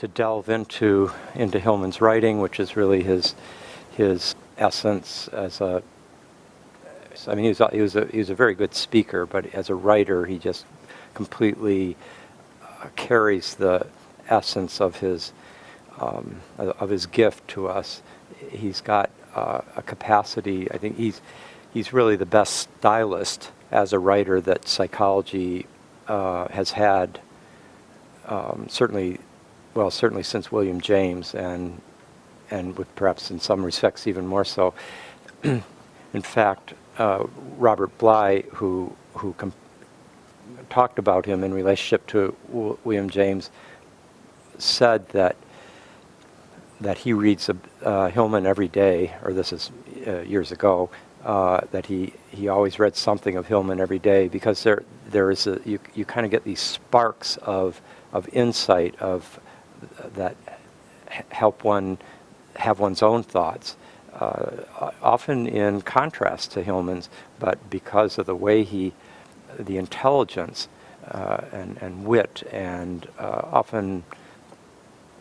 to delve into Hillman's writing, which is really his essence as a. I mean, he was a very good speaker, but as a writer, he just completely carries the essence of his gift to us. He's got a capacity. I think he's really the best stylist as a writer that psychology has had. Certainly since William James, and with perhaps in some respects even more so. In fact, Robert Bly, who talked about him in relationship to William James, said that he reads Hillman every day, or this is years ago, that he always read something of Hillman every day, because there is you kind of get these sparks of insight that help one have one's own thoughts, often in contrast to Hillman's, but because of the way the intelligence and wit and often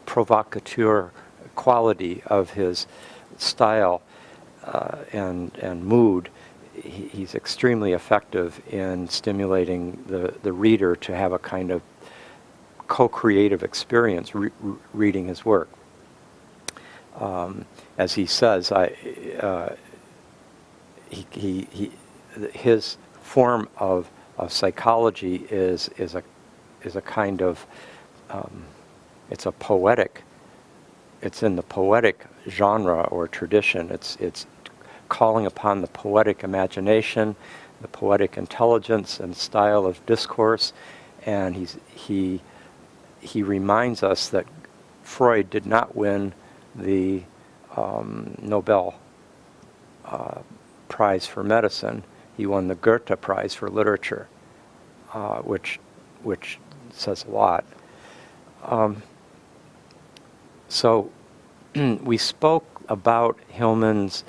provocateur quality of his style and mood, he's extremely effective in stimulating the reader to have a kind of co-creative experience reading his work. As he says, his form of psychology is a kind of it's in the poetic genre or tradition. It's calling upon the poetic imagination, the poetic intelligence and style of discourse, and he reminds us that Freud did not win the Nobel Prize for Medicine. He won the Goethe Prize for Literature, which says a lot. So we spoke about Hillman's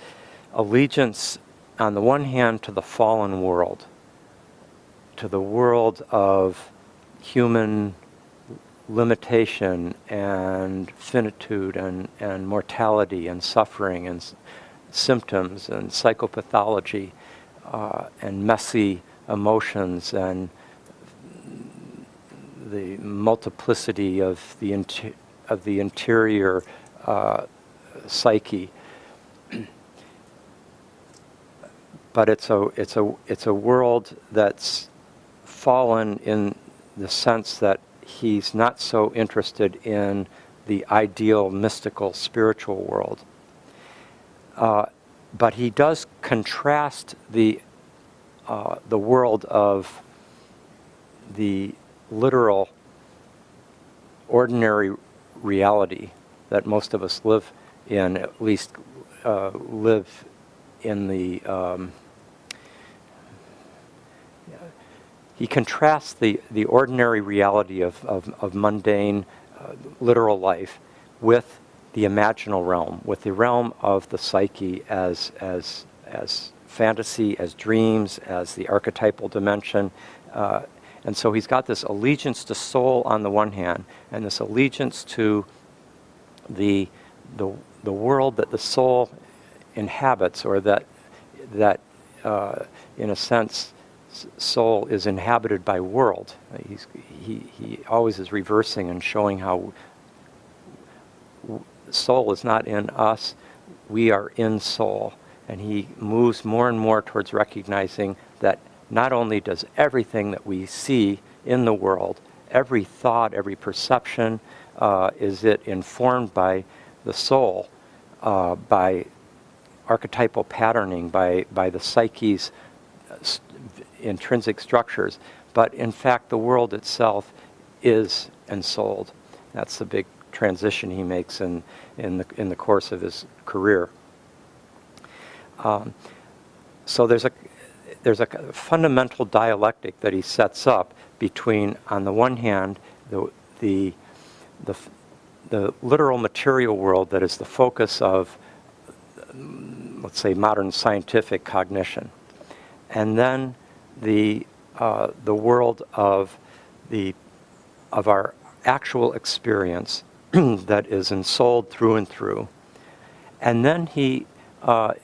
allegiance, on the one hand, to the fallen world, to the world of human limitation and finitude and mortality and suffering and symptoms and psychopathology and messy emotions and the multiplicity of the interior psyche. But it's a world that's fallen in the sense that he's not so interested in the ideal, mystical, spiritual world. But he does contrast the world of the literal, ordinary reality that most of us live in, at least live in the... he contrasts the ordinary reality of mundane, literal life with the imaginal realm, with the realm of the psyche as fantasy, as dreams, as the archetypal dimension. And so he's got this allegiance to soul on the one hand, and this allegiance to the world that the soul inhabits, or that in a sense soul is inhabited by world. He always is reversing and showing how soul is not in us, we are in soul. And he moves more and more towards recognizing that not only does everything that we see in the world, every thought, every perception, is it informed by the soul, by archetypal patterning, by the psyche's intrinsic structures, but in fact the world itself is ensouled. That's the big transition he makes in the course of his career. So there's a fundamental dialectic that he sets up between, on the one hand, the literal material world that is the focus of, let's say, modern scientific cognition, and then the world of our actual experience, that is ensouled through and through. And then he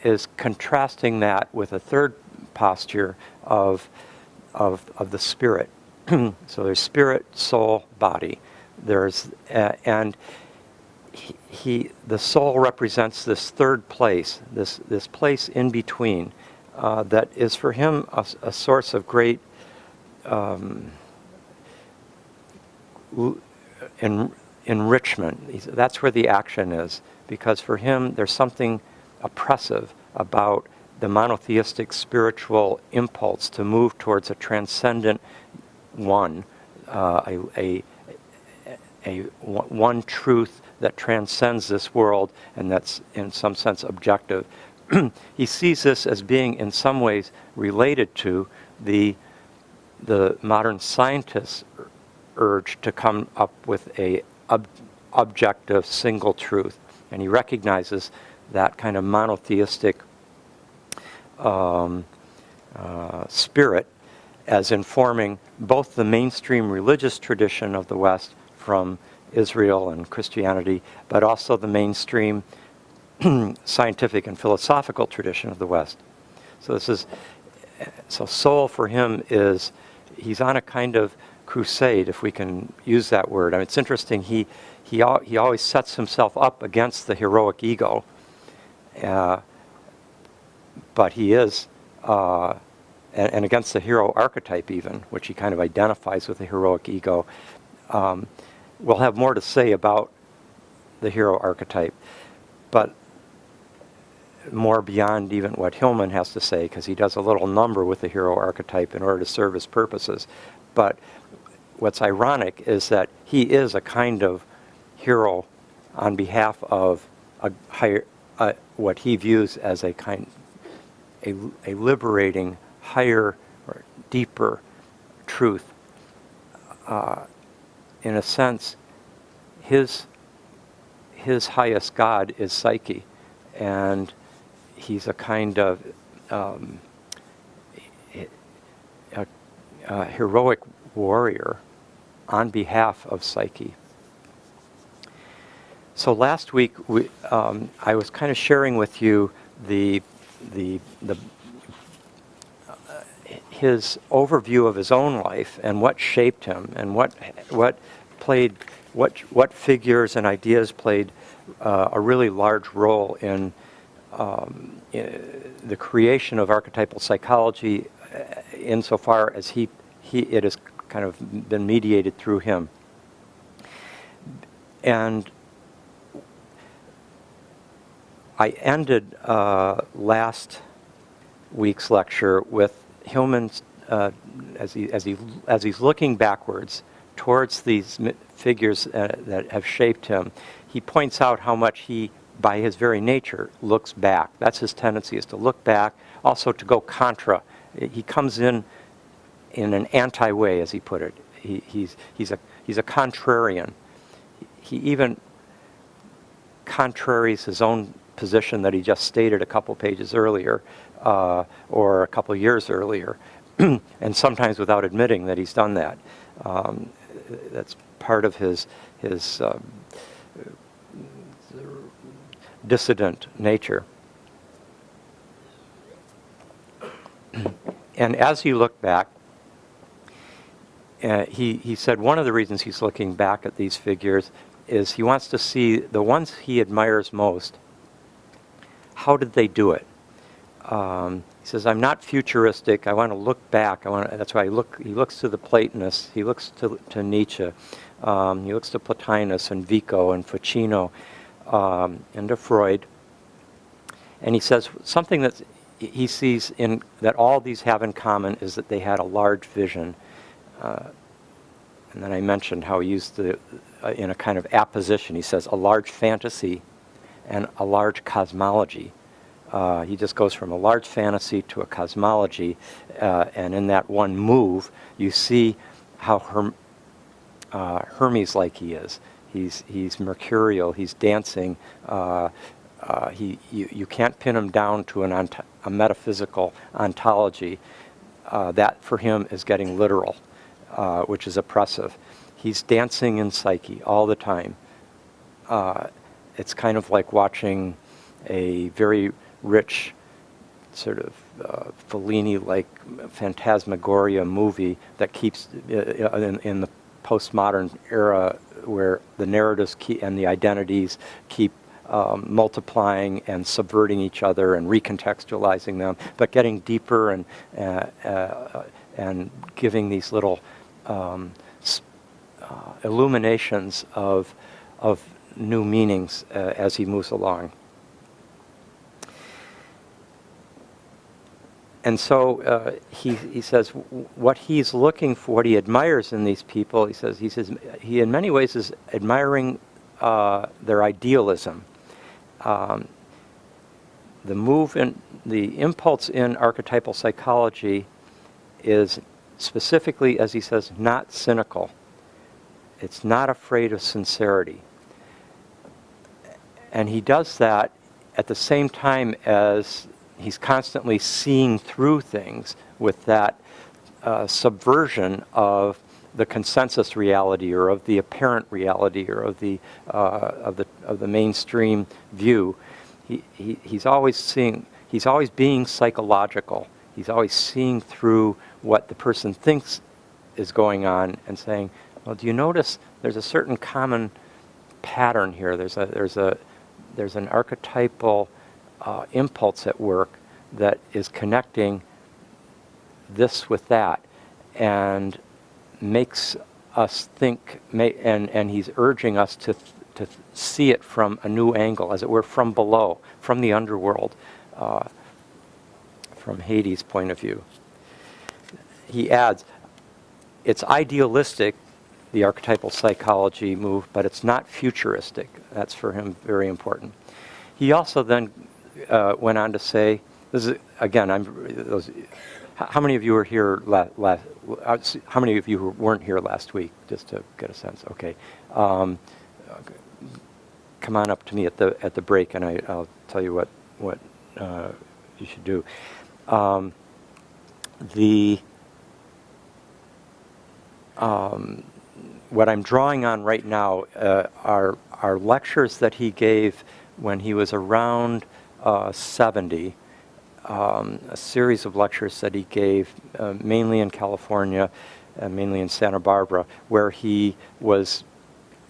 is contrasting that with a third posture of the spirit. So there's spirit, soul, body. There's and the soul represents this third place, this place in between, that is for him a source of great enrichment. That's where the action is, because for him there's something oppressive about the monotheistic spiritual impulse to move towards a transcendent one, one truth that transcends this world and that's in some sense objective. He sees this as being in some ways related to the modern scientist's urge to come up with a objective single truth, and he recognizes that kind of monotheistic spirit as informing both the mainstream religious tradition of the West from Israel and Christianity, but also the mainstream scientific and philosophical tradition of the West. So soul for him is, he's on a kind of crusade, if we can use that word. I mean, it's interesting, he always sets himself up against the heroic ego, but he is, and against the hero archetype even, which he kind of identifies with the heroic ego. We'll have more to say about the hero archetype, but more beyond even what Hillman has to say, because he does a little number with the hero archetype in order to serve his purposes. But what's ironic is that he is a kind of hero on behalf of a higher, what he views as a liberating, higher or deeper truth. In a sense, his highest God is psyche, and he's a kind of heroic warrior on behalf of psyche. So last week I was kind of sharing with you his overview of his own life and what shaped him and what figures and ideas played a really large role in the creation of archetypal psychology, insofar as it has kind of been mediated through him. And I ended last week's lecture with Hillman's, as he's looking backwards towards these figures that have shaped him. He points out how much he, by his very nature, looks back. That's his tendency, is to look back, also to go contra. He comes in an anti-way, as he put it. He's a contrarian. He even contraries his own position that he just stated a couple pages earlier, or a couple years earlier, and sometimes without admitting that he's done that. That's part of his dissident nature. And as you look back, he said one of the reasons he's looking back at these figures is he wants to see the ones he admires most. How did they do it? He says, I'm not futuristic. I want to look back. That's why he looks to the Platonists. He looks to Nietzsche. He looks to Plotinus and Vico and Ficino, and to Freud. And he says something that he sees that all these have in common is that they had a large vision. And then I mentioned how he used in a kind of apposition. He says a large fantasy and a large cosmology. He just goes from a large fantasy to a cosmology, and in that one move, you see how Hermes-like he is. He's mercurial. He's dancing. You can't pin him down to a metaphysical ontology. That for him is getting literal, which is oppressive. He's dancing in psyche all the time. it's kind of like watching a very rich sort of Fellini-like phantasmagoria movie that keeps in the postmodern era, where the narratives and the identities keep multiplying and subverting each other and recontextualizing them, but getting deeper and giving these little illuminations of new meanings as he moves along. And so he says what he's looking for, what he admires in these people, he says he in many ways is admiring their idealism. The impulse in archetypal psychology is specifically, as he says, not cynical. It's not afraid of sincerity. And he does that at the same time as he's constantly seeing through things with that subversion of the consensus reality, or of the apparent reality, or of the mainstream view. He's always seeing. He's always being psychological. He's always seeing through what the person thinks is going on and saying, "Well, do you notice there's a certain common pattern here? There's an archetypal impulse at work that is connecting this with that, and makes us think, and he's urging us to see it from a new angle, as it were, from below, from the underworld, from Hades' point of view." He adds, it's idealistic, the archetypal psychology move, but it's not futuristic. That's for him very important. He also then went on to say, this is, again, how many of you were here how many of you who weren't here last week, just to get a sense? Okay. Come on up to me at the break, and I'll tell you what you should do. What I'm drawing on right now are lectures that he gave when he was around 70. A series of lectures that he gave mainly in California, mainly in Santa Barbara, where he was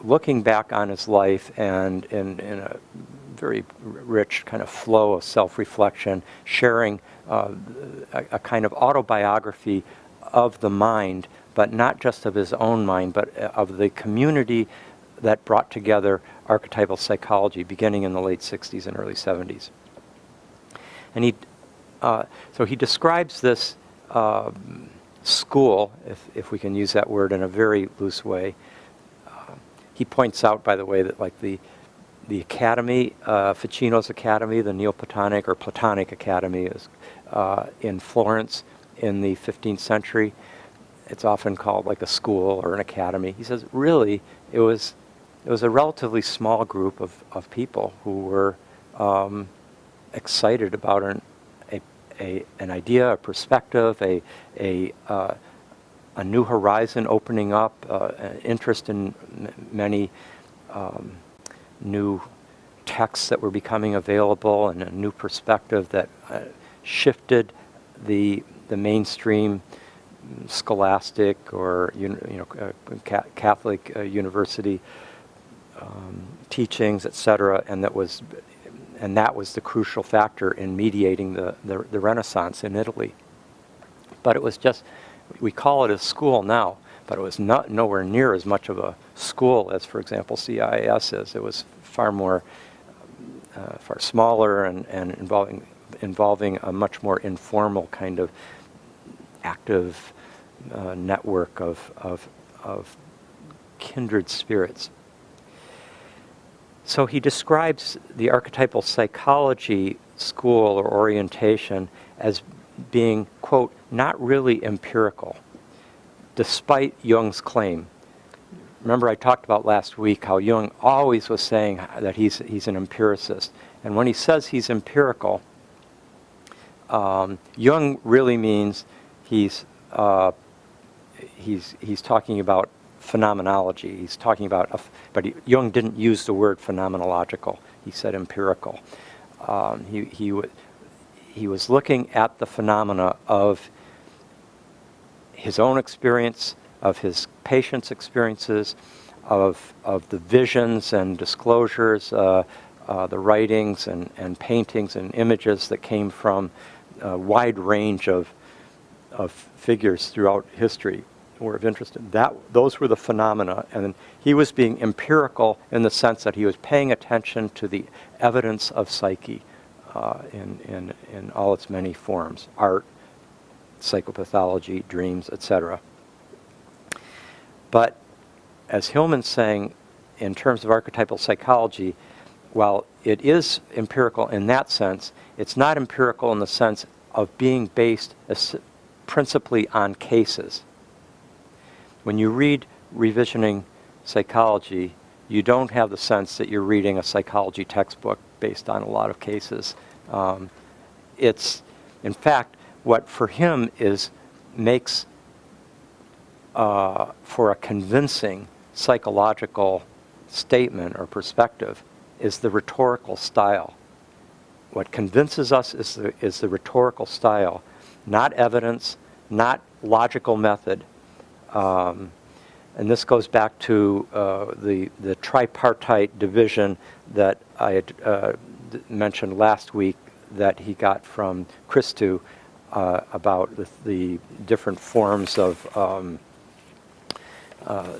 looking back on his life and in a very rich kind of flow of self-reflection, sharing a kind of autobiography of the mind, but not just of his own mind, but of the community that brought together archetypal psychology beginning in the late 60s and early 70s. And so he describes this school, if we can use that word in a very loose way. He points out, by the way, that like the academy, Ficino's academy, the Neoplatonic or Platonic academy, is in Florence in the 15th century. It's often called like a school or an academy. He says, really, it was a relatively small group of people who were excited about an idea, a perspective, a new horizon opening up, an interest in many new texts that were becoming available, and a new perspective that shifted the mainstream scholastic or Catholic university teachings, etc., and that was the crucial factor in mediating the Renaissance in Italy. But it was just, we call it a school now, but it was nowhere near as much of a school as, for example, CIIS is. It was far smaller and involving a much more informal kind of active network of kindred spirits. So he describes the archetypal psychology school or orientation as being, quote, not really empirical, despite Jung's claim. Remember, I talked about last week how Jung always was saying that he's an empiricist. And when he says he's empirical, Jung really means he's talking about phenomenology. He's talking about, Jung didn't use the word phenomenological. He said empirical. He was looking at the phenomena of his own experience, of his patients' experiences, of the visions and disclosures, the writings and paintings and images that came from a wide range of figures throughout history were of interest. Those were the phenomena, and he was being empirical in the sense that he was paying attention to the evidence of psyche in all its many forms: art, psychopathology, dreams, etc. But as Hillman's saying, in terms of archetypal psychology, while it is empirical in that sense, it's not empirical in the sense of being based principally on cases. When you read revisioning psychology, you don't have the sense that you're reading a psychology textbook based on a lot of cases. It's, in fact, what for him makes for a convincing psychological statement or perspective is the rhetorical style. What convinces us is the rhetorical style, not evidence, not logical method. And this goes back to the tripartite division that I had mentioned last week that he got from Christou about the different forms of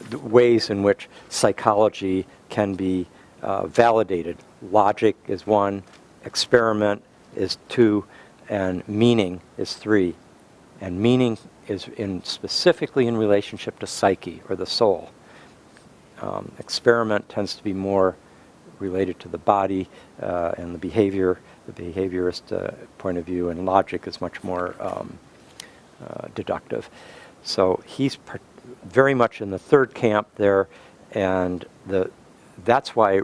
the ways in which psychology can be validated. Logic is one, experiment is two, and meaning is three. And meaning is specifically in relationship to psyche, or the soul. Experiment tends to be more related to the body and the behaviorist point of view, and logic is much more deductive. So he's very much in the third camp there, and that's why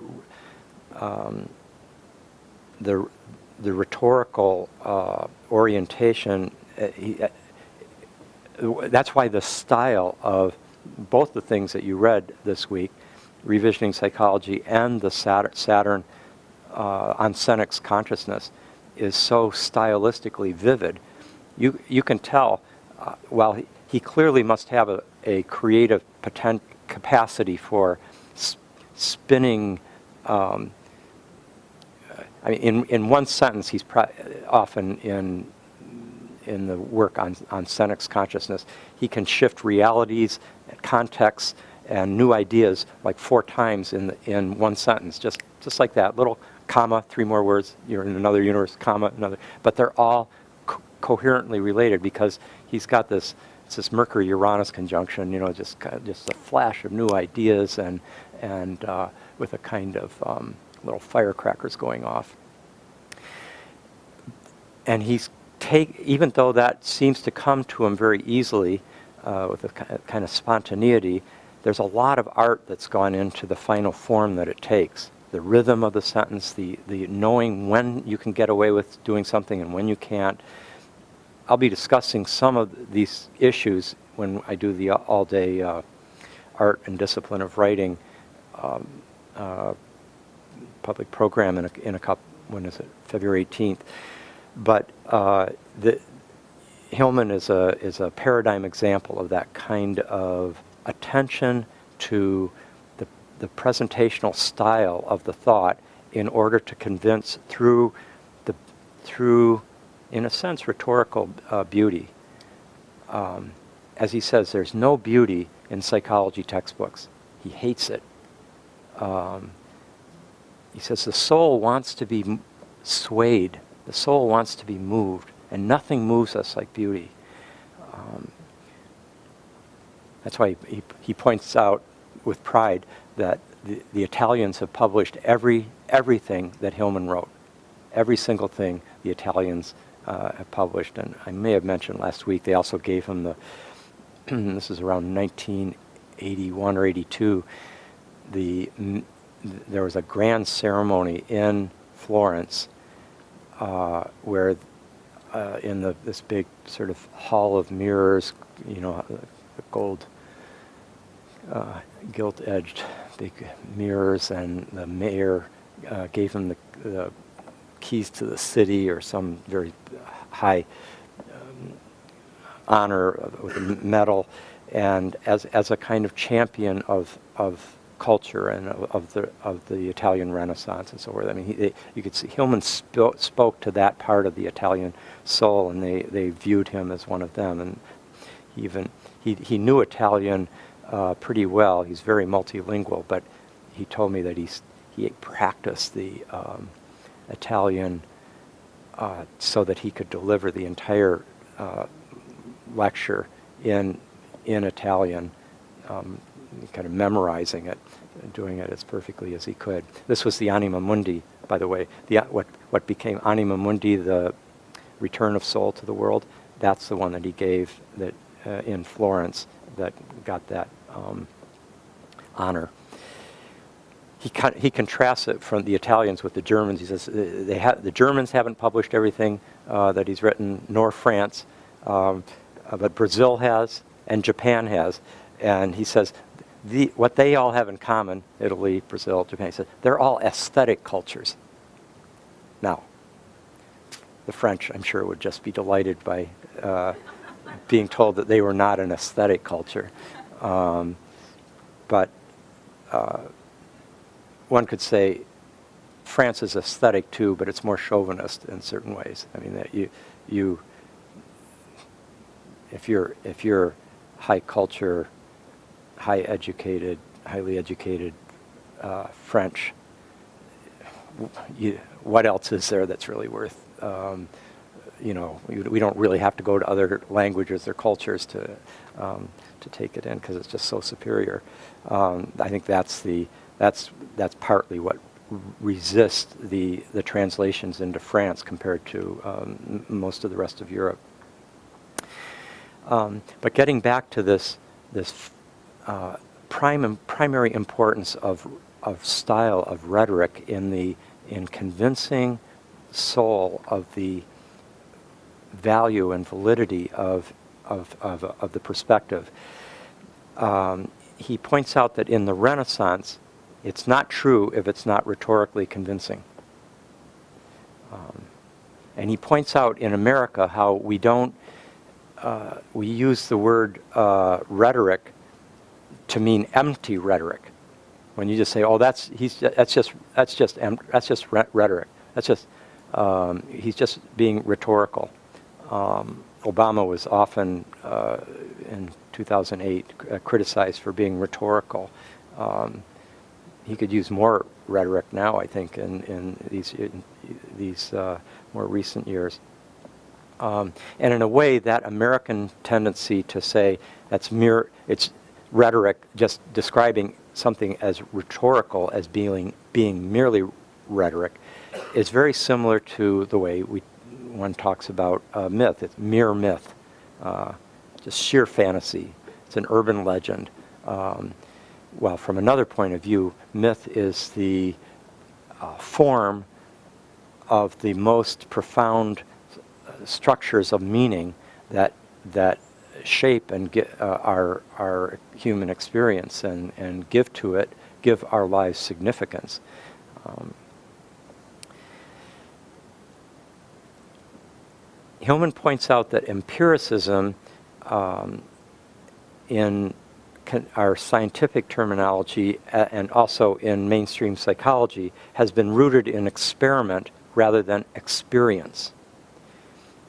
the rhetorical orientation, that's why the style of both the things that you read this week, revisioning psychology and the Saturn on Senec's consciousness, is so stylistically vivid. You can tell, while he clearly must have a creative capacity for spinning. I mean, in one sentence, he's often in the work on Senec's consciousness, he can shift realities, contexts, and new ideas like 4 times in one sentence, just like that. Little comma, 3 more words, you're in another universe, comma, another. But they're all coherently related because he's got this Mercury-Uranus conjunction, just a flash of new ideas and with a kind of little firecrackers going off. And even though that seems to come to him very easily with a kind of spontaneity, there's a lot of art that's gone into the final form that it takes. The rhythm of the sentence, the knowing when you can get away with doing something and when you can't. I'll be discussing some of these issues when I do the all-day art and discipline of writing public program in a couple, when is it, February 18th. But Hillman is a paradigm example of that kind of attention to the presentational style of the thought in order to convince through in a sense rhetorical beauty. As he says, there's no beauty in psychology textbooks. He hates it. He says the soul wants to be swayed. The soul wants to be moved, and nothing moves us like beauty. That's why he points out with pride that the Italians have published everything that Hillman wrote. Every single thing the Italians have published. And I may have mentioned last week, they also gave him this is around 1981 or 82, there was a grand ceremony in Florence where in this big sort of hall of mirrors, the gold gilt-edged big mirrors, and the mayor gave him the keys to the city or some very high honor with a medal, and as a kind of champion of culture and of the Italian Renaissance and so forth. I mean, you could see Hillman spoke to that part of the Italian soul, and they viewed him as one of them. And he knew Italian pretty well. He's very multilingual, but he told me that he practiced the Italian so that he could deliver the entire lecture in Italian, kind of memorizing it, doing it as perfectly as he could. This was the Anima Mundi, by the way. What became Anima Mundi, the return of soul to the world. That's the one that he gave that in Florence that got that honor. He contrasts it from the Italians with the Germans. He says the Germans haven't published everything that he's written, nor France, but Brazil has and Japan has. And he says what they all have in common, Italy, Brazil, Japan, he said, they're all aesthetic cultures. Now, the French, I'm sure, would just be delighted by being told that they were not an aesthetic culture. But one could say France is aesthetic too, but it's more chauvinist in certain ways. I mean, that if you're high culture, highly educated French, what else is there that's really worth? We don't really have to go to other languages or cultures to take it in because it's just so superior. I think that's partly what resists the translations into France compared to most of the rest of Europe. But getting back to this primary importance of style of rhetoric in convincing soul of the value and validity of the perspective. He points out that in the Renaissance, it's not true if it's not rhetorically convincing. And he points out in America how we use the word rhetoric to mean empty rhetoric. When you just say, "Oh, that's just rhetoric. That's just he's just being rhetorical." Obama was often in 2008 criticized for being rhetorical. He could use more rhetoric now, I think, in these more recent years. And in a way, that American tendency to say it's rhetoric, just describing something as rhetorical as being merely rhetoric, is very similar to the way one talks about myth. It's mere myth, just sheer fantasy. It's an urban legend. Well, from another point of view, myth is the form of the most profound structures of meaning that shape and our human experience and give our lives significance. Hillman points out that empiricism, in our scientific terminology and also in mainstream psychology, has been rooted in experiment rather than experience.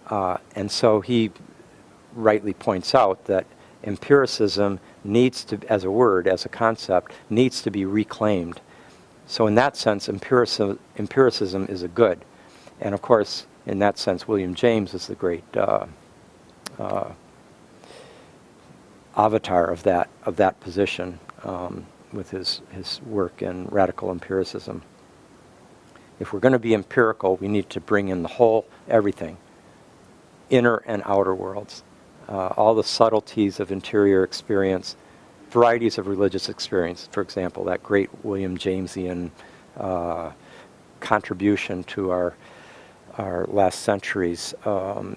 And so he rightly points out that empiricism needs to, as a word, as a concept, needs to be reclaimed. So in that sense, empiricism is a good. And of course, in that sense, William James is the great avatar of that position with his work in radical empiricism. If we're going to be empirical, we need to bring in the whole, everything, inner and outer worlds, all the subtleties of interior experience, varieties of religious experience. For example, that great William Jamesian contribution to our last century's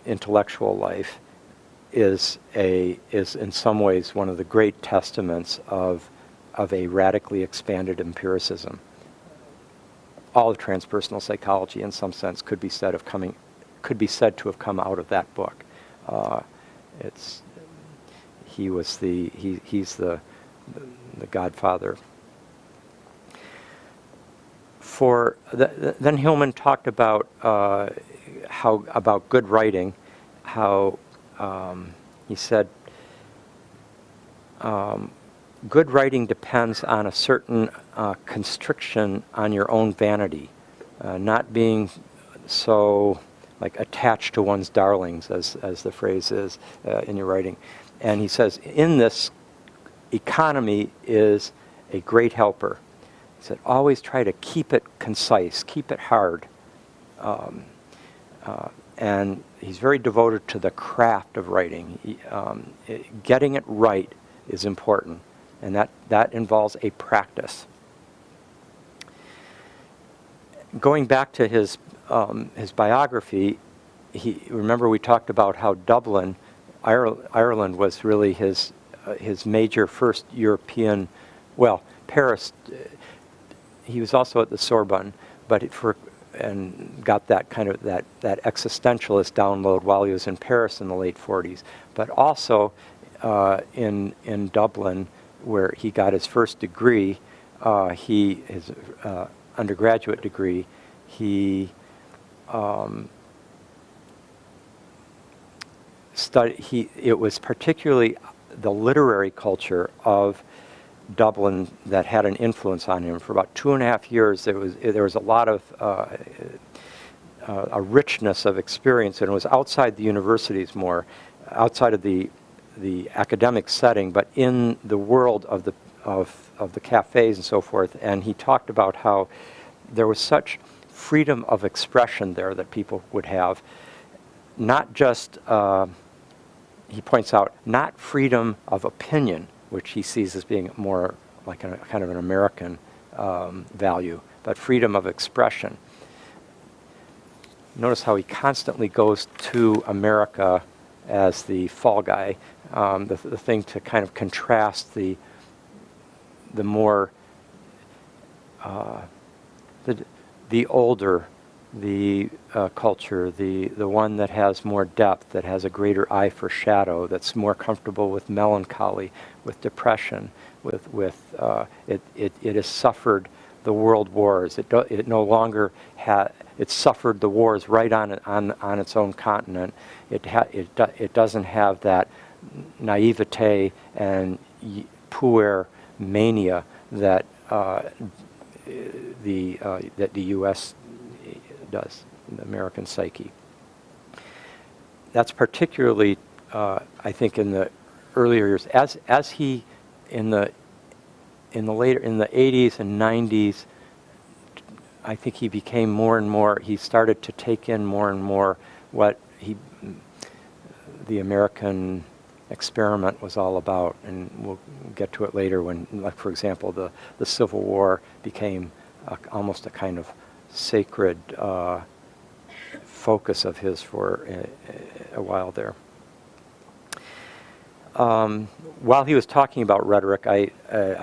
intellectual life is in some ways one of the great testaments of of a radically expanded empiricism. All of transpersonal psychology, in some sense, could be said to have come out of that book. He's the godfather. Then Hillman talked about about good writing, how he said good writing depends on a certain constriction on your own vanity, not being so like attached to one's darlings, as the phrase is in your writing. And he says, in this, economy is a great helper. He said, always try to keep it concise, keep it hard. And he's very devoted to the craft of writing. Getting it right is important, and that involves a practice. Going back to his biography, remember we talked about how Dublin, Ireland was really his major first European, well, Paris. He was also at the Sorbonne, and got that kind of that existentialist download while he was in Paris in the late 40s, but also in Dublin, where he got his first degree, his undergraduate degree. It was particularly the literary culture of Dublin that had an influence on him. For about 2.5 years, there was a lot of a richness of experience, and it was outside the universities more, outside of the academic setting, but in the world of the cafes and so forth. And he talked about how there was such freedom of expression there that people would have, not just, he points out, not freedom of opinion, which he sees as being more like a kind of an American value, but freedom of expression. Notice how he constantly goes to America as the fall guy, the thing to kind of contrast the more the older culture, the one that has more depth, that has a greater eye for shadow, that's more comfortable with melancholy, with depression, it has suffered the world wars. It no longer it suffered the wars right on its own continent. It doesn't have that naivete and puer mania that the U.S. does, the American psyche. That's particularly, I think, in the earlier years. As he in the 80s and 90s, I think he became more and more. He started to take in more and more what the American experiment was all about, and we'll get to it later when, like, for example, the Civil War became almost a kind of sacred focus of his for a while there. While he was talking about rhetoric, I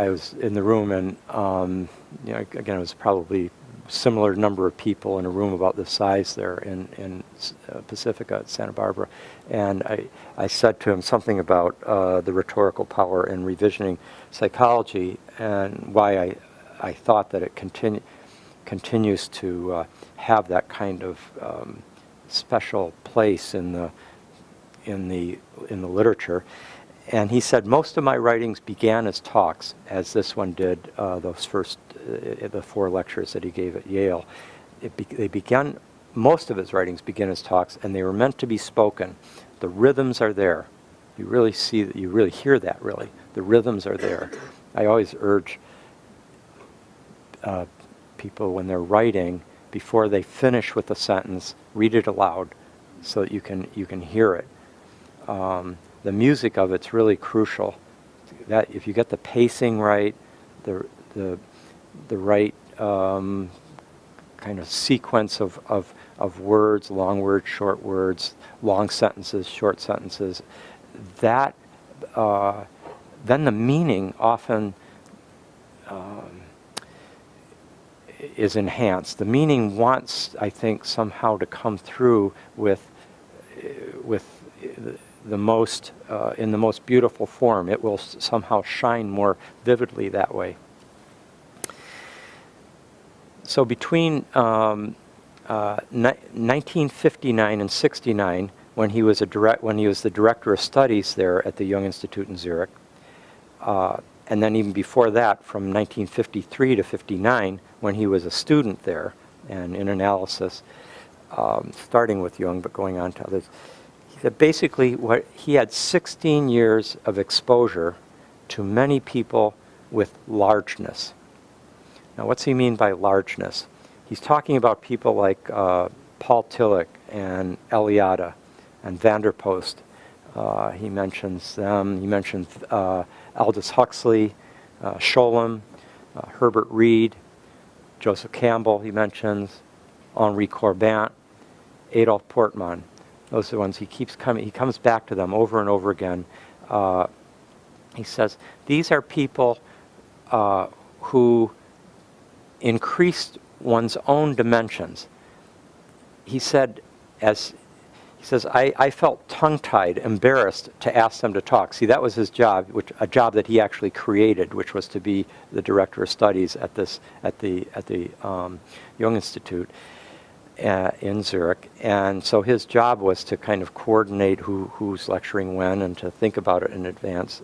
was in the room, and again, it was probably similar number of people in a room about this size there in Pacifica at Santa Barbara, and I said to him something about the rhetorical power in revisioning psychology, and why I thought that it continues to have that kind of special place in the literature. And he said, most of my writings began as talks, as this one did, those first, the 4 lectures that he gave at Yale. Most of his writings begin as talks, and they were meant to be spoken. The rhythms are there. You really see that, you really hear that, really. The rhythms are there. I always urge people, when they're writing, before they finish with a sentence, read it aloud so that you can hear it. The music of it's really crucial. That if you get the pacing right, the right kind of sequence of words, long words, short words, long sentences, short sentences, that then the meaning often is enhanced. The meaning wants, I think, somehow to come through with the most in the most beautiful form. It will somehow shine more vividly that way. So between 1959 and 69, when he was the director of studies there at the Jung Institute in Zurich, and then even before that, from 1953 to 59, when he was a student there and in analysis, starting with Jung but going on to others, he said basically he had 16 years of exposure to many people with largeness. Now, what's he mean by largeness? He's talking about people like Paul Tillich and Eliade and Vanderpost. He mentions them. He mentions Aldous Huxley, Scholem, Herbert Reed, Joseph Campbell, he mentions, Henri Corbin, Adolf Portman. Those are the ones he keeps coming. He comes back to them over and over again. He says, these are people who increased one's own dimensions. He said, I felt tongue-tied, embarrassed to ask them to talk. See, that was his job, a job that he actually created, which was to be the director of studies at the Jung Institute in Zurich. And so his job was to kind of coordinate who's lecturing when and to think about it in advance.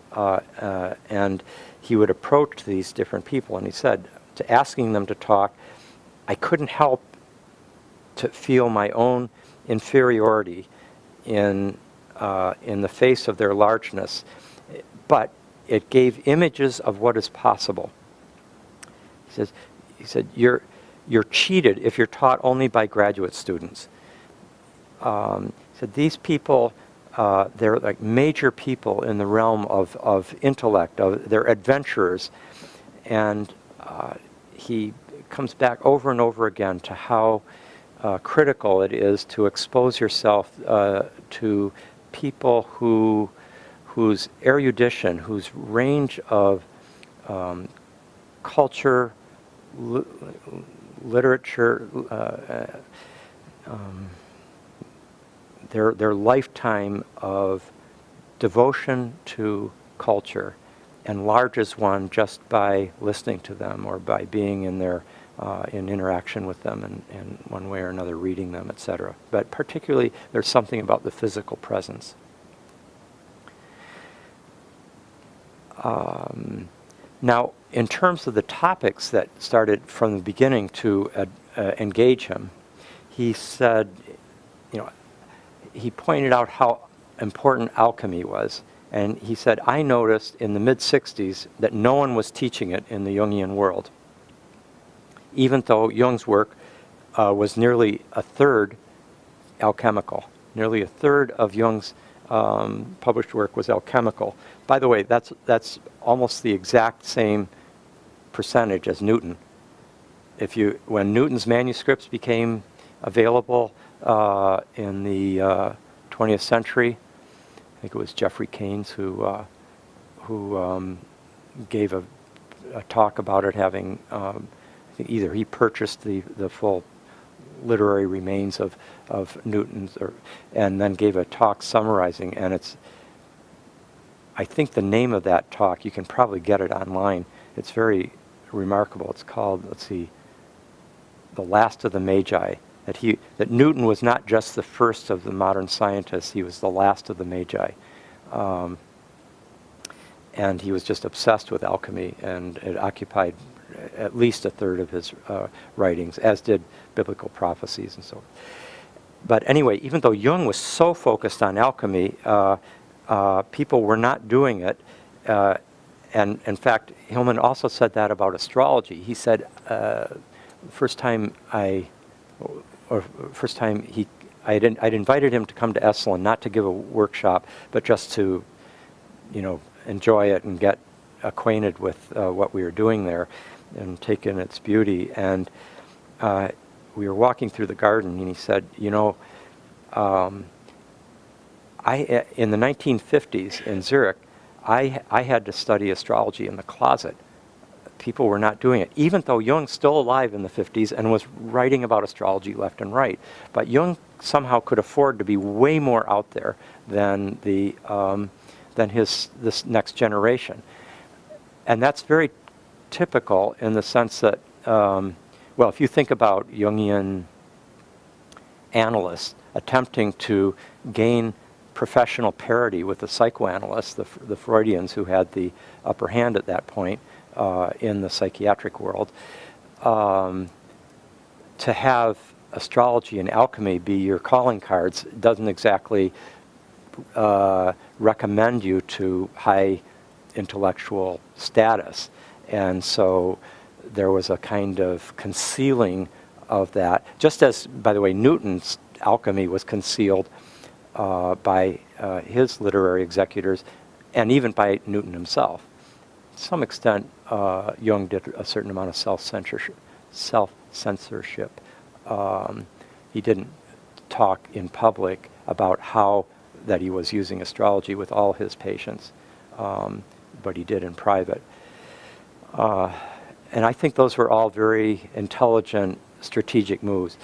And he would approach these different people, and he said, to asking them to talk, I couldn't help to feel my own inferiority in the face of their largeness, but it gave images of what is possible. He said, you're cheated if you're taught only by graduate students. He said, these people, they're like major people in the realm of intellect, they're adventurers, and he comes back over and over again to how critical it is to expose yourself to people whose erudition, whose range of culture, literature, their lifetime of devotion to culture enlarges one just by listening to them or by being in their in interaction with them in one way or another, reading them, etc. But particularly, there's something about the physical presence. Now, in terms of the topics that started from the beginning to engage him, he said, he pointed out how important alchemy was. And he said, I noticed in the mid-60s that no one was teaching it in the Jungian world, even though Jung's work was nearly a third alchemical. Nearly a third of Jung's published work was alchemical. By the way, that's almost the exact same percentage as Newton. When Newton's manuscripts became available in the 20th century, I think it was Geoffrey Keynes who gave a talk about it, having either he purchased the full literary remains of Newton's, and then gave a talk summarizing. And I think the name of that talk, you can probably get it online. It's very remarkable. It's called, let's see, The Last of the Magi. That Newton was not just the first of the modern scientists, he was the last of the Magi. And he was just obsessed with alchemy, and it occupied at least a third of his writings, as did biblical prophecies and so on. But anyway, even though Jung was so focused on alchemy, people were not doing it. And in fact, Hillman also said that about astrology. He said, I'd invited him to come to Esalen, not to give a workshop, but just to, enjoy it and get acquainted with what we were doing there and take in its beauty. And we were walking through the garden, and he said, in the 1950s in Zurich, I had to study astrology in the closet. people were not doing it, even though Jung's still alive in the 50s and was writing about astrology left and right. But Jung somehow could afford to be way more out there than this next generation. And that's very typical in the sense that, well, if you think about Jungian analysts attempting to gain professional parity with the psychoanalysts, the Freudians who had the upper hand at that point in the psychiatric world, to have astrology and alchemy be your calling cards doesn't exactly recommend you to high intellectual status. And so there was a kind of concealing of that, just as, by the way, Newton's alchemy was concealed by his literary executors and even by Newton himself. To some extent, Jung did a certain amount of self-censorship. He didn't talk in public about how that he was using astrology with all his patients, but he did in private. And I think those were all very intelligent, strategic moves.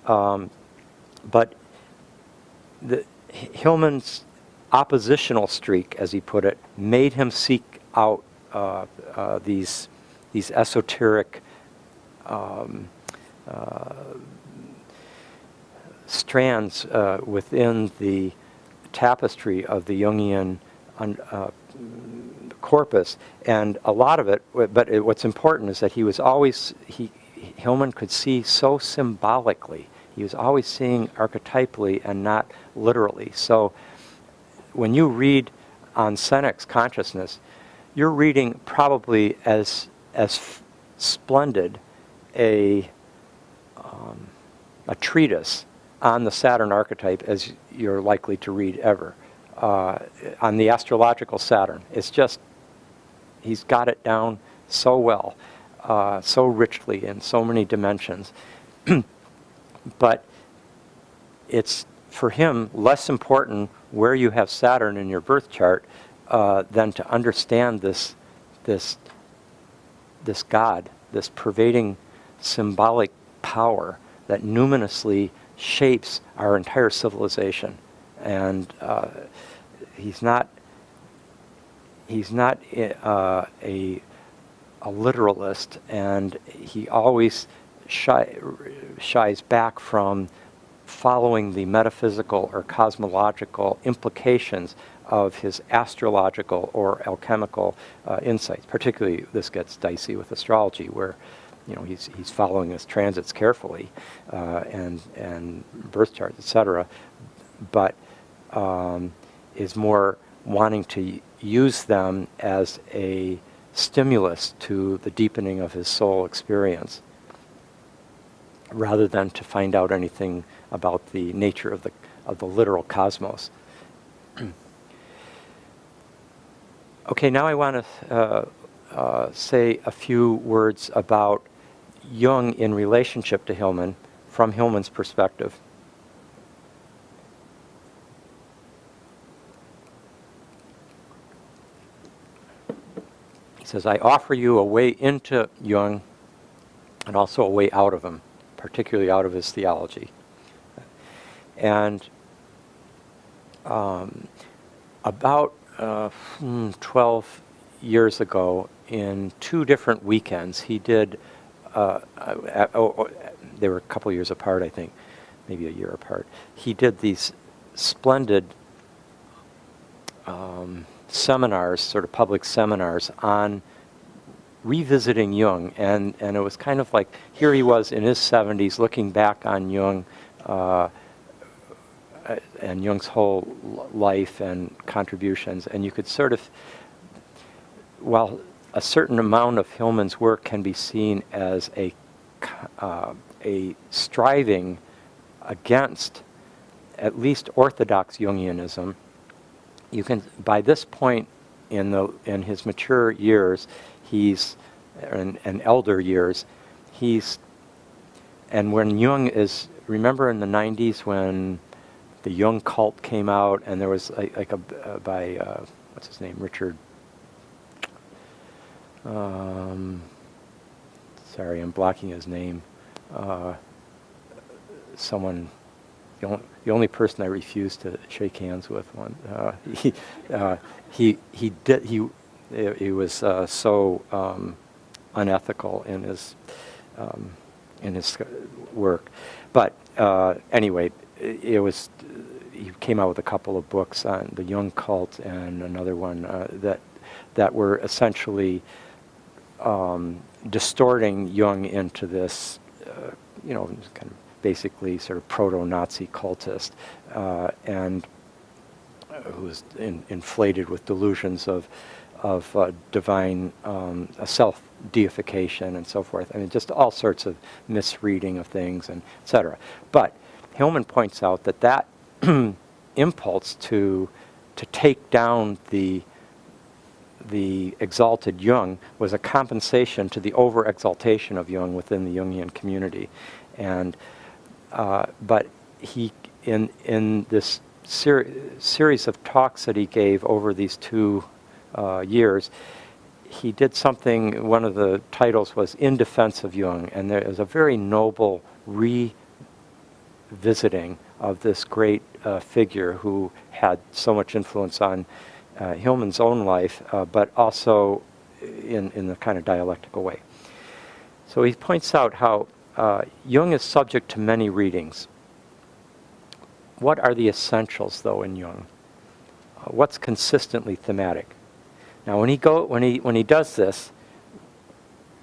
But Hillman's oppositional streak, as he put it, made him seek out these esoteric strands within the tapestry of the Jungian corpus, and a lot of it, but what's important is that he was always, Hillman could see so symbolically. He was always seeing archetypally and not literally. So when you read on Senec's consciousness, you're reading probably as splendid a treatise on the Saturn archetype as you're likely to read ever. On the astrological Saturn. It's just, he's got it down so well, so richly in so many dimensions. But it's, for him, less important where you have Saturn in your birth chart than to understand this God, this pervading symbolic power that numinously shapes our entire civilization. And he's not a literalist, and he always shies back from following the metaphysical or cosmological implications of his astrological or alchemical insights. Particularly, this gets dicey with astrology, where he's following his transits carefully and birth charts, etc. But is more wanting to use them as a stimulus to the deepening of his soul experience, rather than to find out anything about the nature of the literal cosmos. Okay, now I want to say a few words about Jung in relationship to Hillman, from Hillman's perspective. He says, I offer you a way into Jung and also a way out of him, particularly out of his theology. And about 12 years ago, in 2 different weekends, he did, they were a couple years apart, I think, maybe a year apart. He did these splendid seminars, sort of public seminars on revisiting Jung, and it was kind of like, here he was in his 70s looking back on Jung and Jung's whole life and contributions, and you could sort of, while a certain amount of Hillman's work can be seen as a striving against at least orthodox Jungianism, you can, by this point in his mature years, he's and elder years, and when Jung is, remember in the 90s when the Jung cult came out, and there was by what's his name, Richard, Sorry, I'm blocking his name. Someone, the only person I refused to shake hands with. He was so unethical in his work. But anyway, he came out with a couple of books on the Jung cult and another one that were essentially distorting Jung into this, kind of basically sort of proto-Nazi cultist, and who was inflated with delusions of divine self-deification and so forth. I mean, just all sorts of misreading of things, and etc. But Hillman points out that impulse to take down the exalted Jung was a compensation to the over-exaltation of Jung within the Jungian community, and but he in this series of talks that he gave over these 2 years, he did something. One of the titles was "In Defense of Jung," and there is a very noble revisiting of this great figure who had so much influence on Hillman's own life, but also in the kind of dialectical way. So he points out how Jung is subject to many readings. What are the essentials, though, in Jung? What's consistently thematic? Now, when he does this,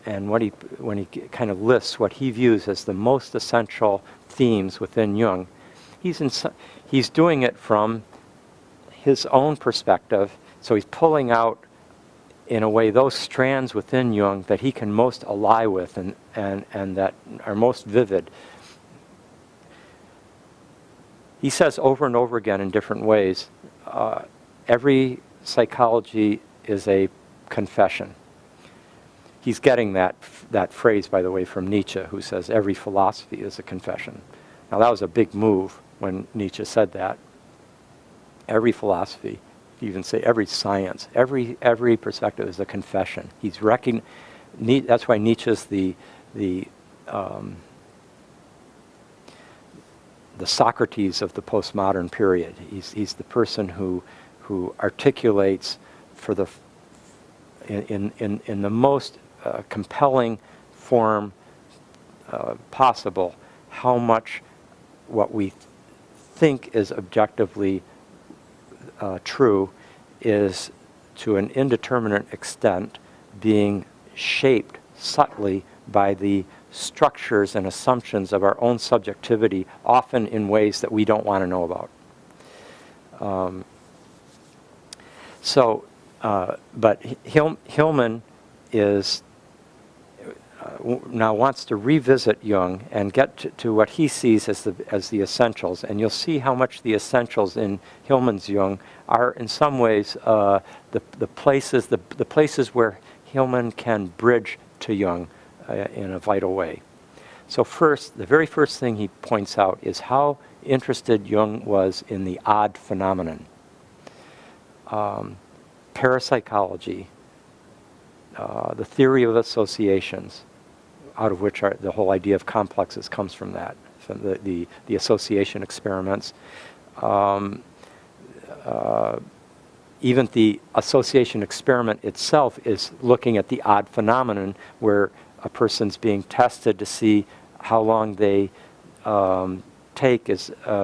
and when he kind of lists what he views as the most essential themes within Jung, he's doing it from his own perspective. So he's pulling out, in a way, those strands within Jung that he can most ally with and that are most vivid. He says over and over again in different ways, every psychology is a confession. He's getting that phrase, by the way, from Nietzsche, who says every philosophy is a confession. Now, that was a big move when Nietzsche said that. Every philosophy, even say every science, every perspective is a confession. That's why Nietzsche's the Socrates of the postmodern period. He's the person who articulates in the most compelling form possible how much what we think is objectively true is, to an indeterminate extent, being shaped subtly by the structures and assumptions of our own subjectivity, often in ways that we don't want to know about. But Hillman is now wants to revisit Jung and get to what he sees as the essentials, and you'll see how much the essentials in Hillman's Jung are, in some ways, the places where Hillman can bridge to Jung in a vital way. So the very first thing he points out is how interested Jung was in the odd phenomenon. Parapsychology, the theory of associations, out of which the whole idea of complexes comes from that, from the association experiments. Even the association experiment itself is looking at the odd phenomenon, where a person's being tested to see how long they take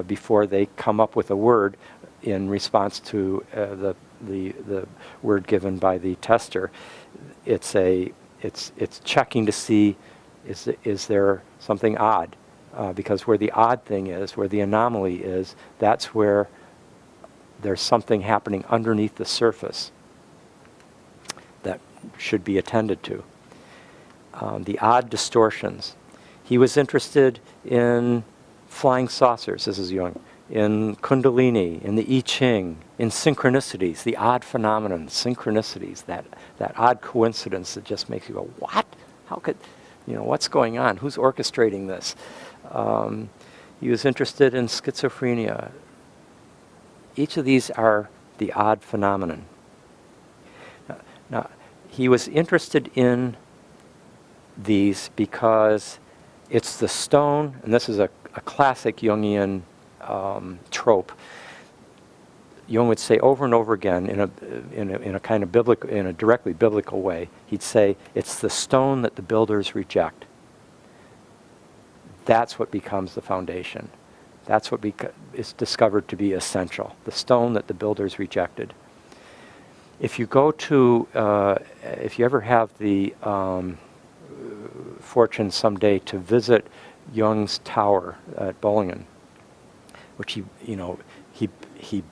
before they come up with a word in response to the word given by the tester. It's checking to see is there something odd, because where the odd thing is, where the anomaly is, that's where there's something happening underneath the surface that should be attended to. The odd distortions. He was interested in flying saucers, this is Jung, in Kundalini, in the I Ching, in synchronicities, the odd phenomenon, synchronicities, that odd coincidence that just makes you go, what? How could, what's going on? Who's orchestrating this? He was interested in schizophrenia. Each of these are the odd phenomenon. Now, he was interested in these because it's the stone, and this is a classic Jungian trope. Jung would say over and over again in a kind of biblical, in a directly biblical way, he'd say, it's the stone that the builders reject. That's what becomes the foundation. That's what is discovered to be essential. The stone that the builders rejected. If you go to, if you ever have the fortune someday to visit Jung's tower at Bollingen, which he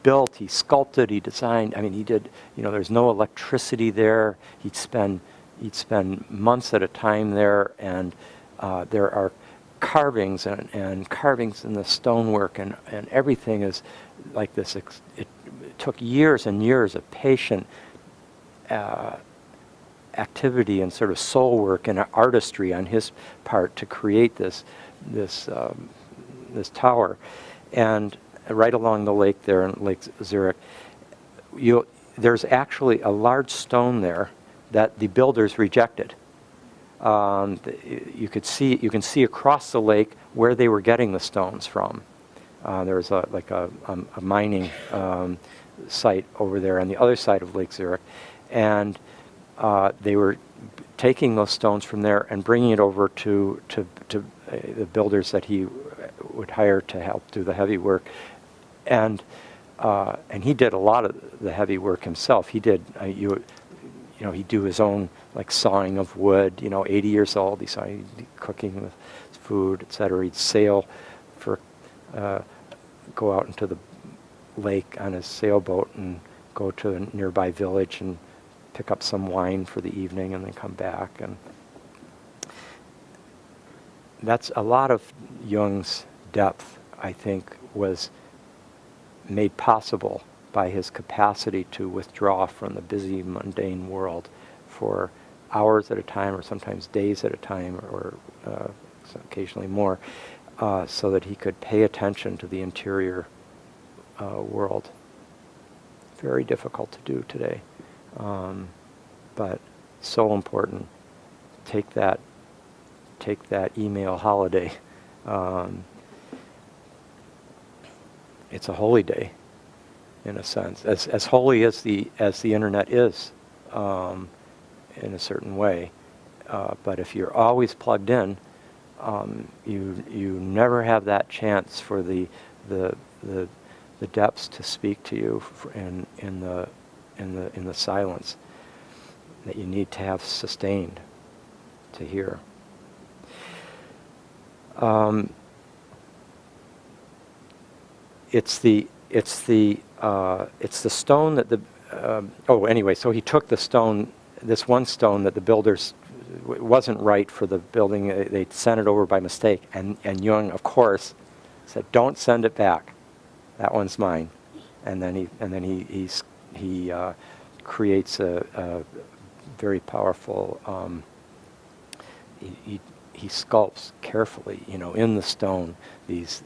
built, he sculpted, he designed. I mean, he did. There's no electricity there. He'd spend months at a time there, and there are carvings and carvings in the stonework, and everything is like this. It took years and years of patient activity and sort of soul work and artistry on his part to create this tower. And right along the lake there in Lake Zurich, there's actually a large stone there that the builders rejected. You can see across the lake where they were getting the stones from. There's a mining site over there on the other side of Lake Zurich, and they were taking those stones from there and bringing it over to the builders that he would hire to help do the heavy work, and he did a lot of the heavy work himself. He did he'd do his own sawing of wood. 80 years old, he'd cooking with food, etc. He'd sail go out into the lake on his sailboat and go to a nearby village and pick up some wine for the evening and then come back. And that's a lot of Jung's depth, I think, was made possible by his capacity to withdraw from the busy, mundane world for hours at a time, or sometimes days at a time, or occasionally more, so that he could pay attention to the interior world. Very difficult to do today, but so important. Take that email holiday. It's a holy day, in a sense, as holy as the internet is, in a certain way. But if you're always plugged in, you never have that chance for the depths to speak to you in the silence that you need to have sustained to hear. It's the stone that anyway, so he took the stone, this one stone that the builders, it wasn't right for the building. They sent it over by mistake, and Jung, of course, said, "Don't send it back. That one's mine." And then he creates a very powerful. He sculpts carefully, in the stone, these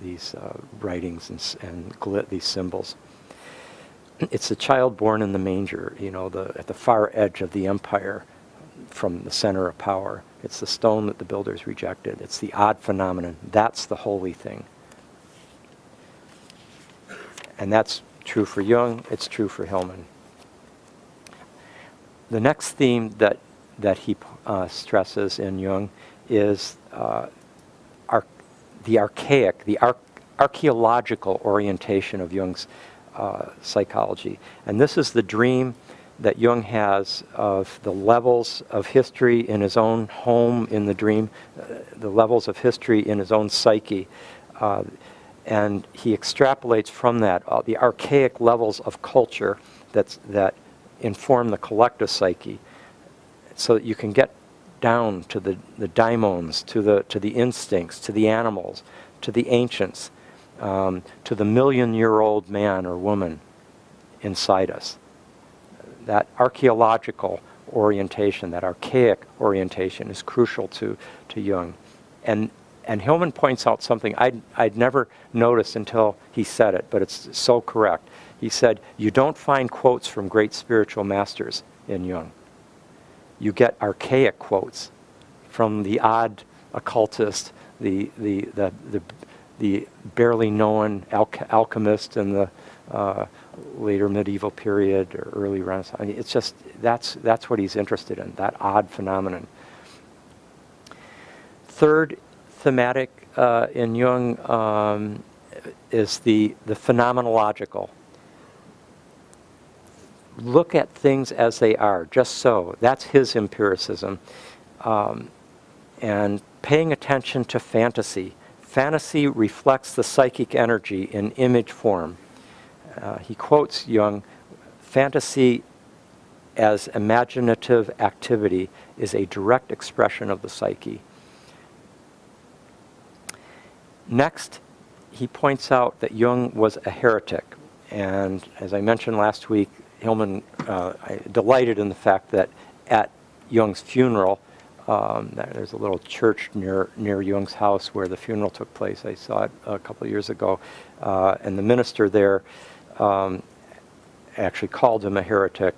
writings and these symbols. It's the child born in the manger, at the far edge of the empire, from the center of power. It's the stone that the builders rejected. It's the odd phenomenon. That's the holy thing. And that's true for Jung. It's true for Hillman. The next theme that he stresses in Jung is the archaic, the archaeological orientation of Jung's psychology. And this is the dream that Jung has of the levels of history in his own home in the dream, the levels of history in his own psyche. And he extrapolates from that the archaic levels of culture that inform the collective psyche, so that you can get down to the daimons, to the instincts, to the animals, to the ancients, to the million-year-old man or woman inside us. That archaeological orientation, that archaic orientation, is crucial to Jung. And Hillman points out something I'd never noticed until he said it, but it's so correct. He said, you don't find quotes from great spiritual masters in Jung. you get archaic quotes from the odd occultist, the barely known alchemist in the later medieval period or early Renaissance. I mean, it's just that's what he's interested in, that odd phenomenon. Third thematic in Jung is the phenomenological. Look at things as they are, just so. That's his empiricism. And paying attention to fantasy. Fantasy reflects the psychic energy in image form. He quotes Jung, fantasy as imaginative activity is a direct expression of the psyche. Next, he points out that Jung was a heretic. And as I mentioned last week, Hillman delighted in the fact that at Jung's funeral, there's a little church near Jung's house where the funeral took place. I saw it a couple of years ago. And the minister there actually called him a heretic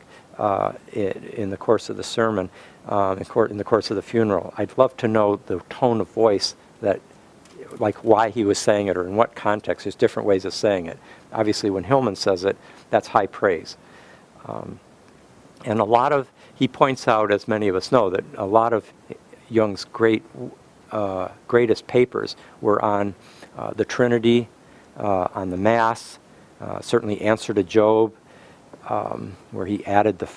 in the course of the sermon, in the course of the funeral. I'd love to know the tone of voice that, like why he was saying it or in what context. There's different ways of saying it. Obviously, when Hillman says it, that's high praise. And he points out, as many of us know, that a lot of Jung's greatest papers were on the Trinity, on the Mass, certainly Answer to Job, where he added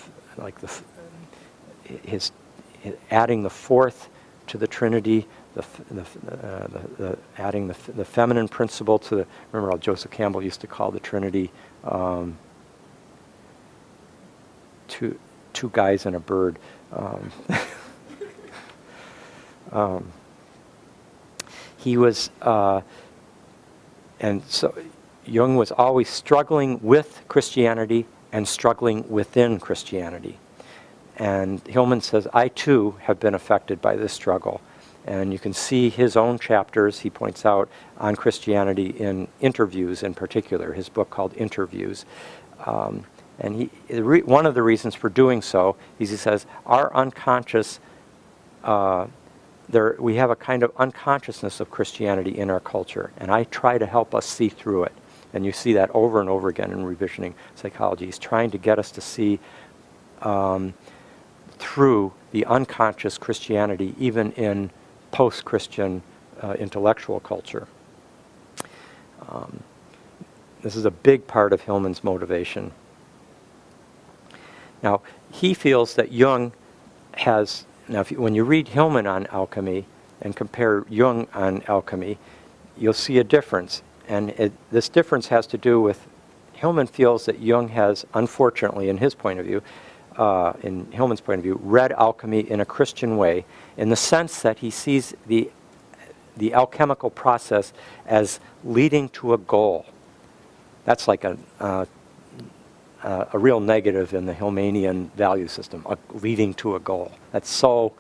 adding the fourth to the Trinity, adding the feminine principle to remember how Joseph Campbell used to call the Trinity two guys and a bird. He was, and so Jung was always struggling with Christianity and struggling within Christianity. And Hillman says, I too have been affected by this struggle. And you can see his own chapters, he points out, on Christianity in Interviews in particular, his book called Interviews. And one of the reasons for doing so is he says, our unconscious, we have a kind of unconsciousness of Christianity in our culture, and I try to help us see through it. And you see that over and over again in revisioning psychology. He's trying to get us to see through the unconscious Christianity, even in post-Christian intellectual culture. This is a big part of Hillman's motivation. Now, he feels that Jung has, when you read Hillman on alchemy and compare Jung on alchemy, you'll see a difference. And this difference has to do with, Hillman feels that Jung has, unfortunately, in his point of view, in Hillman's point of view, read alchemy in a Christian way, in the sense that he sees the alchemical process as leading to a goal. That's like a real negative in the Hillmanian value system, leading to a goal. That's so,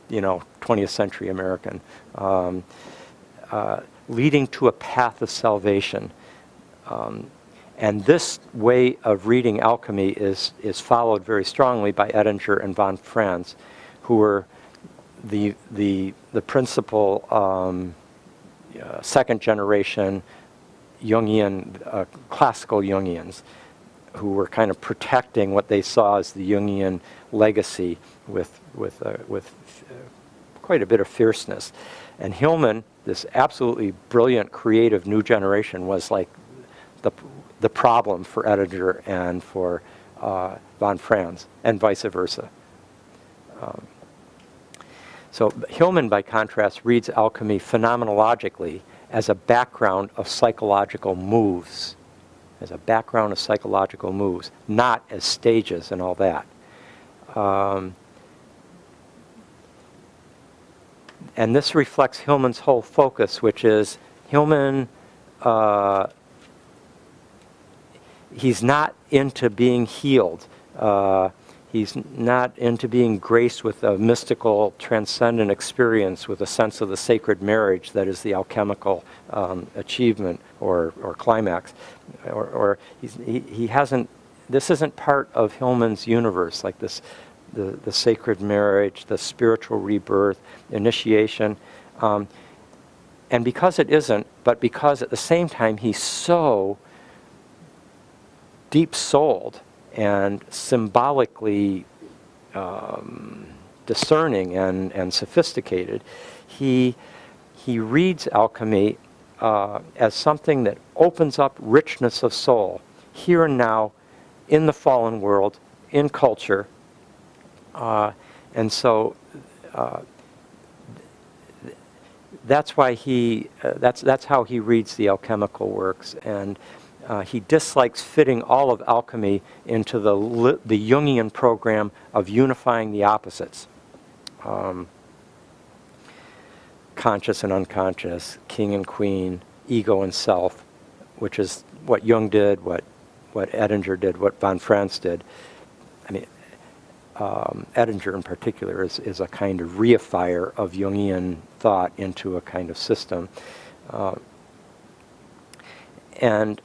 20th century American. Leading to a path of salvation. And this way of reading alchemy is followed very strongly by Edinger and von Franz, who were the principal second generation Jungian, classical Jungians, who were kind of protecting what they saw as the Jungian legacy with quite a bit of fierceness. And Hillman, this absolutely brilliant, creative new generation, was like the problem for Edinger and for von Franz, and vice versa. So Hillman, by contrast, reads alchemy phenomenologically as a background of psychological moves. Not as stages and all that. And this reflects Hillman's whole focus, which is Hillman, he's not into being healed. He's not into being graced with a mystical, transcendent experience with a sense of the sacred marriage that is the alchemical achievement or climax. Or he hasn't, this isn't part of Hillman's universe, like this the sacred marriage, the spiritual rebirth, initiation. And because it isn't, but because at the same time he's so deep-souled and symbolically discerning and sophisticated, he reads alchemy as something that opens up richness of soul, here and now, in the fallen world, in culture. And so that's why that's how he reads the alchemical works, and he dislikes fitting all of alchemy into the Jungian program of unifying the opposites, conscious and unconscious, king and queen, ego and self, which is what Jung did, what Edinger did, what von Franz did. I mean, Edinger in particular is a kind of reifier of Jungian thought into a kind of system. And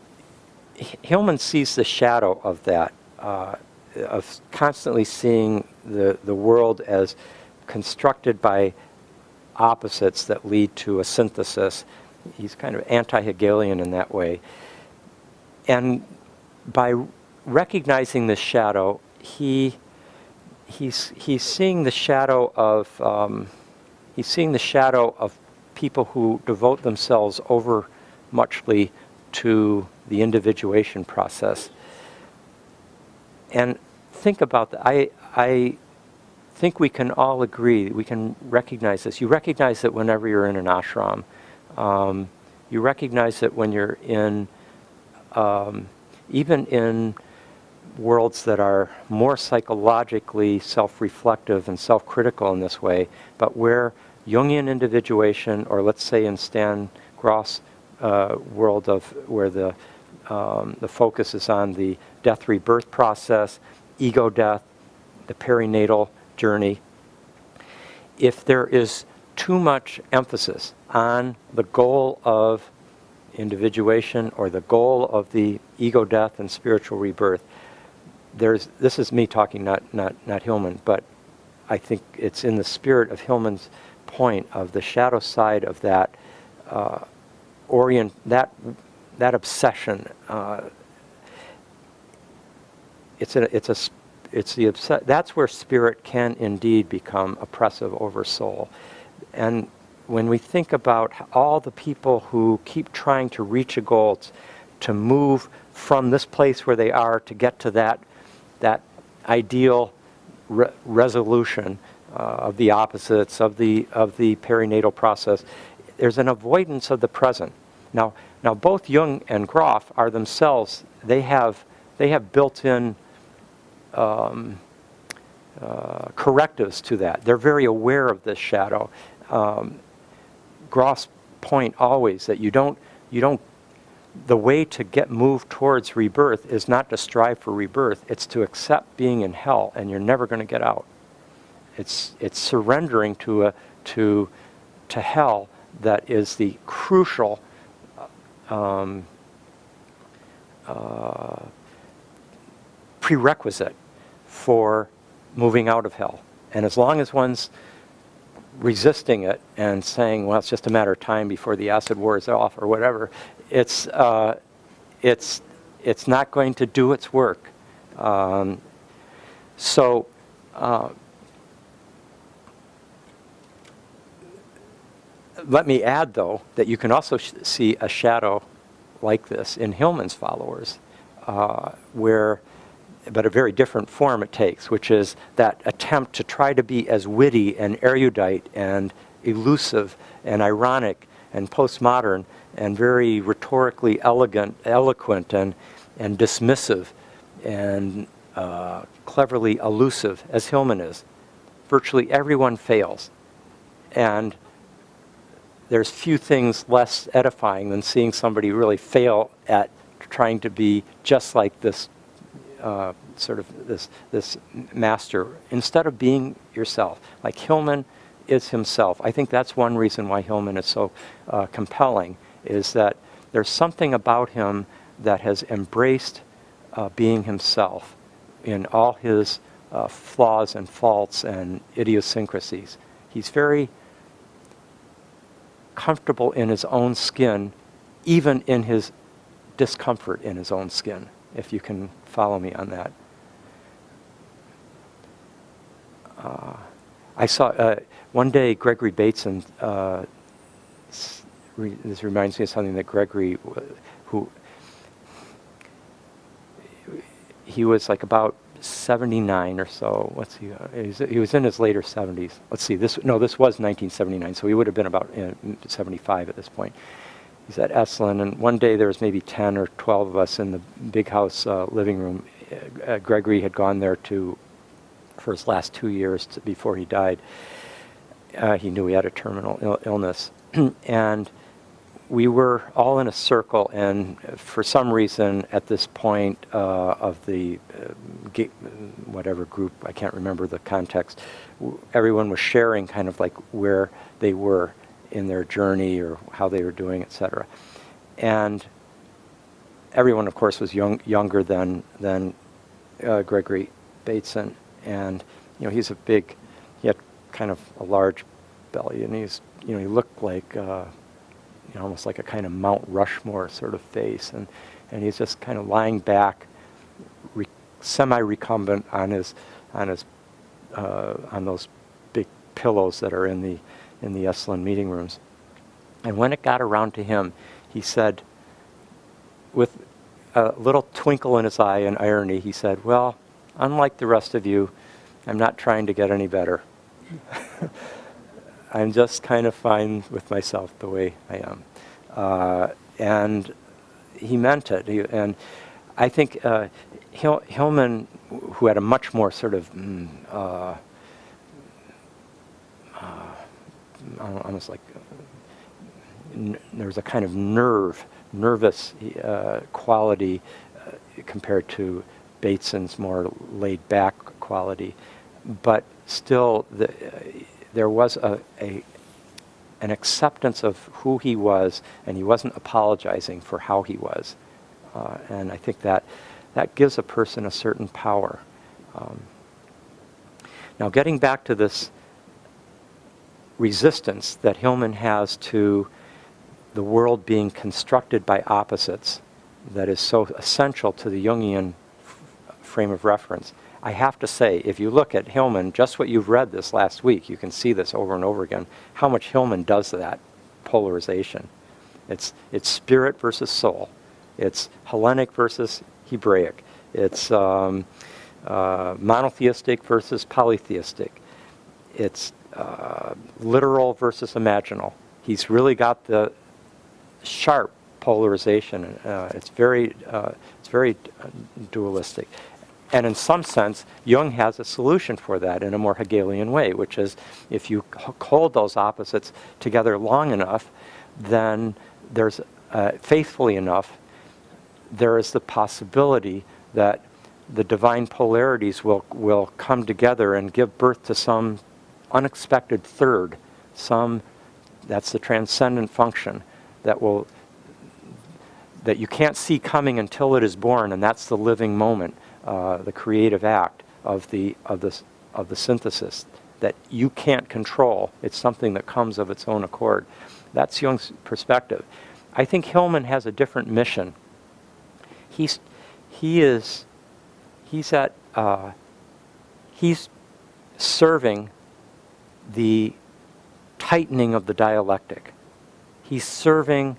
Hillman sees the shadow of that, of constantly seeing the world as constructed by opposites that lead to a synthesis. He's kind of anti-Hegelian in that way. And by recognizing this shadow, he's seeing the shadow of people who devote themselves over muchly to the individuation process. And think about that. I think we can all agree, we can recognize this. You recognize it whenever you're in an ashram. You recognize it when you're in, even in worlds that are more psychologically self-reflective and self-critical in this way, but where Jungian individuation, or let's say in Stan Groff's world of where the focus is on the death-rebirth process, ego death, the perinatal journey. If there is too much emphasis on the goal of individuation or the goal of the ego death and spiritual rebirth, this is me talking, not Hillman, but I think it's in the spirit of Hillman's point of the shadow side of that that obsession. That's where spirit can indeed become oppressive over soul. And when we think about all the people who keep trying to reach a goal, to move from this place where they are to get to that ideal resolution of the opposites, of the perinatal process, there's an avoidance of the present. Now both Jung and Groff are themselves, they have built-in correctives to that. They're very aware of this shadow. Groff's point always that the way to moved towards rebirth is not to strive for rebirth, it's to accept being in hell, and you're never going to get out. It's surrendering to hell that is the crucial prerequisite for moving out of hell. And as long as one's resisting it and saying, well, it's just a matter of time before the acid wears off or whatever, it's not going to do its work. Let me add, though, that you can also see a shadow like this in Hillman's followers, but a very different form it takes, which is that attempt to try to be as witty and erudite and elusive and ironic and postmodern and very rhetorically eloquent and dismissive and cleverly elusive as Hillman is. Virtually everyone fails. And there's few things less edifying than seeing somebody really fail at trying to be just like this this master, instead of being yourself. Like Hillman is himself. I think that's one reason why Hillman is so compelling, is that there's something about him that has embraced being himself in all his flaws and faults and idiosyncrasies. He's very comfortable in his own skin, even in his discomfort in his own skin, if you can follow me on that. I saw one day Gregory Bateson, this reminds me of something that Gregory, who he was like about 79 or so. He was in his later 70s. Let's see, this was 1979, so he would have been about 75 at this point. He's at Esalen, and one day there was maybe 10 or 12 of us in the big house living room. Gregory had gone there for his last 2 years before he died. He knew he had a terminal illness. And we were all in a circle, and for some reason at this point of the whatever group, I can't remember the context, everyone was sharing kind of like where they were in their journey or how they were doing, etc. And everyone, of course, was younger than Gregory Bateson, and he had kind of a large belly, and he looked like almost like a kind of Mount Rushmore sort of face, and he's just kind of lying back, semi-recumbent on those big pillows that are in the Esalen meeting rooms. And when it got around to him, he said, with a little twinkle in his eye and irony, he said, "Well, unlike the rest of you, I'm not trying to get any better. I'm just kind of fine with myself the way I am." And he meant it. And I think Hillman, who had a much more sort of almost like there was a kind of nervous quality compared to Bateson's more laid-back quality, but still there was an acceptance of who he was, and he wasn't apologizing for how he was. And I think that gives a person a certain power. Now, getting back to this resistance that Hillman has to the world being constructed by opposites, that is so essential to the Jungian frame of reference. I have to say, if you look at Hillman, just what you've read this last week, you can see this over and over again, how much Hillman does that polarization. It's spirit versus soul. It's Hellenic versus Hebraic. It's monotheistic versus polytheistic. It's literal versus imaginal. He's really got the sharp polarization. It's very dualistic. And in some sense, Jung has a solution for that in a more Hegelian way, which is if you hold those opposites together long enough, then there's, faithfully enough, there is the possibility that the divine polarities will come together and give birth to some unexpected third, that's the transcendent function that you can't see coming until it is born, and that's the living moment. The creative act of the synthesis that you can't control. It's something that comes of its own accord. That's Jung's perspective. I think Hillman has a different mission. He's serving the tightening of the dialectic. He's serving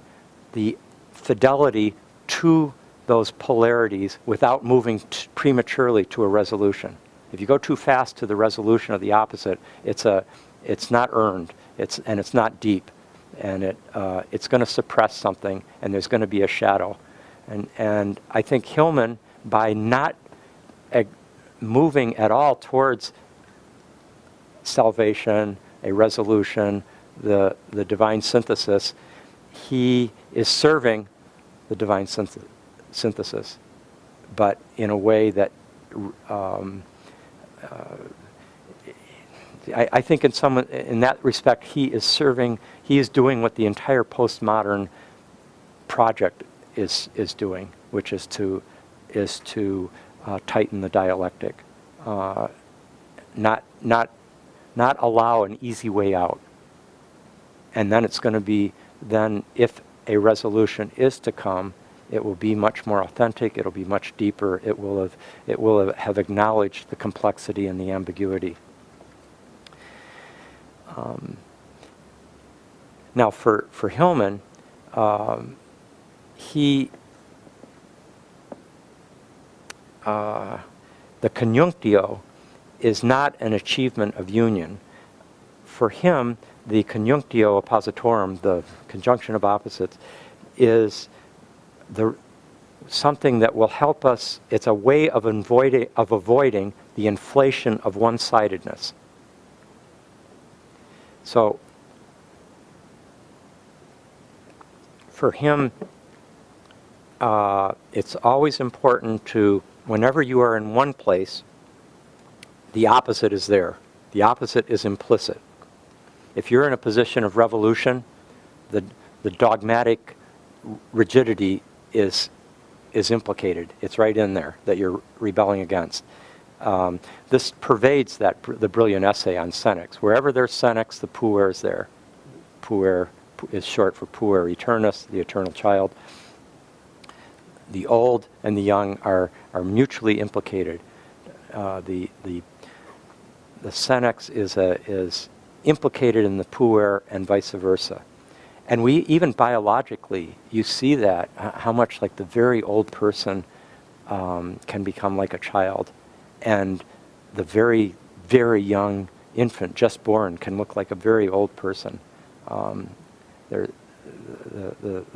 the fidelity to those polarities without moving prematurely to a resolution. If you go too fast to the resolution of the opposite, it's not earned, and it's not deep, and it's going to suppress something, and there's going to be a shadow. And I think Hillman, by not moving at all towards salvation, a resolution, the divine synthesis, he is serving the divine synthesis, but in a way that I think in that respect he is doing what the entire postmodern project is doing, which is to tighten the dialectic. not allow an easy way out. And then it's going to be, then if a resolution is to come, it will be much more authentic, it'll be much deeper, it will have acknowledged the complexity and the ambiguity. Now for Hillman, the conjunctio is not an achievement of union. For him, the conjunctio oppositorum, the conjunction of opposites, is something that will help us. It's a way of avoiding the inflation of one-sidedness. So, for him, it's always important to, whenever you are in one place, the opposite is there. The opposite is implicit. If you're in a position of revolution, the dogmatic rigidity is implicated. It's right in there that you're rebelling against. This pervades the brilliant essay on senex. Wherever there's senex, the puer is there. Puer is short for puer aeternus, the eternal child. The old and the young are mutually implicated. The senex is implicated in the puer and vice versa. And we, even biologically, you see that, how much like the very old person can become like a child. And the very, very young infant, just born, can look like a very old person. The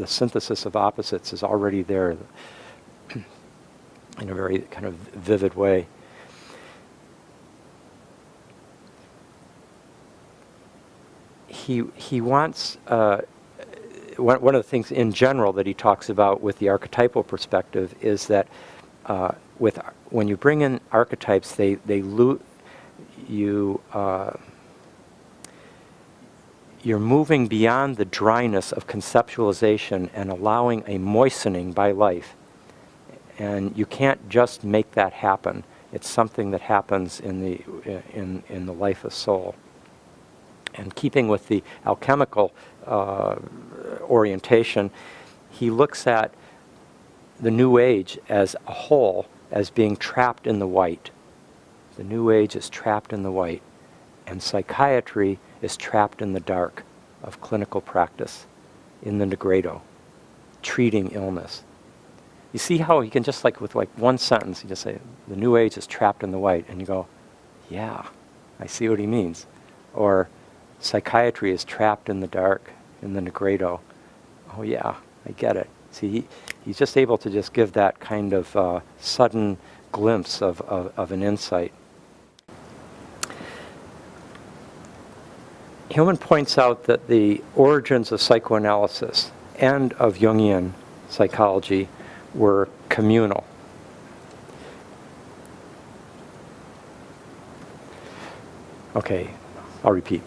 synthesis of opposites is already there in a very kind of vivid way. He wants, one of the things in general that he talks about with the archetypal perspective is that when you bring in archetypes, you're moving beyond the dryness of conceptualization and allowing a moistening by life. And you can't just make that happen. It's something that happens in the life of soul. And keeping with the alchemical orientation, he looks at the New Age as a whole as being trapped in the white. The New Age is trapped in the white, and psychiatry is trapped in the dark of clinical practice, in the negredo, treating illness. You see how he can just with one sentence, he just say, the New Age is trapped in the white, and you go, yeah, I see what he means. Or psychiatry is trapped in the dark, in the negredo. Oh yeah, I get it. See, he's just able to just give that kind of sudden glimpse of an insight. Hillman points out that the origins of psychoanalysis and of Jungian psychology were communal. Okay, I'll repeat.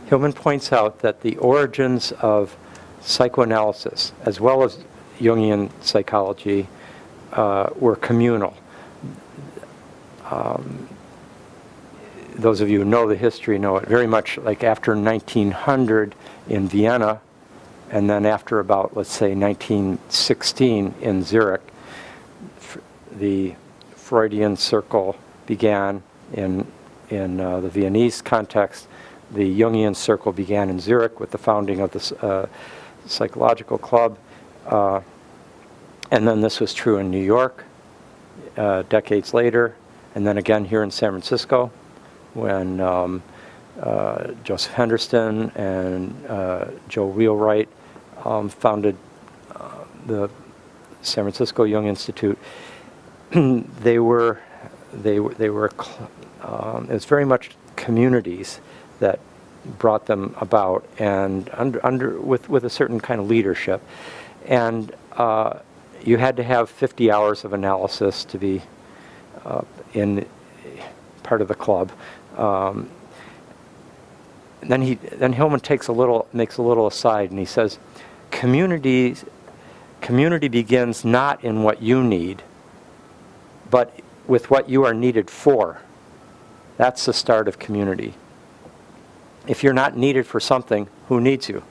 Hillman points out that the origins of psychoanalysis, as well as Jungian psychology, were communal. Those of you who know the history know it very much like after 1900 in Vienna, and then after about, let's say, 1916 in Zurich, the Freudian circle began in the Viennese context. The Jungian circle began in Zurich with the founding of the psychological club. And then this was true in New York decades later, and then again here in San Francisco when Joseph Henderson and Joe Wheelwright founded the San Francisco Jung Institute. It was very much communities that brought them about, and with a certain kind of leadership. And you had to have 50 hours of analysis to be in part of the club. Then Hillman makes a little aside, and he says, community begins not in what you need, but with what you are needed for. That's the start of community. If you're not needed for something, who needs you?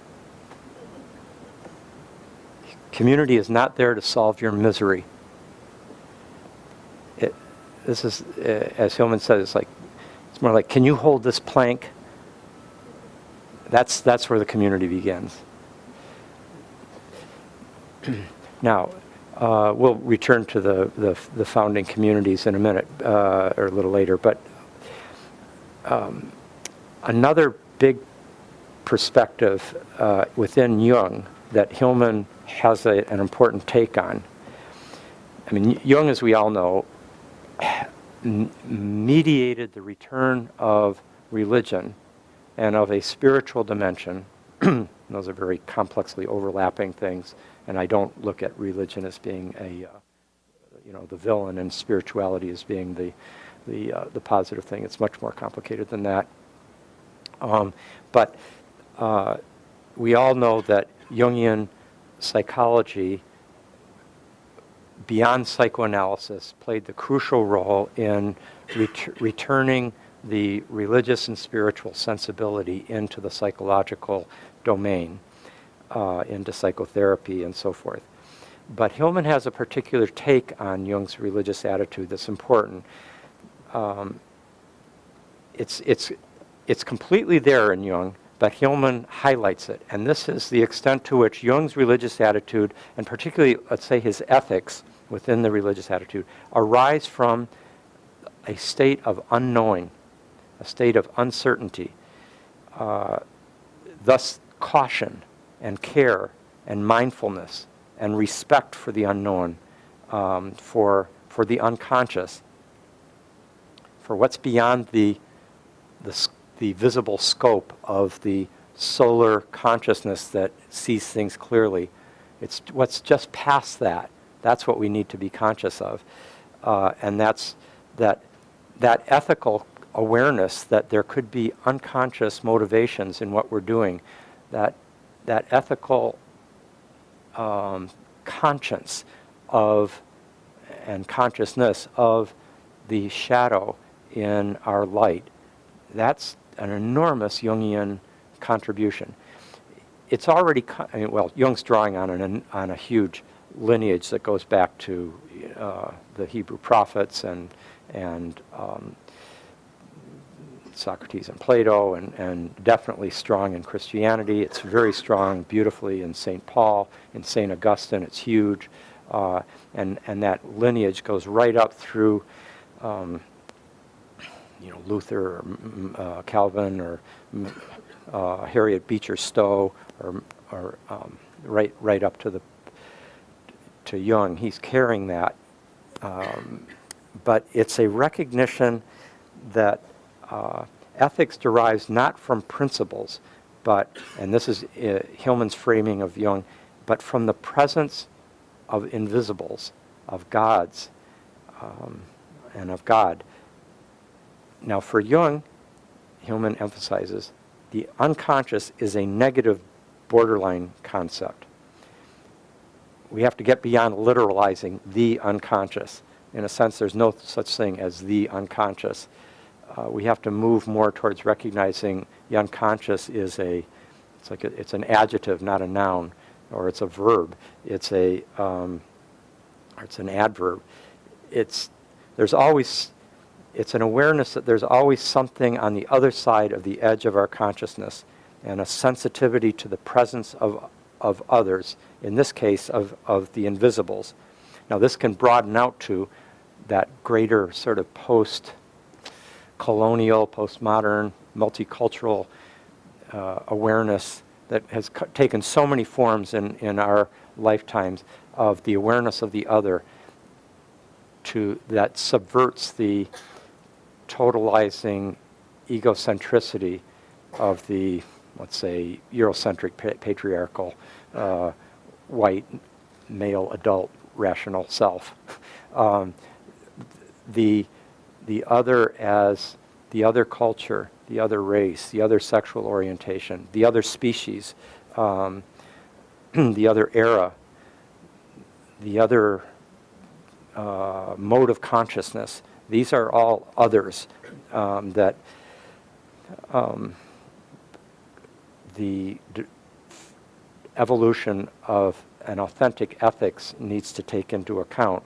Community is not there to solve your misery. This is, as Hillman said, it's more like, can you hold this plank? That's where the community begins. Now, we'll return to the founding communities in a minute, or a little later, but another big perspective within Jung that Hillman has an important take on. I mean, Jung, as we all know, mediated the return of religion and of a spiritual dimension. Those are very complexly overlapping things, and I don't look at religion as being the villain, and spirituality as being the positive thing. It's much more complicated than that. But we all know that Jungian psychology, beyond psychoanalysis, played the crucial role in returning the religious and spiritual sensibility into the psychological domain, into psychotherapy and so forth. But Hillman has a particular take on Jung's religious attitude that's important. It's completely there in Jung, but Hillman highlights it. And this is the extent to which Jung's religious attitude, and particularly, let's say, his ethics within the religious attitude, arise from a state of unknowing, a state of uncertainty. Thus, caution and care and mindfulness and respect for the unknown, for the unconscious, for what's beyond the visible scope of the solar consciousness that sees things clearly. It's what's just past that. That's what we need to be conscious of. And that's that ethical awareness that there could be unconscious motivations in what we're doing, that ethical conscience of and consciousness of the shadow in our light. That's an enormous Jungian contribution. It's already, Jung's drawing on a huge lineage that goes back to the Hebrew prophets and Socrates and Plato, and definitely strong in Christianity. It's very strong, beautifully, in St. Paul, in St. Augustine. It's huge, and that lineage goes right up through Luther or Calvin or Harriet Beecher Stowe or right up to Jung. He's carrying that, but it's a recognition that ethics derives not from principles, but, and this is Hillman's framing of Jung, but from the presence of invisibles, of gods, and of God. Now, for Jung, Hillman emphasizes, the unconscious is a negative borderline concept. We have to get beyond literalizing the unconscious. In a sense, there's no such thing as the unconscious. We have to move more towards recognizing the unconscious is it's an adjective, not a noun, or it's a verb. It's an adverb. It's an awareness that there's always something on the other side of the edge of our consciousness, and a sensitivity to the presence of others, in this case of the invisibles. Now this can broaden out to that greater sort of post-colonial, postmodern, multicultural awareness that has taken so many forms in our lifetimes, of the awareness of the other, that subverts the totalizing egocentricity of the, let's say, Eurocentric, patriarchal, white, male, adult, rational self. The other as the other culture, the other race, the other sexual orientation, the other species, the other era, the other mode of consciousness, These are all others that the evolution of an authentic ethics needs to take into account.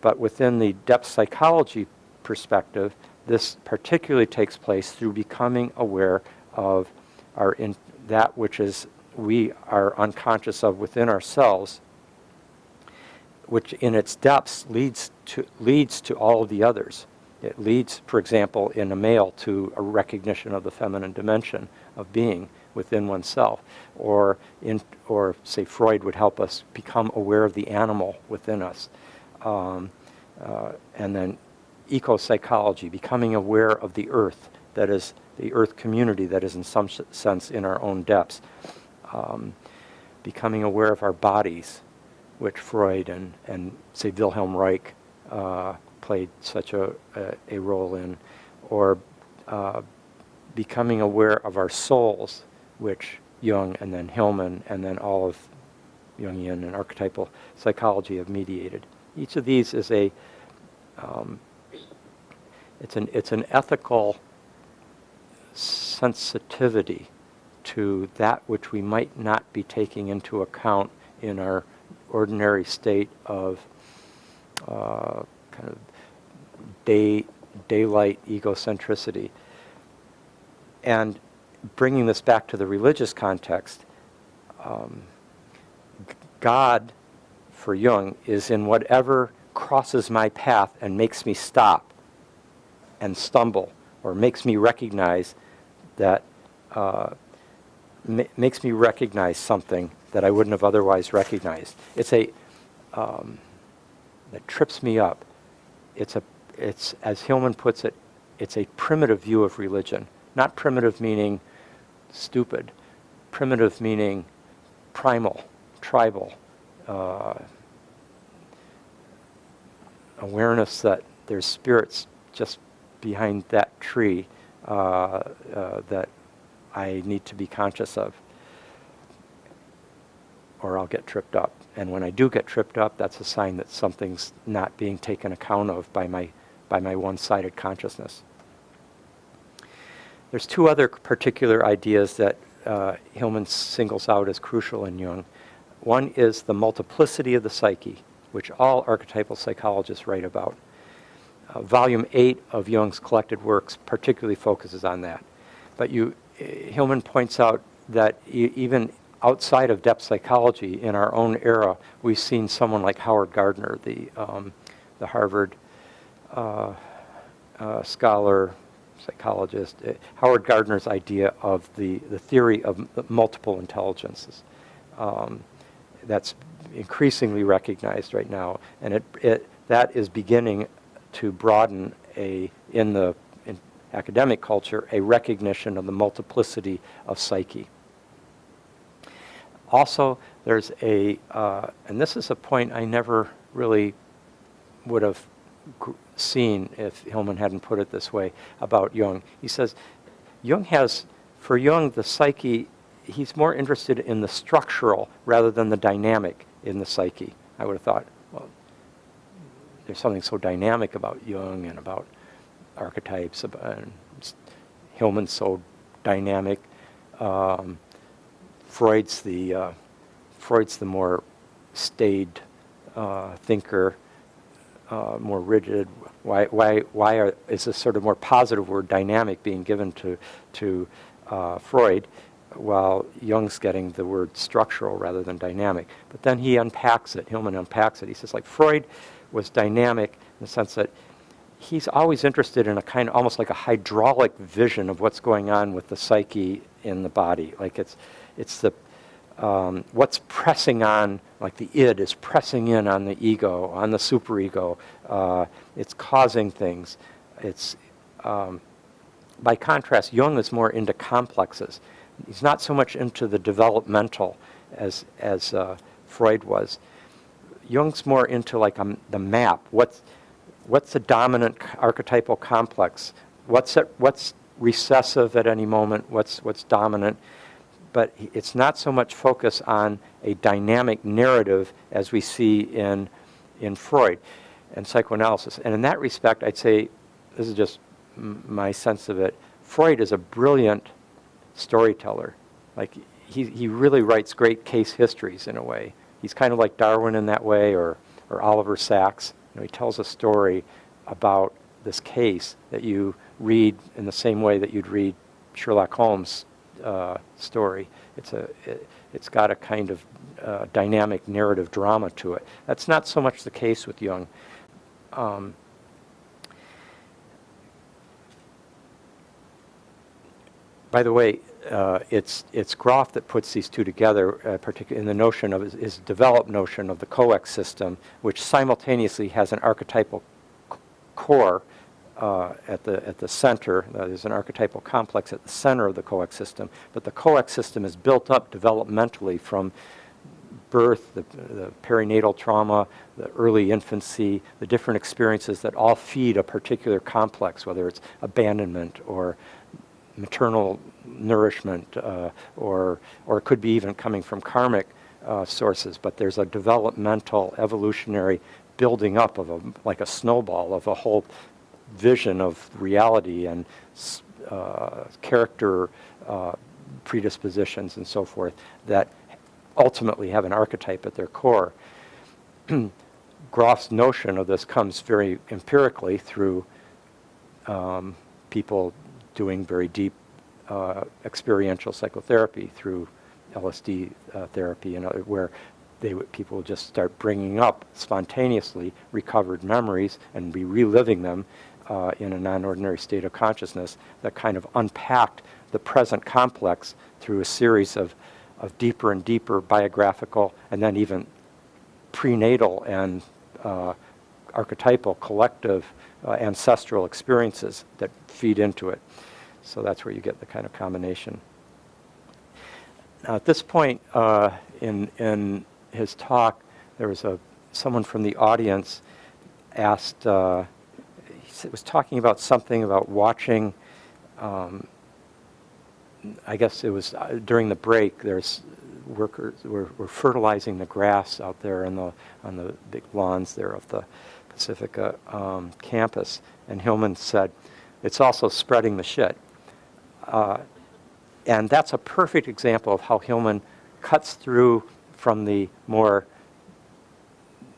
But within the depth psychology perspective, this particularly takes place through becoming aware of that which is we are unconscious of within ourselves, which in its depths leads to all of the others. It leads, for example, in a male to a recognition of the feminine dimension of being within oneself, or say Freud would help us become aware of the animal within us, and then eco-psychology, becoming aware of the earth, that is the earth community that is in some sense in our own depths, becoming aware of our bodies, which Freud and say Wilhelm Reich played such a role in, or becoming aware of our souls, which Jung and then Hillman and then all of Jungian and archetypal psychology have mediated. Each of these is it's an ethical sensitivity to that which we might not be taking into account in our ordinary state of kind of daylight egocentricity. And bringing this back to the religious context, God, for Jung, is in whatever crosses my path and makes me stop and stumble, or makes me recognize that, makes me recognize something that I wouldn't have otherwise recognized. It's that trips me up. It's as Hillman puts it, it's a primitive view of religion. Not primitive meaning stupid, primitive meaning primal, tribal, awareness that there's spirits just behind that tree that I need to be conscious of, or I'll get tripped up. And when I do get tripped up, that's a sign that something's not being taken account of by my one-sided consciousness. There's two other particular ideas that Hillman singles out as crucial in Jung. One is the multiplicity of the psyche, which all archetypal psychologists write about. Volume 8 of Jung's collected works particularly focuses on that. But Hillman points out that even outside of depth psychology, in our own era, we've seen someone like Howard Gardner, the Harvard scholar, psychologist. Howard Gardner's idea of the theory of multiple intelligences. That's increasingly recognized right now, and that is beginning to broaden in academic culture a recognition of the multiplicity of psyche. Also, there's and this is a point I never really would have seen if Hillman hadn't put it this way about Jung. He says, for Jung, the psyche, he's more interested in the structural rather than the dynamic in the psyche. I would have thought, well, there's something so dynamic about Jung and about archetypes, and Hillman's so dynamic. Freud's the more staid thinker, more rigid. Why is this sort of more positive word, dynamic, being given to Freud, while Jung's getting the word structural rather than dynamic? But then he unpacks it. Hillman unpacks it. He says, like, Freud was dynamic in the sense that he's always interested in a kind of almost like a hydraulic vision of what's going on with the psyche in the body. Like it's the what's pressing on, like the id is pressing in on the ego, on the superego. It's causing things. It's by contrast, Jung is more into complexes. He's not so much into the developmental as Freud was. Jung's more into like the map. What's the dominant archetypal complex? What's recessive at any moment? What's dominant? But it's not so much focus on a dynamic narrative as we see in Freud. and psychoanalysis. And in that respect, I'd say, this is just my sense of it, Freud is a brilliant storyteller. Like, he really writes great case histories in a way. He's kind of like Darwin in that way, or Oliver Sacks. He tells a story about this case that you read in the same way that you'd read Sherlock Holmes' story. It's got a kind of dynamic narrative drama to it. That's not so much the case with Jung. By the way, it's Groff that puts these two together, particularly in the notion of his developed notion of the coex system, which simultaneously has an archetypal core at the center. There's an archetypal complex at the center of the coex system, but the coex system is built up developmentally from birth, the perinatal trauma, the early infancy, the different experiences that all feed a particular complex, whether it's abandonment or maternal nourishment, or it could be even coming from karmic sources. But there's a developmental, evolutionary building up of like a snowball of a whole vision of reality and character predispositions and so forth that ultimately have an archetype at their core. Groff's notion of this comes very empirically through people doing very deep experiential psychotherapy, through LSD therapy and other, where people would just start bringing up spontaneously recovered memories and be reliving them in a non-ordinary state of consciousness that kind of unpacked the present complex through a series of deeper and deeper biographical and then even prenatal and archetypal collective ancestral experiences that feed into it. So that's where you get the kind of combination. Now at this point in his talk, there was someone from the audience asked, he was talking about something about watching, I guess it was during the break, there's workers were fertilizing the grass out there on the big lawns there of the Pacifica campus, and Hillman said, it's also spreading the shit. And that's a perfect example of how Hillman cuts through from the more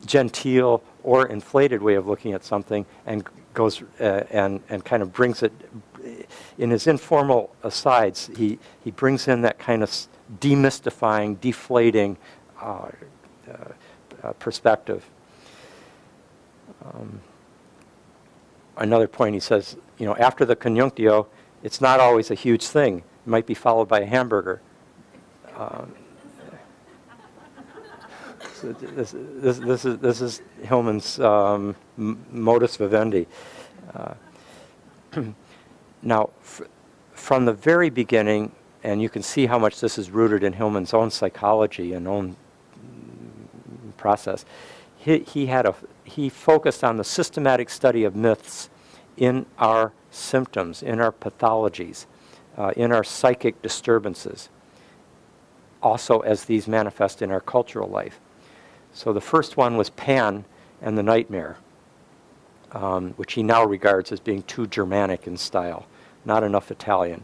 genteel or inflated way of looking at something and goes and kind of brings it in his informal asides. He brings in that kind of demystifying, deflating perspective. Another point, he says, after the conjunctio, it's not always a huge thing. It might be followed by a hamburger. So this is Hillman's modus vivendi. Now, from the very beginning, and you can see how much this is rooted in Hillman's own psychology and own process, he focused on the systematic study of myths in our symptoms, in our pathologies, in our psychic disturbances, also as these manifest in our cultural life. So the first one was Pan and the Nightmare, which he now regards as being too Germanic in style, not enough Italian.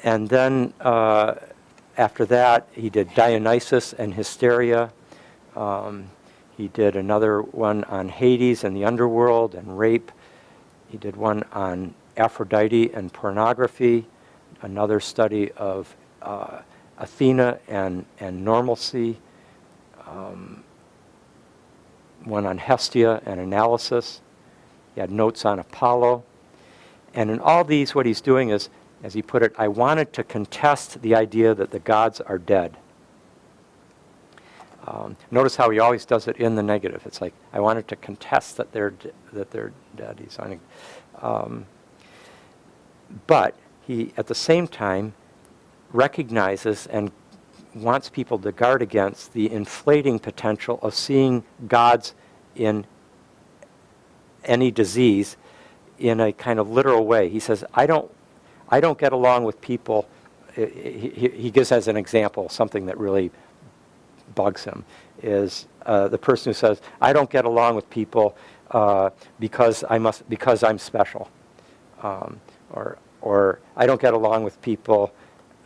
And then after that, he did Dionysus and Hysteria. He did another one on Hades and the underworld and rape. He did one on Aphrodite and pornography, another study of Athena and normalcy, one on Hestia and analysis. He had notes on Apollo. And in all these, what he's doing is, as he put it, I wanted to contest the idea that the gods are dead. Notice how he always does it in the negative. It's like, I wanted to contest that they're dead. He's but he, at the same time, recognizes and wants people to guard against the inflating potential of seeing gods in any disease in a kind of literal way. He says, I don't get along with people. He gives as an example something that really bugs him is the person who says, I don't get along with people because I'm special, or I don't get along with people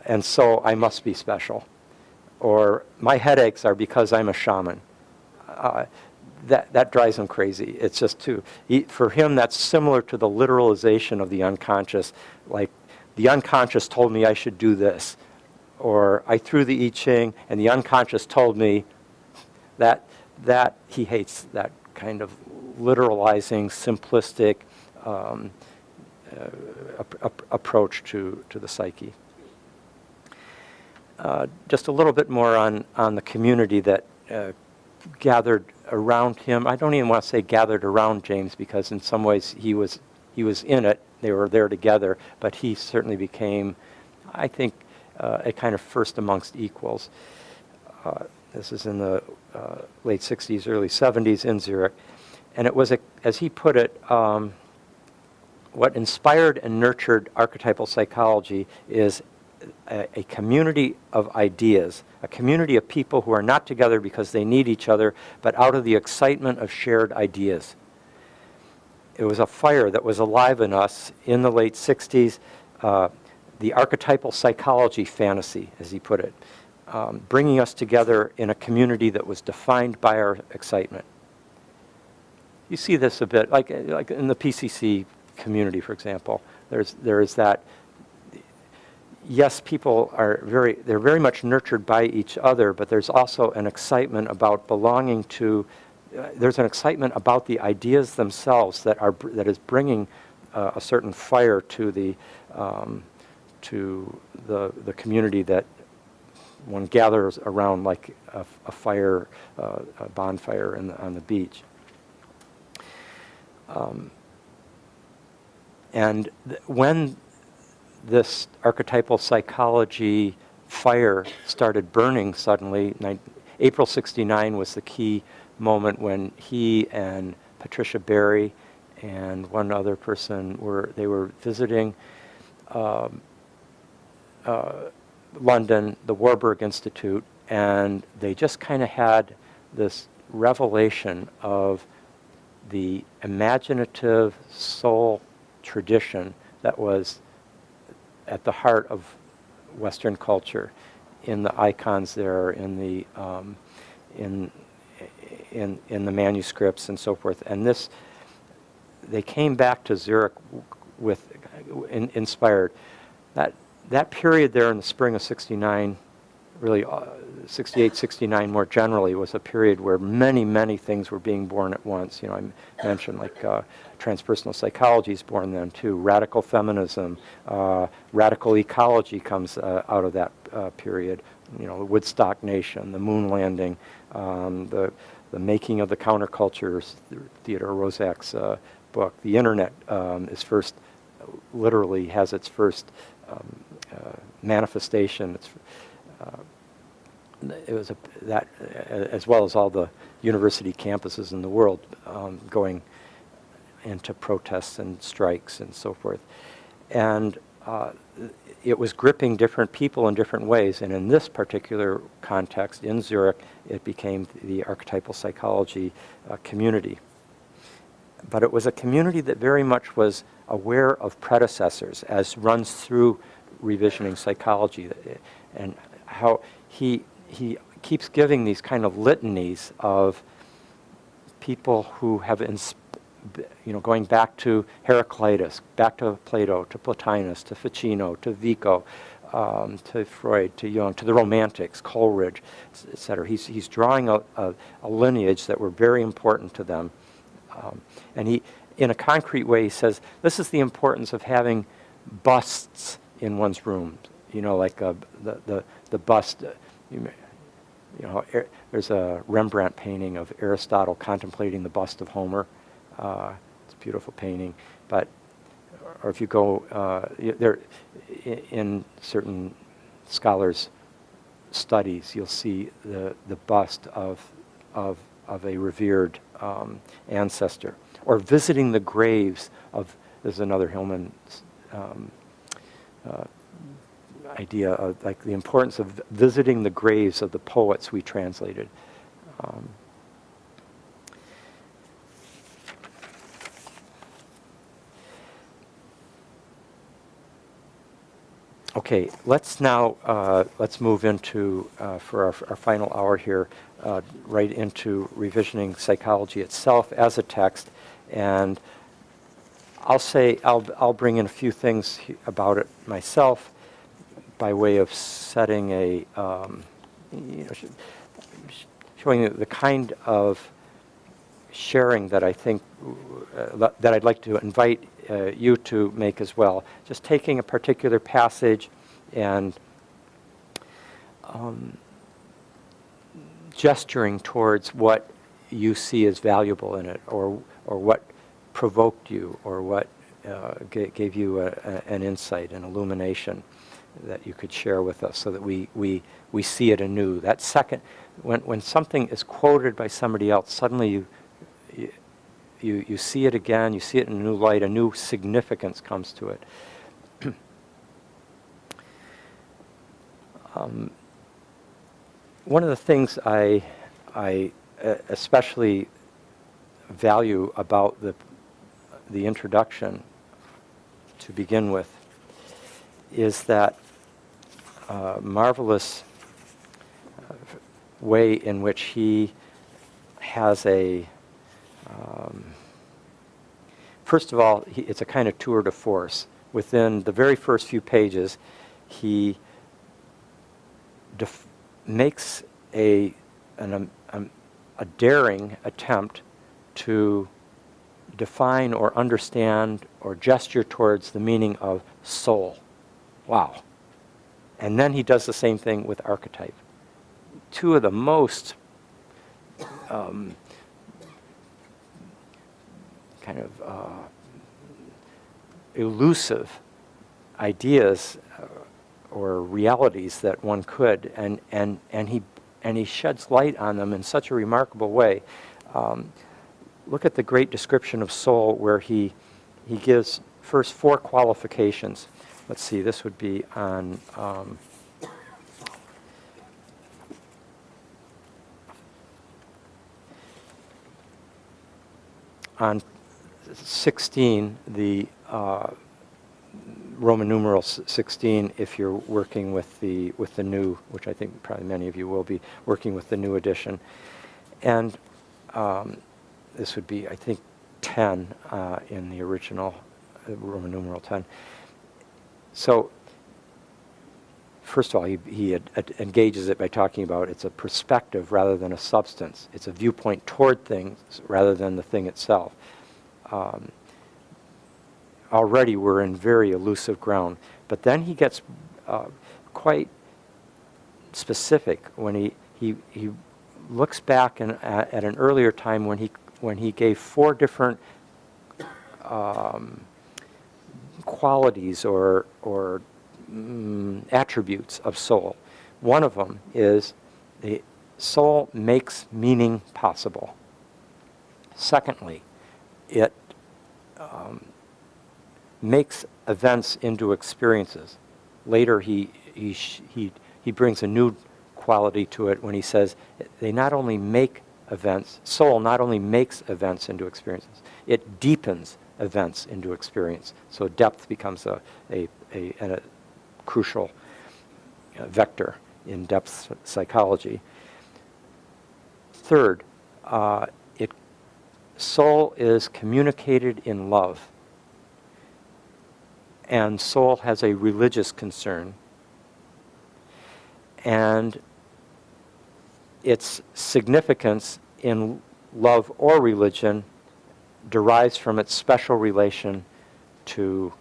and so I must be special, or my headaches are because I'm a shaman. That drives him crazy. It's just for him, that's similar to the literalization of the unconscious. Like, the unconscious told me I should do this, or I threw the I Ching and the unconscious told me that he hates that kind of literalizing, simplistic approach to the psyche. Just a little bit more on the community that gathered around him. I don't even want to say gathered around James, because in some ways he was in it. They were there together, but he certainly became, I think, a kind of first amongst equals. This is in the late 60s, early 70s in Zurich. And it was, as he put it, what inspired and nurtured archetypal psychology is a community of ideas, a community of people who are not together because they need each other, but out of the excitement of shared ideas. It was a fire that was alive in us in the late 60s, the archetypal psychology fantasy, as he put it, bringing us together in a community that was defined by our excitement. You see this a bit, like in the PCC community, for example. There is that. Yes, people they're very much nurtured by each other, but there's also an excitement about belonging to. There's an excitement about the ideas themselves that is bringing a certain fire to the community that one gathers around, like a fire, a bonfire on the beach. When this archetypal psychology fire started burning suddenly, April 69 was the key moment when he and Patricia Berry and one other person were visiting London, the Warburg Institute, and they just kind of had this revelation of the imaginative soul tradition that was at the heart of Western culture, in the icons there, in the manuscripts and so forth. And they came back to Zurich with inspired. That period there in the spring of 69, really 68, 69 more generally, was a period where many, many things were being born at once. I mentioned like transpersonal psychology is born then too. Radical feminism, radical ecology comes out of that period. The Woodstock Nation, the moon landing, the making of the countercultures, Theodore Roszak's book. The internet literally has its first manifestation. It was that, as well as all the university campuses in the world going into protests and strikes and so forth. And it was gripping different people in different ways. And in this particular context, in Zurich, it became the archetypal psychology community. But it was a community that very much was aware of predecessors, as runs through revisioning psychology, and how he keeps giving these kind of litanies of people who have, going back to Heraclitus, back to Plato, to Plotinus, to Ficino, to Vico, to Freud, to Jung, to the Romantics, Coleridge, etc. He's drawing a lineage that were very important to them. And he, in a concrete way, he says, this is the importance of having busts in one's room. Like the bust, there's a Rembrandt painting of Aristotle contemplating the bust of Homer. It's a beautiful painting. Or if you go, there, in certain scholars' studies, you'll see the bust of a revered ancestor. Or visiting the graves of, there's another Hillman, idea of like the importance of visiting the graves of the poets we translated. Okay, let's now let's move into for our final hour here, right into revisioning psychology itself as a text, and I'll bring in a few things about it myself by way of setting a showing the kind of sharing that I think that I'd like to invite you to make as well. Just taking a particular passage and gesturing towards what you see as valuable in it, or what provoked you, or what gave you an insight, an illumination that you could share with us, so that we see it anew. That second, when something is quoted by somebody else, suddenly you see it again, you see it in a new light, a new significance comes to it. One of the things I especially value about the introduction to begin with is that marvelous way in which he has a first of all, it's a kind of tour de force. Within the very first few pages, he makes a daring attempt to define or understand or gesture towards the meaning of soul. Wow. And then he does the same thing with archetype. Two of the most kind of elusive ideas or realities that one could, and he sheds light on them in such a remarkable way. Look at the great description of soul, where he gives first 4 qualifications. Let's see, this would be on 16, the Roman numeral 16, if you're working with the new, which I think probably many of you will be working with the new edition, and this would be, I think, 10 in the original Roman numeral 10. So, first of all, he engages it by talking about it's a perspective rather than a substance. It's a viewpoint toward things rather than the thing itself. Already we're in very elusive ground. But then he gets quite specific when he looks back at an earlier time when he gave 4 different qualities or attributes of soul. One of them is the soul makes meaning possible. Secondly, it makes events into experiences. Later, he brings a new quality to it when he says they not only make events, soul not only makes events into experiences, it deepens events into experience. So depth becomes a crucial vector in depth psychology. Third, soul is communicated in love, and soul has a religious concern, and its significance in love or religion derives from its special relation to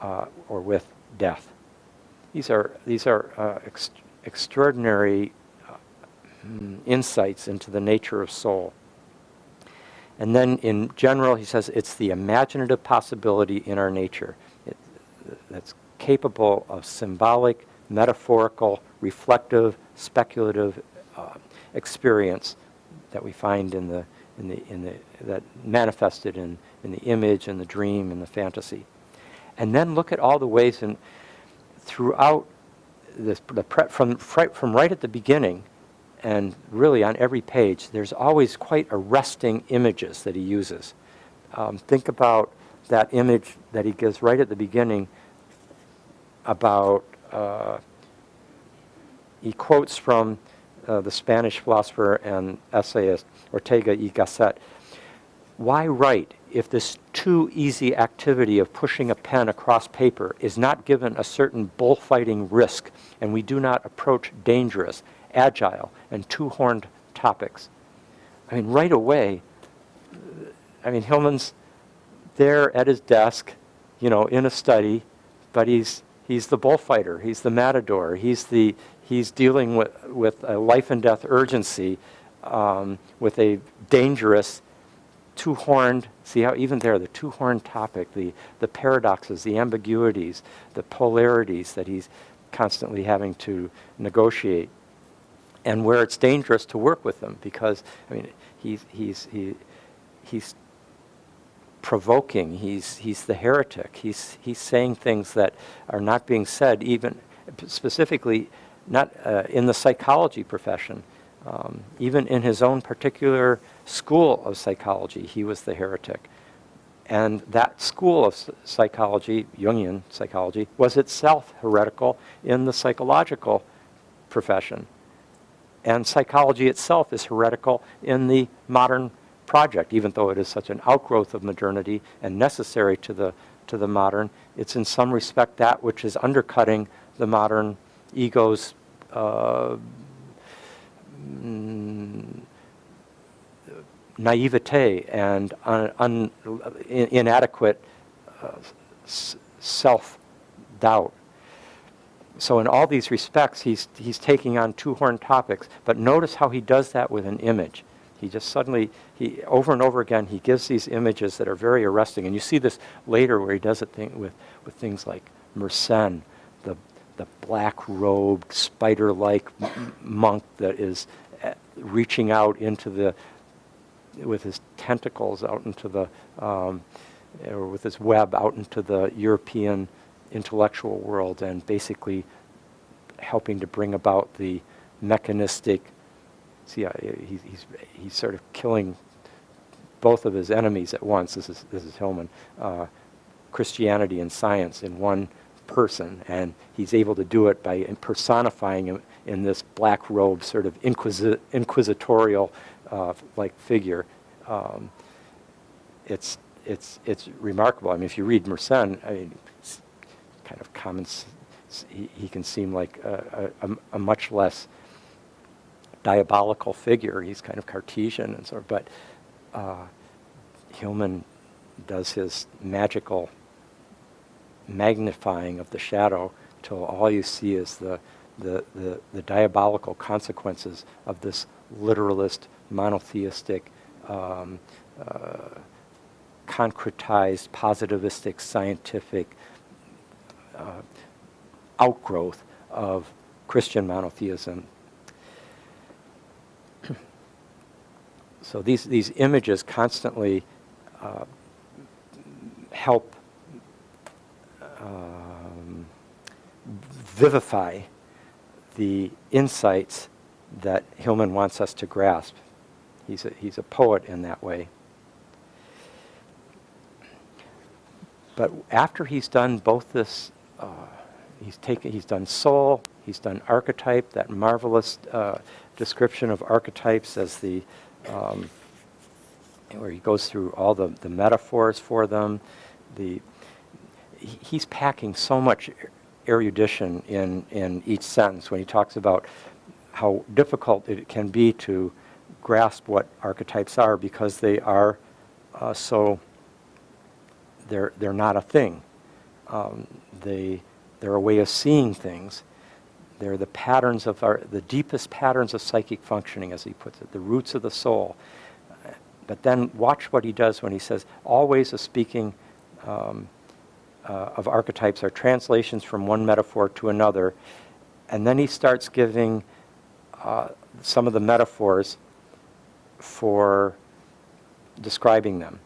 or with death. These are extraordinary insights into the nature of soul. And then in general, he says it's the imaginative possibility in our nature that's capable of symbolic, metaphorical, reflective, speculative experience that we find that manifested in the image and the dream and the fantasy. And then look at all the ways throughout from right at the beginning, and really on every page, there's always quite arresting images that he uses. Think about that image that he gives right at the beginning about, he quotes from the Spanish philosopher and essayist Ortega y Gasset. Why write if this too easy activity of pushing a pen across paper is not given a certain bullfighting risk, and we do not approach dangerous, agile, and two-horned topics? I mean, right away, Hillman's there at his desk, in a study, but he's the bullfighter, he's the matador, he's dealing with a life and death urgency, with a dangerous two-horned, see how even there, the two-horned topic, the paradoxes, the ambiguities, the polarities that he's constantly having to negotiate, and where it's dangerous to work with them, because he's provoking, he's the heretic, he's saying things that are not being said, even specifically not in the psychology profession. Even in his own particular school of psychology, he was the heretic. And that school of psychology, Jungian psychology, was itself heretical in the psychological profession. And psychology itself is heretical in the modern project, even though it is such an outgrowth of modernity and necessary to the modern. It's in some respect that which is undercutting the modern ego's naivete and inadequate self-doubt. So in all these respects, he's taking on two-horned topics, but notice how he does that with an image. He just suddenly, over and over again, he gives these images that are very arresting. And you see this later where he does it with things like Mersenne, the black-robed, spider-like monk that is reaching out into with his tentacles out into or with his web out into the European intellectual world, and basically helping to bring about the mechanistic. See, he's sort of killing both of his enemies at once. This is Hillman, Christianity and science in one person, and he's able to do it by personifying him in this black robe, sort of inquisitorial like figure. It's remarkable. If you read Mersenne, it's kind of common. He can seem like a much less diabolical figure. He's kind of Cartesian and sort of, but Hillman does his magical magnifying of the shadow till all you see is the diabolical consequences of this literalist, monotheistic, concretized, positivistic, scientific outgrowth of Christian monotheism. So these images constantly help vivify the insights that Hillman wants us to grasp. He's a poet in that way. But after he's done both this, he's done soul, he's done archetype, that marvelous description of archetypes as the where he goes through all the metaphors for them. He's packing so much erudition in each sentence when he talks about how difficult it can be to grasp what archetypes are, because they are they're not a thing. They're a way of seeing things. They're the patterns of the deepest patterns of psychic functioning, as he puts it, the roots of the soul. But then watch what he does when he says, all ways of speaking of archetypes are translations from one metaphor to another. And then he starts giving some of the metaphors for describing them.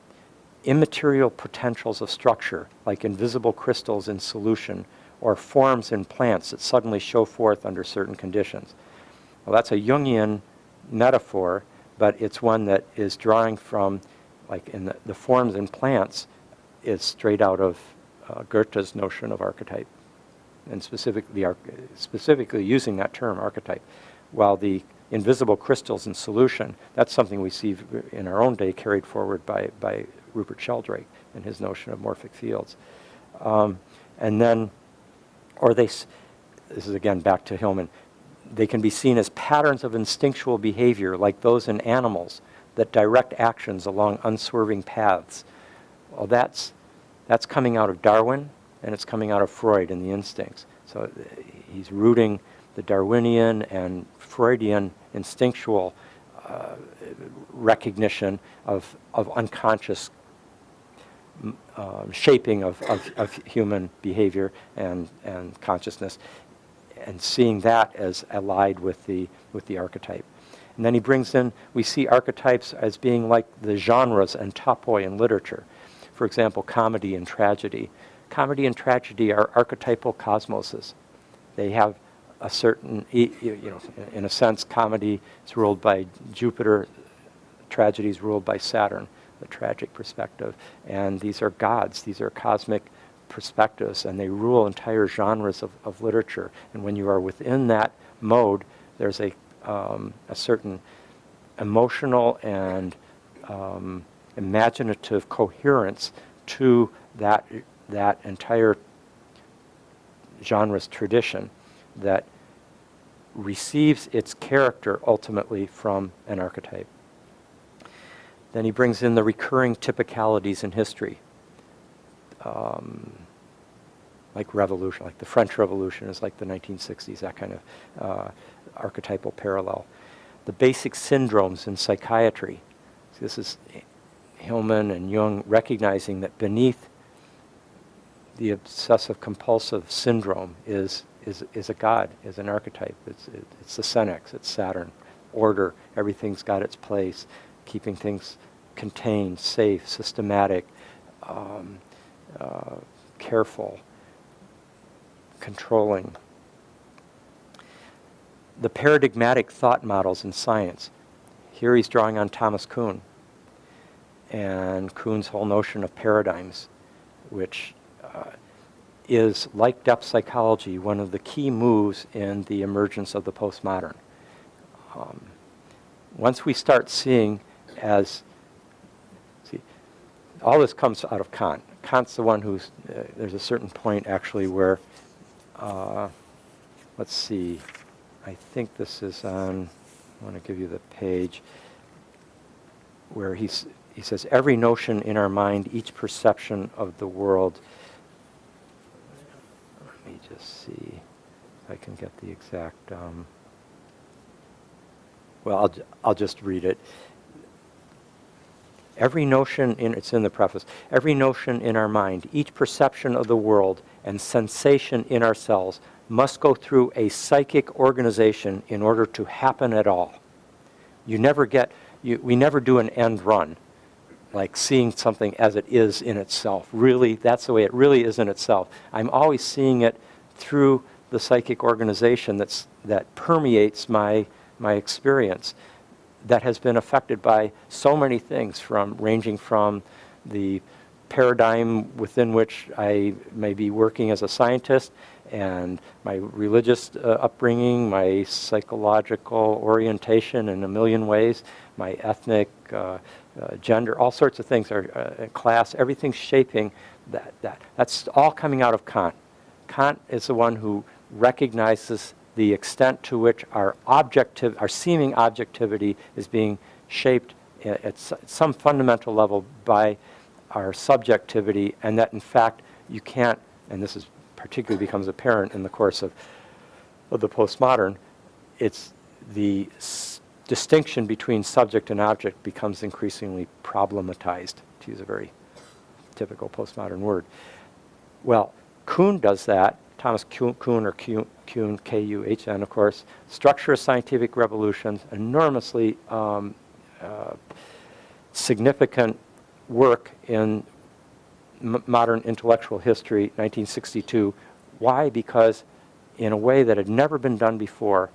Immaterial potentials of structure, like invisible crystals in solution, or forms in plants that suddenly show forth under certain conditions. Well, that's a Jungian metaphor, but it's one that is drawing from, like in the forms in plants, is straight out of Goethe's notion of archetype, and specifically using that term, archetype. While the invisible crystals in solution, that's something we see in our own day carried forward by Rupert Sheldrake and his notion of morphic fields. And then, this is again back to Hillman, they can be seen as patterns of instinctual behavior like those in animals that direct actions along unswerving paths. Well, that's coming out of Darwin, and it's coming out of Freud and the instincts. So he's rooting the Darwinian and Freudian instinctual recognition of unconscious shaping of human behavior and consciousness, and seeing that as allied with the archetype. And then he brings in, we see archetypes as being like the genres and topoi in literature. For example, comedy and tragedy. Comedy and tragedy are archetypal cosmoses. They have a certain, in a sense, comedy is ruled by Jupiter, tragedy is ruled by Saturn, the tragic perspective. And these are gods, these are cosmic perspectives, and they rule entire genres of literature. And when you are within that mode, there's a certain emotional and imaginative coherence to that entire genre's tradition that receives its character ultimately from an archetype. Then he brings in the recurring typicalities in history, like revolution, like the French Revolution is like the 1960s, that kind of archetypal parallel. The basic syndromes in psychiatry. So this is Hillman and Jung recognizing that beneath the obsessive-compulsive syndrome is a god, is an archetype. It's the Senex, it's Saturn. Order, everything's got its place, keeping things contained, safe, systematic, careful, controlling. The paradigmatic thought models in science. Here he's drawing on Thomas Kuhn and Kuhn's whole notion of paradigms, which is, like depth psychology, one of the key moves in the emergence of the postmodern. Once we start seeing all this comes out of Kant. Kant's the one who's, there's a certain point actually where, let's see, I think this is on, I want to give you the page, where he says, every notion in our mind, each perception of the world. Let me just see if I can get the exact, well, I'll just read it. Every notion it's in the preface, every notion in our mind, each perception of the world and sensation in ourselves must go through a psychic organization in order to happen at all. We never do an end run, like seeing something as it is in itself. Really, that's the way it really is in itself. I'm always seeing it through the psychic organization that permeates my experience, that has been affected by so many things, ranging from the paradigm within which I may be working as a scientist, and my religious upbringing, my psychological orientation in a million ways, my ethnic, gender, all sorts of things, class, everything's shaping that. That's all coming out of Kant. Kant is the one who recognizes the extent to which our seeming objectivity is being shaped at some fundamental level by our subjectivity, and that in fact you can't, and this is particularly becomes apparent in the course of the postmodern, it's the distinction between subject and object becomes increasingly problematized, to use a very typical postmodern word. Well, Kuhn does that. Thomas Kuhn, or Kuhn, K-U-H-N, of course. Structure of Scientific Revolutions, enormously significant work in modern intellectual history, 1962, Why? Because in a way that had never been done before,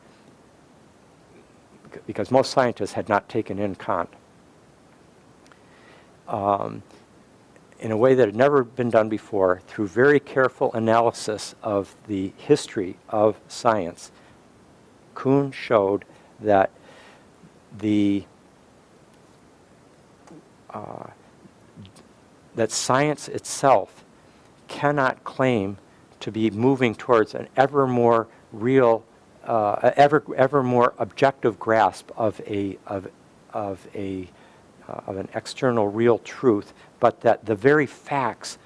because most scientists had not taken in Kant. In a way that had never been done before, through very careful analysis of the history of science, Kuhn showed that that science itself cannot claim to be moving towards an ever more real, ever more objective grasp of an external real truth, but that the very facts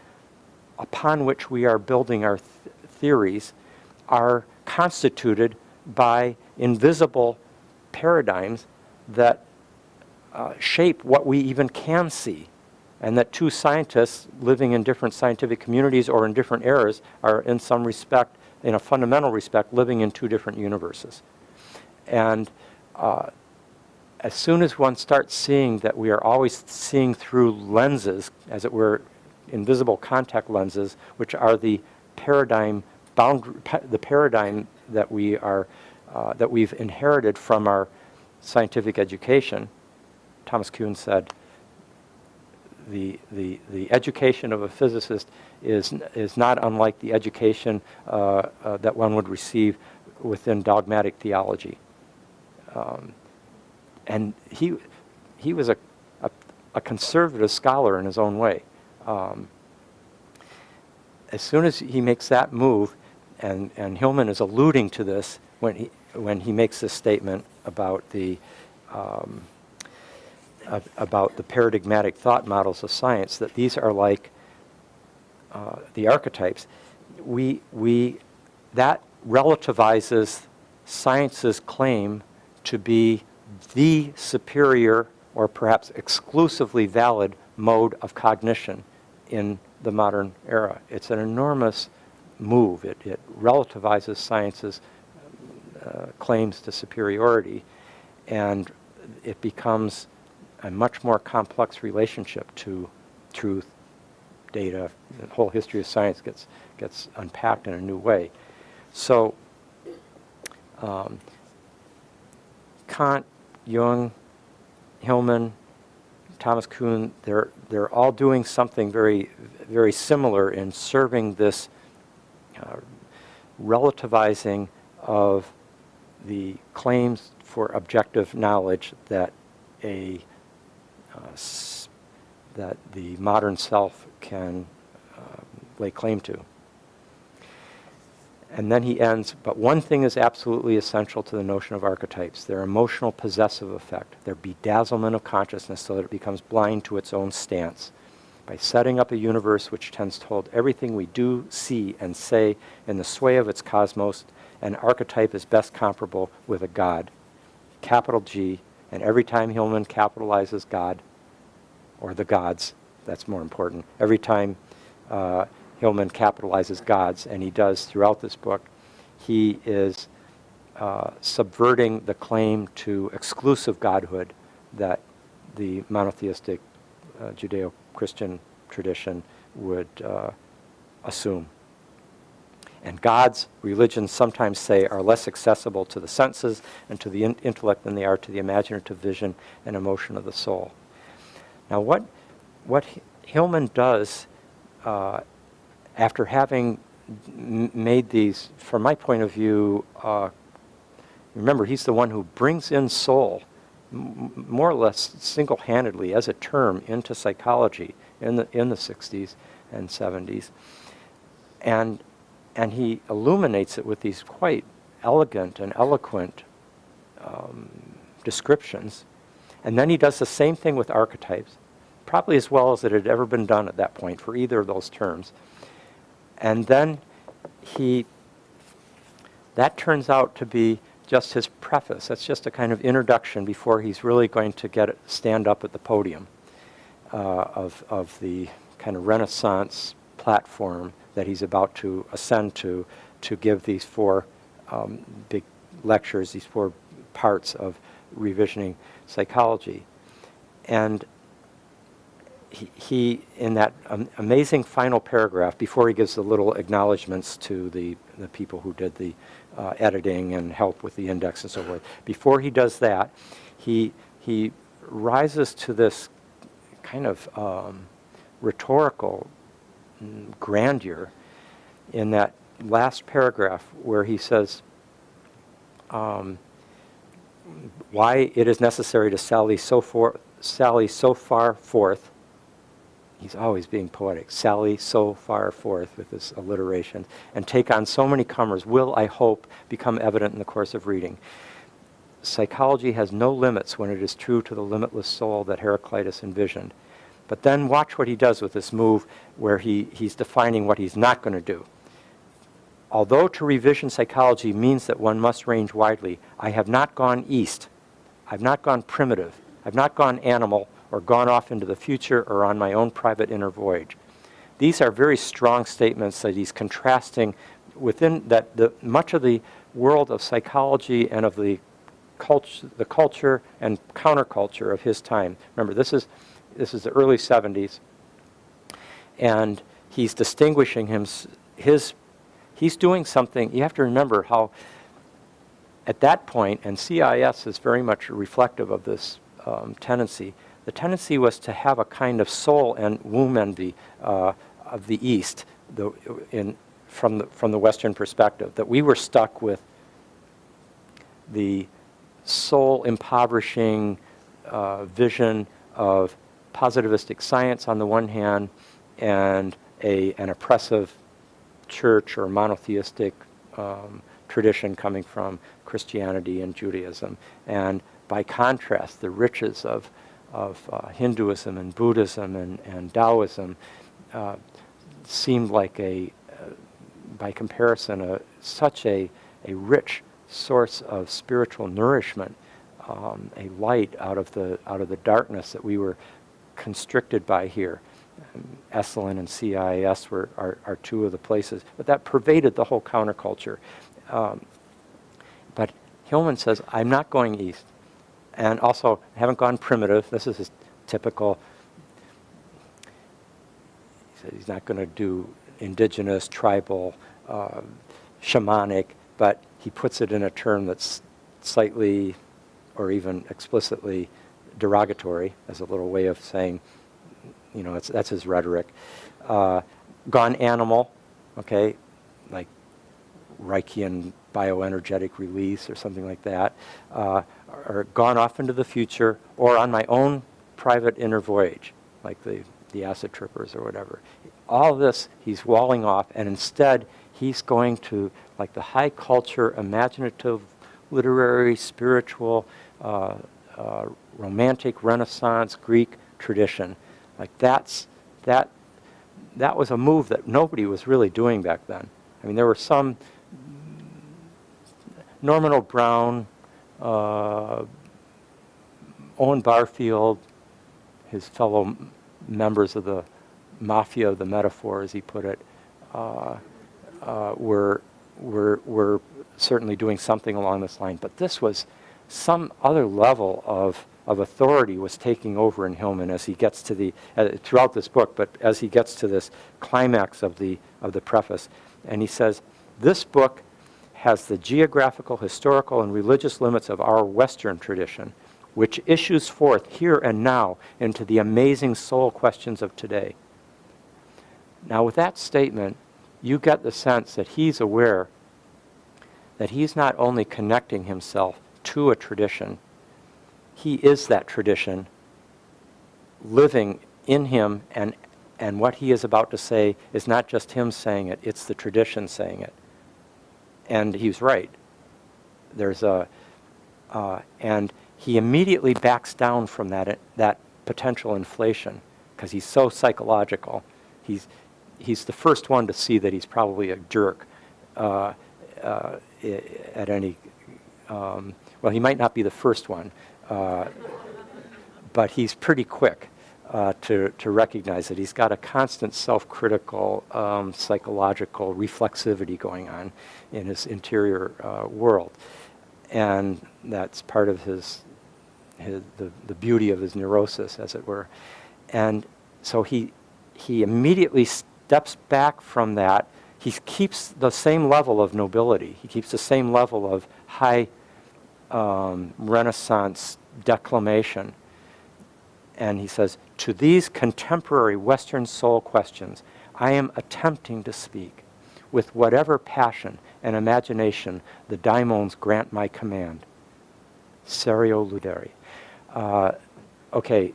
upon which we are building our theories are constituted by invisible paradigms that shape what we even can see, and that two scientists living in different scientific communities or in different eras are in some respect, in a fundamental respect, living in two different universes. And as soon as one starts seeing that we are always seeing through lenses, as it were, invisible contact lenses, which are the paradigm that we are that we've inherited from our scientific education. Thomas Kuhn said, the education of a physicist is not unlike the education that one would receive within dogmatic theology. And he was a conservative scholar in his own way. As soon as he makes that move, and Hillman is alluding to this when he makes this statement about the paradigmatic thought models of science, that these are like the archetypes, that relativizes science's claim to be the superior or perhaps exclusively valid mode of cognition in the modern era. It's an enormous move. It relativizes science's claims to superiority, and it becomes a much more complex relationship to truth, data. The whole history of science gets unpacked in a new way. So Kant, Jung, Hillman, Thomas Kuhn, they're all doing something very, very similar in serving this relativizing of the claims for objective knowledge that that the modern self can lay claim to. And then he ends, but one thing is absolutely essential to the notion of archetypes: their emotional possessive effect, their bedazzlement of consciousness so that it becomes blind to its own stance. By setting up a universe which tends to hold everything we do, see, and say in the sway of its cosmos, an archetype is best comparable with a god, capital G, and every time Hillman capitalizes God, or the gods, that's more important, every time Hillman capitalizes gods, and he does throughout this book, he is subverting the claim to exclusive godhood that the monotheistic Judeo-Christian tradition would assume. And gods, religions sometimes say, are less accessible to the senses and to the intellect than they are to the imaginative vision and emotion of the soul. Now what Hillman does after having made these, from my point of view, remember, he's the one who brings in soul more or less single-handedly as a term into psychology in the 60s and 70s, and he illuminates it with these quite elegant and eloquent descriptions. And then he does the same thing with archetypes, probably as well as it had ever been done at that point for either of those terms. And then that turns out to be just his preface. That's just a kind of introduction before he's really going to stand up at the podium of the kind of Renaissance platform that he's about to ascend to give these four big lectures, these four parts of revisioning psychology. And he in that amazing final paragraph, before he gives the little acknowledgments to the people who did the editing and help with the index and so forth, before he does that, he rises to this kind of rhetorical grandeur in that last paragraph where he says, why it is necessary to sally so far forth. He's always being poetic. Sally so far forth with this alliteration, and take on so many comers will, I hope, become evident in the course of reading. Psychology has no limits when it is true to the limitless soul that Heraclitus envisioned. But then watch what he does with this move where he's defining what he's not going to do. Although to revision psychology means that one must range widely, I have not gone east. I've not gone primitive. I've not gone animal or gone off into the future or on my own private inner voyage. These are very strong statements that he's contrasting within that much of the world of psychology and of the culture and counterculture of his time. Remember, this is the early 70s, and he's distinguishing he's doing something. You have to remember how at that point, and CIS is very much reflective of this tendency, the tendency was to have a kind of soul and womb envy of the East from the Western perspective, that we were stuck with the soul impoverishing vision of positivistic science on the one hand and an oppressive church or monotheistic tradition coming from Christianity and Judaism. And by contrast, the riches of Hinduism and Buddhism and Taoism seemed like by comparison, such a rich source of spiritual nourishment, a light out of the darkness that we were constricted by here. Esalen and CIS are two of the places, but that pervaded the whole counterculture. But Hillman says, I'm not going east. And also, I haven't gone primitive. This is his typical, he said he's not going to do indigenous, tribal, shamanic, but he puts it in a term that's slightly or even explicitly derogatory as a little way of saying, that's his rhetoric. Gone animal, okay, like Reichian bioenergetic release or something like that, or gone off into the future, or on my own private inner voyage, like the acid trippers or whatever. All this he's walling off, and instead he's going to like the high culture, imaginative, literary, spiritual, romantic, Renaissance, Greek tradition. Like that was a move that nobody was really doing back then. I mean, there were some Norman O'Brien, Owen Barfield, his fellow members of the mafia of the metaphor, as he put it, were certainly doing something along this line. But this was some other level of authority was taking over in Hillman as he gets to throughout this book, but as he gets to this climax of the preface. And he says, this book has the geographical, historical, and religious limits of our Western tradition, which issues forth here and now into the amazing soul questions of today. Now, with that statement, you get the sense that he's aware that he's not only connecting himself to a tradition, he is that tradition living in him, and what he is about to say is not just him saying it, it's the tradition saying it. And he's right. And he immediately backs down from that potential inflation because he's so psychological. He's the first one to see that he's probably a jerk at any. Well, he might not be the first one, but he's pretty quick to recognize that he's got a constant self-critical, psychological reflexivity going on in his interior world, and that's part of the beauty of his neurosis, as it were. And so he immediately steps back from that. He keeps the same level of nobility. He keeps the same level of high Renaissance declamation. And he says, to these contemporary Western soul questions, I am attempting to speak with whatever passion and imagination the daimons grant my command. Serio ludere. Okay,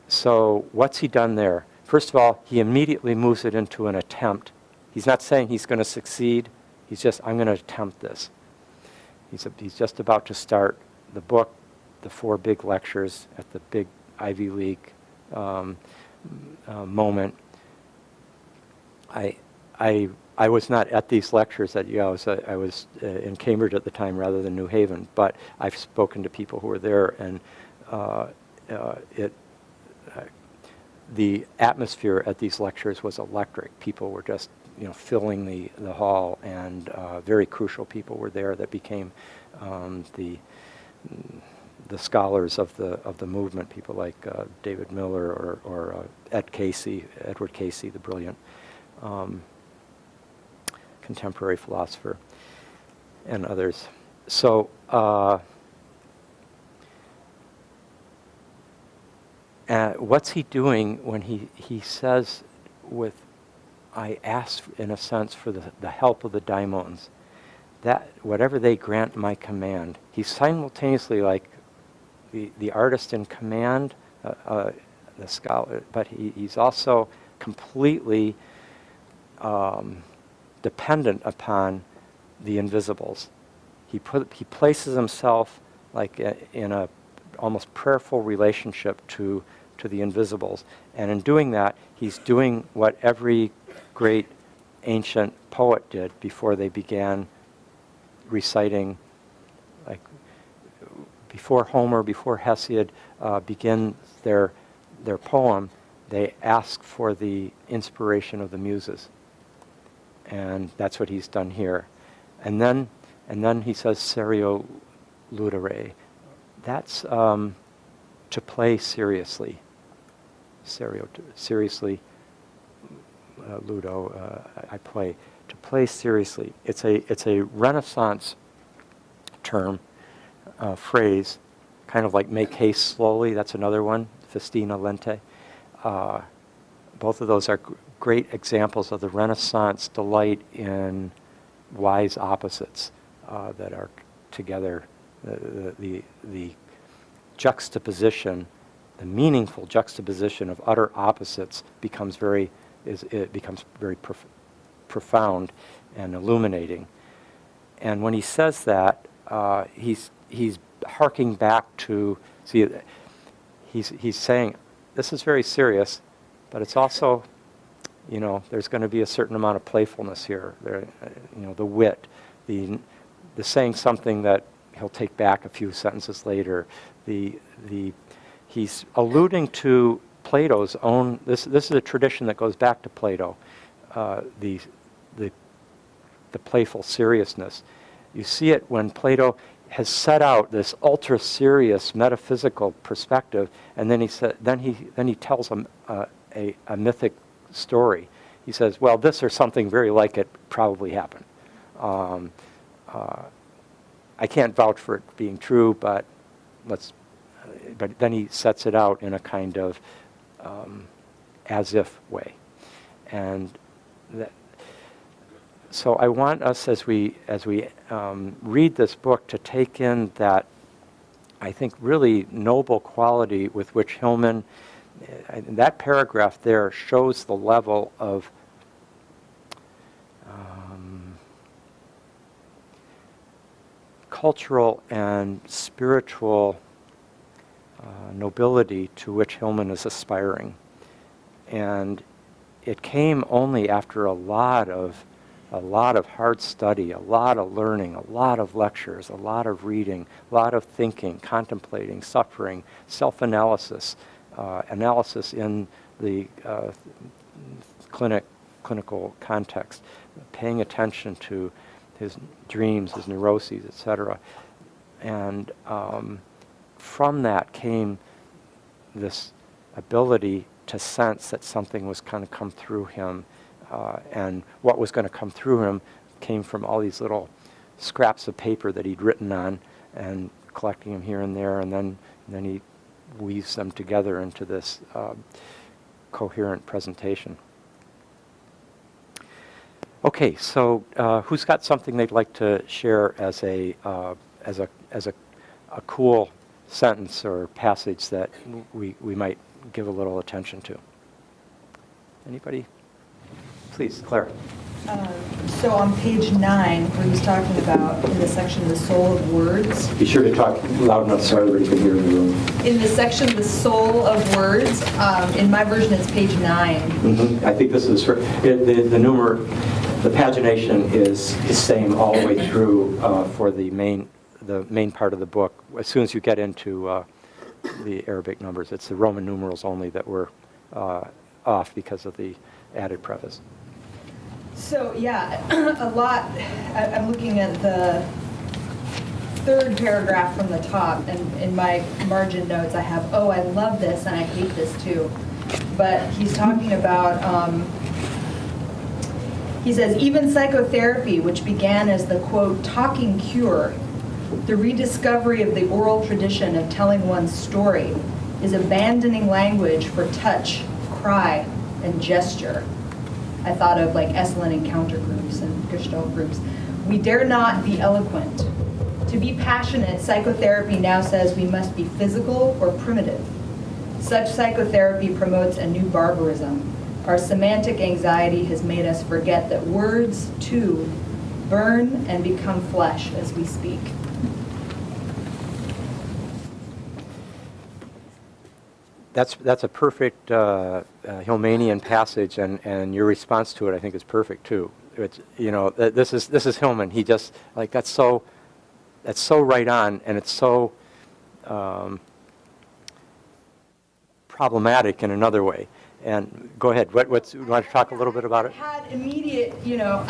so what's he done there? First of all, he immediately moves it into an attempt. He's not saying he's going to succeed. He's just, I'm going to attempt this. He's just about to start the book, the 4 big lectures at the big Ivy League moment. I was not at these lectures at Yale. I was in Cambridge at the time rather than New Haven, but I've spoken to people who were there, and the atmosphere at these lectures was electric. People were just filling the hall, and very crucial people were there that became the scholars of the movement, people like David Miller or Edward Casey, the brilliant contemporary philosopher, and others. So what's he doing when he says, I ask in a sense for the help of the daimons, that whatever they grant my command. He's simultaneously like the artist in command, the scholar, but he's also completely dependent upon the invisibles. He places himself like in a almost prayerful relationship to the invisibles, and in doing that, he's doing what every great ancient poet did before they began reciting, like before Homer, before Hesiod begin their poem, they ask for the inspiration of the muses. And that's what he's done here. And then he says, serio ludere. That's to play seriously. Serio, seriously, ludo, I play. To play seriously. It's a Renaissance term, phrase, kind of like make haste slowly. That's another one, festina lente. Both of those are great examples of the Renaissance delight in wise opposites that are together. The juxtaposition, the meaningful juxtaposition of utter opposites becomes very profound and illuminating. And when he says that, he's harking back to, see, he's saying, this is very serious, but it's also, there's going to be a certain amount of playfulness here. There, the wit, the saying something that he'll take back a few sentences later. He's alluding to Plato's own. This is a tradition that goes back to Plato. The playful seriousness. You see it when Plato has set out this ultra serious metaphysical perspective, and then he tells a mythic story. He says, well, this or something very like it probably happened. I can't vouch for it being true, but then he sets it out in a kind of as if way. And so I want us, as we read this book, to take in that, I think, really noble quality with which Hillman, that paragraph there shows the level of cultural and spiritual nobility to which Hillman is aspiring. And it came only after a lot of hard study, a lot of learning, a lot of lectures, a lot of reading, a lot of thinking, contemplating, suffering, self-analysis, analysis in the clinical context, paying attention to his dreams, his neuroses, etc. And from that came this ability to sense that something was going to come through him, and what was going to come through him came from all these little scraps of paper that he'd written on, and collecting them here and there, and then he weaves them together into this coherent presentation. Okay, so who's got something they'd like to share as a cool sentence or passage that we might give a little attention to? Anybody? Please, Claire. So on page 9, where he's talking about in the section "The Soul of Words." Be sure to talk loud enough so everybody can hear in the room. In the section "The Soul of Words," in my version, it's page 9. Mm-hmm. I think this is for the pagination is the same all the way through for the main part of the book. As soon as you get into the Arabic numbers, it's the Roman numerals only that were off because of the added preface. So yeah, a lot. I'm looking at the third paragraph from the top, and in my margin notes I have, "Oh, I love this and I hate this too." But he's talking about, he says, even psychotherapy, which began as the, quote, talking cure, the rediscovery of the oral tradition of telling one's story, is abandoning language for touch, cry, and gesture. I thought of like Esalen encounter groups and Gestalt groups. We dare not be eloquent. To be passionate, psychotherapy now says we must be physical or primitive. Such psychotherapy promotes a new barbarism. Our semantic anxiety has made us forget that words, too, burn and become flesh as we speak. That's a perfect Hillmanian passage, and your response to it, I think, is perfect too. It's, this is Hillman. He just that's so right on, and it's so problematic in another way. And go ahead. You want to talk a little bit about it? I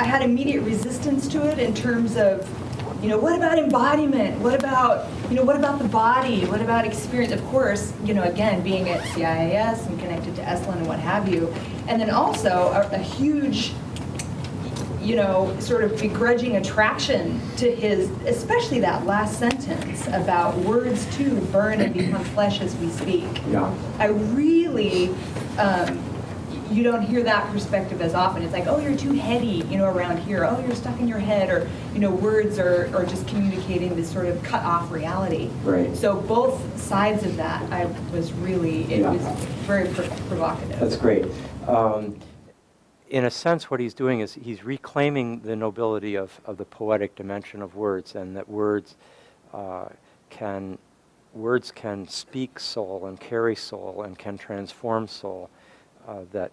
had immediate resistance to it in terms of, what about embodiment? What about the body? What about experience? Of course, again, being at CIIS and connected to Esalen and what have you. And then also a huge, sort of begrudging attraction to his, especially that last sentence about words too burn and become flesh as we speak. Yeah. I really, you don't hear that perspective as often. It's like, oh, you're too heady, around here. Oh, you're stuck in your head, or, words are just communicating this sort of cut off reality. Right. So both sides of that, it was very provocative. That's great. In a sense, what he's doing is he's reclaiming the nobility of the poetic dimension of words, and that words can speak soul and carry soul and can transform soul. That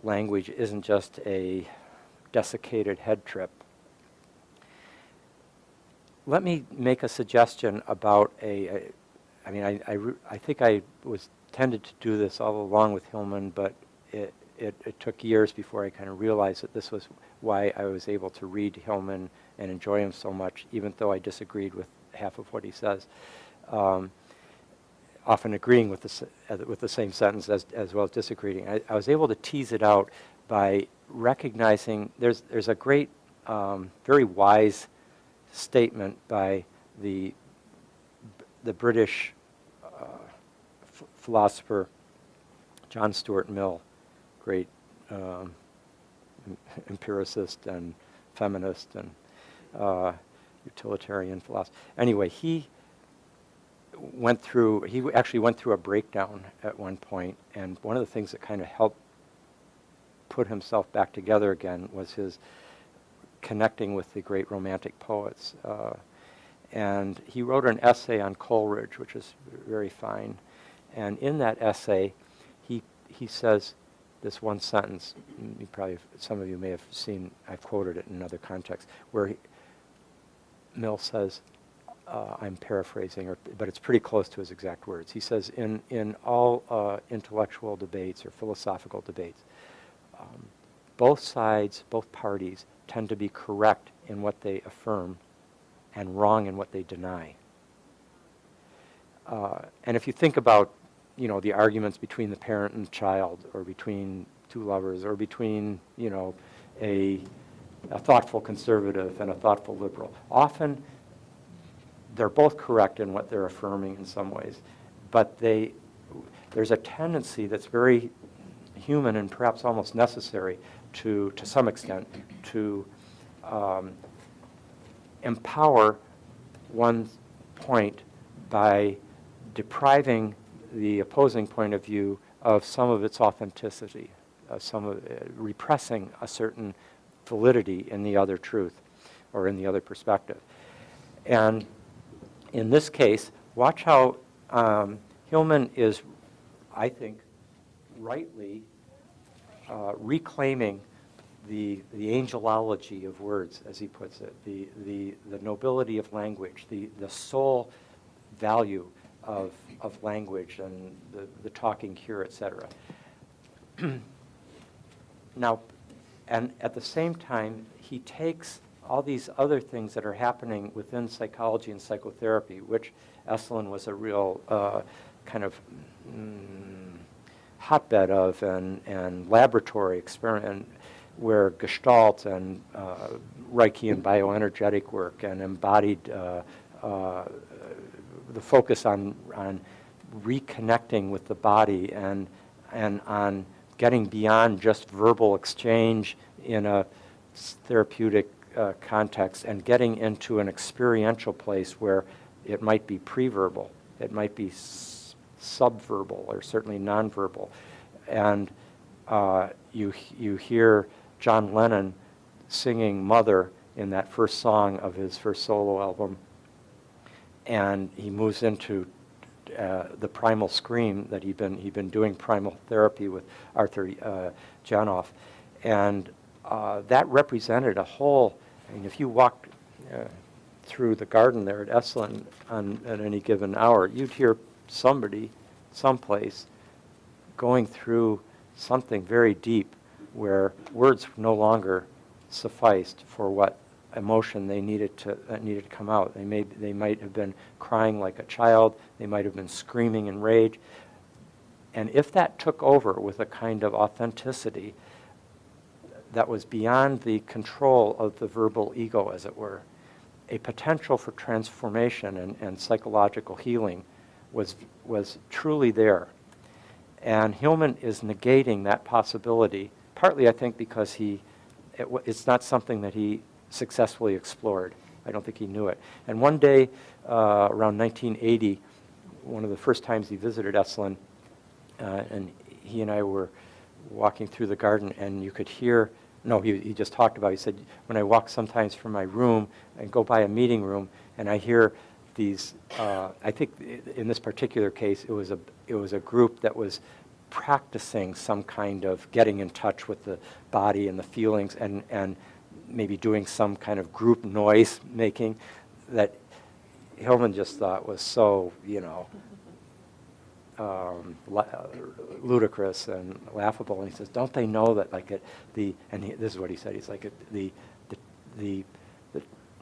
language isn't just a desiccated head trip. Let me make a suggestion about I think I was tended to do this all along with Hillman, but it took years before I kind of realized that this was why I was able to read Hillman and enjoy him so much, even though I disagreed with half of what he says. Often agreeing with the same sentence as well as disagreeing. I was able to tease it out by recognizing there's a great, very wise statement by the British philosopher John Stuart Mill, great empiricist and feminist and utilitarian philosopher. Anyway, he actually went through a breakdown at one point, and one of the things that kind of helped put himself back together again was his connecting with the great Romantic poets. And he wrote an essay on Coleridge, which is very fine. And in that essay, he says this one sentence, some of you may have seen, I've quoted it in another context, where Mill says, I'm paraphrasing, but it's pretty close to his exact words. He says, in all intellectual debates or philosophical debates, both sides, both parties, tend to be correct in what they affirm and wrong in what they deny. And if you think about the arguments between the parent and child, or between two lovers, or between, a thoughtful conservative and a thoughtful liberal. Often, they're both correct in what they're affirming in some ways, but there's a tendency that's very human and perhaps almost necessary to some extent, to empower one point by depriving the opposing point of view of some of its authenticity, repressing a certain validity in the other truth or in the other perspective. And in this case, watch how Hillman is, I think, rightly reclaiming the angelology of words, as he puts it, the nobility of language, the soul value of language and the talking cure, etc. Now, and at the same time, he takes all these other things that are happening within psychology and psychotherapy, which Esalen was a real kind of hotbed of and laboratory experiment, where Gestalt and Reichian bioenergetic work and embodied the focus on reconnecting with the body and on getting beyond just verbal exchange in a therapeutic context and getting into an experiential place where it might be pre-verbal, it might be subverbal, or certainly nonverbal. And you hear John Lennon singing Mother in that first song of his first solo album, and he moves into the primal scream that he'd been doing primal therapy with Arthur Janoff, and that represented a whole. I mean, if you walked through the garden there at Esalen at any given hour, you'd hear somebody, someplace, going through something very deep, where words no longer sufficed for what emotion they needed to come out. They might have been crying like a child. They might have been screaming in rage. And if that took over with a kind of authenticity that was beyond the control of the verbal ego, as it were, a potential for transformation and psychological healing was truly there. And Hillman is negating that possibility, partly I think because it's not something that he successfully explored. I don't think he knew it. And one day, around 1980, one of the first times he visited Esalen, and he and I were walking through the garden, and you could hear, he just talked about, he said, when I walk sometimes from my room and go by a meeting room, and I hear these, I think in this particular case, it was a group that was practicing some kind of getting in touch with the body and the feelings, and maybe doing some kind of group noise making that Hillman just thought was so, ludicrous and laughable. And he says, don't they know that this is what he said, he's like,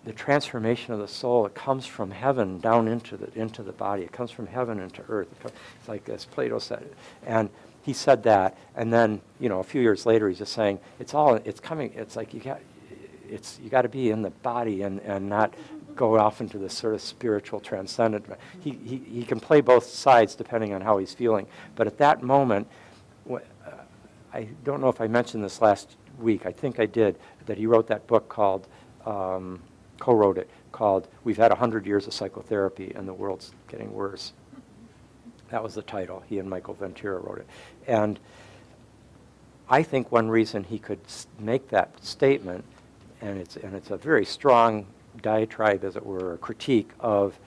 the transformation of the soul, it comes from heaven down into the body. It comes from heaven into earth. It's like, as Plato said. And he said that, and then, a few years later, he's just saying, it's coming, it's like you got to be in the body and not go off into this sort of spiritual transcendent. He can play both sides depending on how he's feeling. But at that moment, I don't know if I mentioned this last week, I think I did, that he wrote that book called, co-wrote it, called We've Had 100 Years of Psychotherapy and the World's Getting Worse. That was the title. He and Michael Ventura wrote it. And I think one reason he could make that statement, and it's a very strong diatribe, as it were, a critique of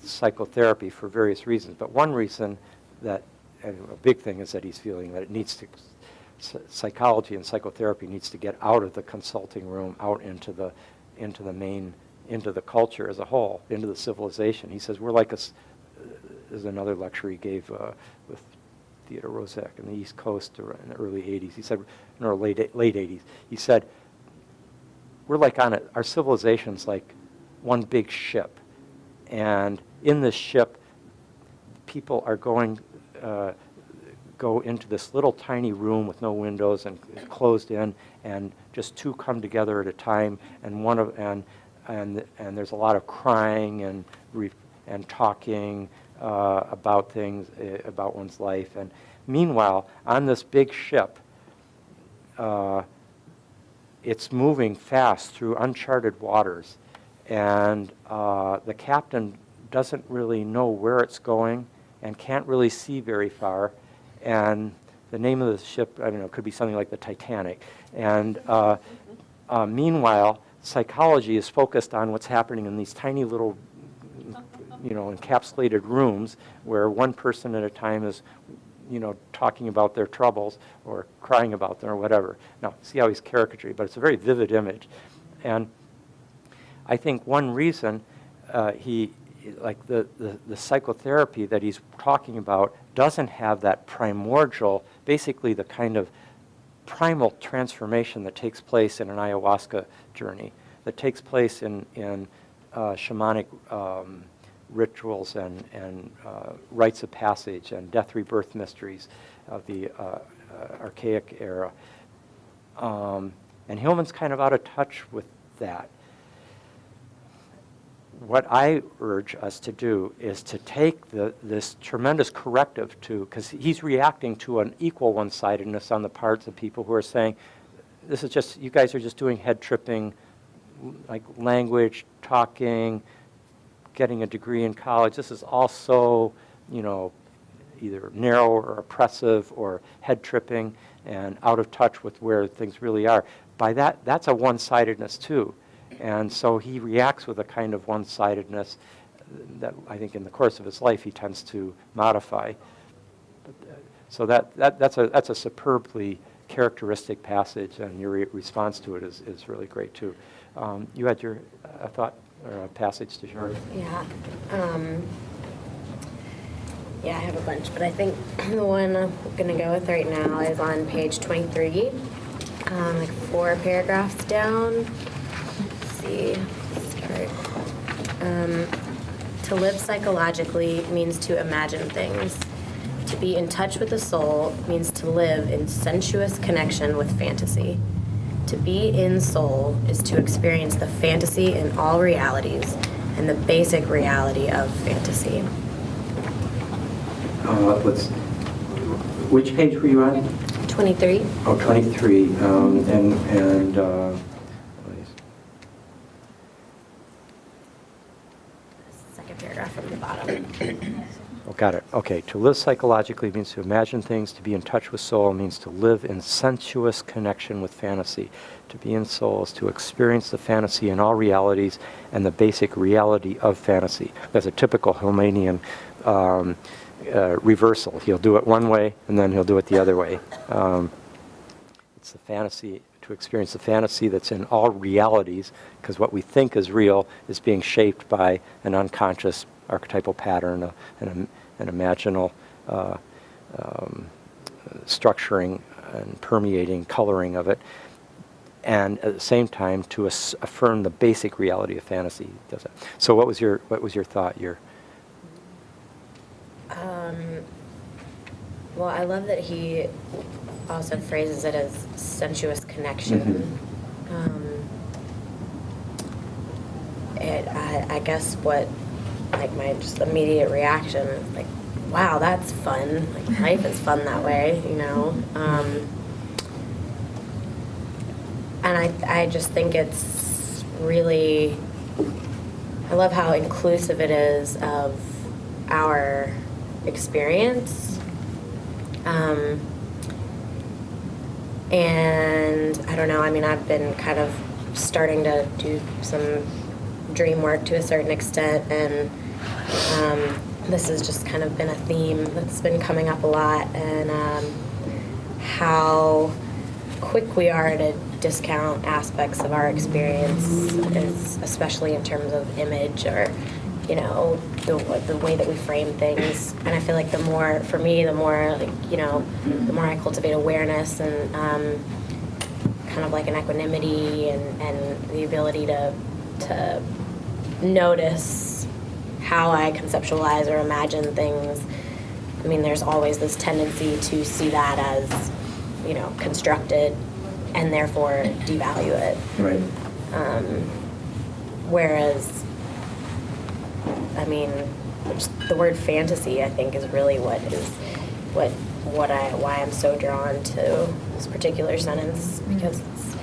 psychotherapy for various reasons. But one reason and a big thing is that he's feeling that it needs to, psychology and psychotherapy needs to get out of the consulting room, out into the culture as a whole, into the civilization. He says we're like there's another lecture he gave with Theodore Rozek in the East Coast in the early 80s. He said, no, late 80s. He said, we're like our civilization's like one big ship. And in this ship, people are going go into this little tiny room with no windows and closed in, and just two come together at a time, and there's a lot of crying and talking about things, about one's life. And meanwhile, on this big ship, it's moving fast through uncharted waters, and the captain doesn't really know where it's going and can't really see very far. And the name of the ship, I don't know, could be something like the Titanic. And meanwhile, psychology is focused on what's happening in these tiny little, encapsulated rooms where one person at a time is, talking about their troubles or crying about them or whatever. Now, see how he's caricaturing, but it's a very vivid image. And I think one reason the psychotherapy that he's talking about doesn't have that primordial, basically the kind of primal transformation that takes place in an ayahuasca journey, that takes place in shamanic rituals and rites of passage and death rebirth mysteries of the archaic era. And Hillman's kind of out of touch with that. What I urge us to do is to take this tremendous corrective because he's reacting to an equal one-sidedness on the parts of people who are saying, this is just, you guys are just doing head-tripping, like language, talking, getting a degree in college. This is all so, either narrow or oppressive or head-tripping and out of touch with where things really are. By that's a one-sidedness too. And so he reacts with a kind of one-sidedness that I think in the course of his life he tends to modify. So that's a superbly characteristic passage, and your response to it is really great too. You had your thought or a passage to share? Yeah. Yeah, I have a bunch, but I think the one I'm going to go with right now is on page 23, like 4 paragraphs down. Start. To live psychologically means to imagine things. To be in touch with the soul means to live in sensuous connection with fantasy. To be in soul is to experience the fantasy in all realities and the basic reality of fantasy. Which page were you on? 23. Oh, 23. Second paragraph from the bottom. Oh, got it. Okay. To live psychologically means to imagine things. To be in touch with soul means to live in sensuous connection with fantasy. To be in soul is to experience the fantasy in all realities and the basic reality of fantasy. That's a typical Hillmanian reversal. He'll do it one way, and then he'll do it the other way. It's the fantasy, to experience the fantasy that's in all realities, because what we think is real is being shaped by an unconscious archetypal pattern, an imaginal structuring and permeating coloring of it, and at the same time to affirm the basic reality of fantasy. Does it? So what was your thought? Well, I love that he also phrases it as sensuous connection. I guess what, like, my just immediate reaction is like, wow, that's fun. Like, life is fun that way, And I just think it's really, I love how inclusive it is of our experience. And I don't know, I've been kind of starting to do some dream work to a certain extent, and this has just kind of been a theme that's been coming up a lot, and how quick we are to discount aspects of our experience, especially in terms of image or the way that we frame things. And I feel like the more I cultivate awareness and kind of like an equanimity and the ability to notice how I conceptualize or imagine things, I mean, there's always this tendency to see that as, constructed and therefore devalue it. Right. Whereas, I mean, the word fantasy, I think, is really why I'm so drawn to this particular sentence, because it's,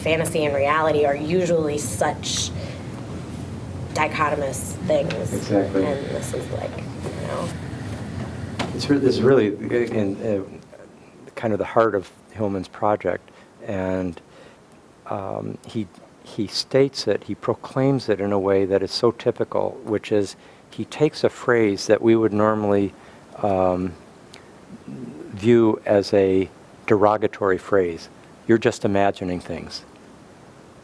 fantasy and reality are usually such dichotomous things. Exactly. And this is like, This is really in kind of the heart of Hillman's project, and he states it, he proclaims it in a way that is so typical, which is he takes a phrase that we would normally view as a derogatory phrase. You're just imagining things.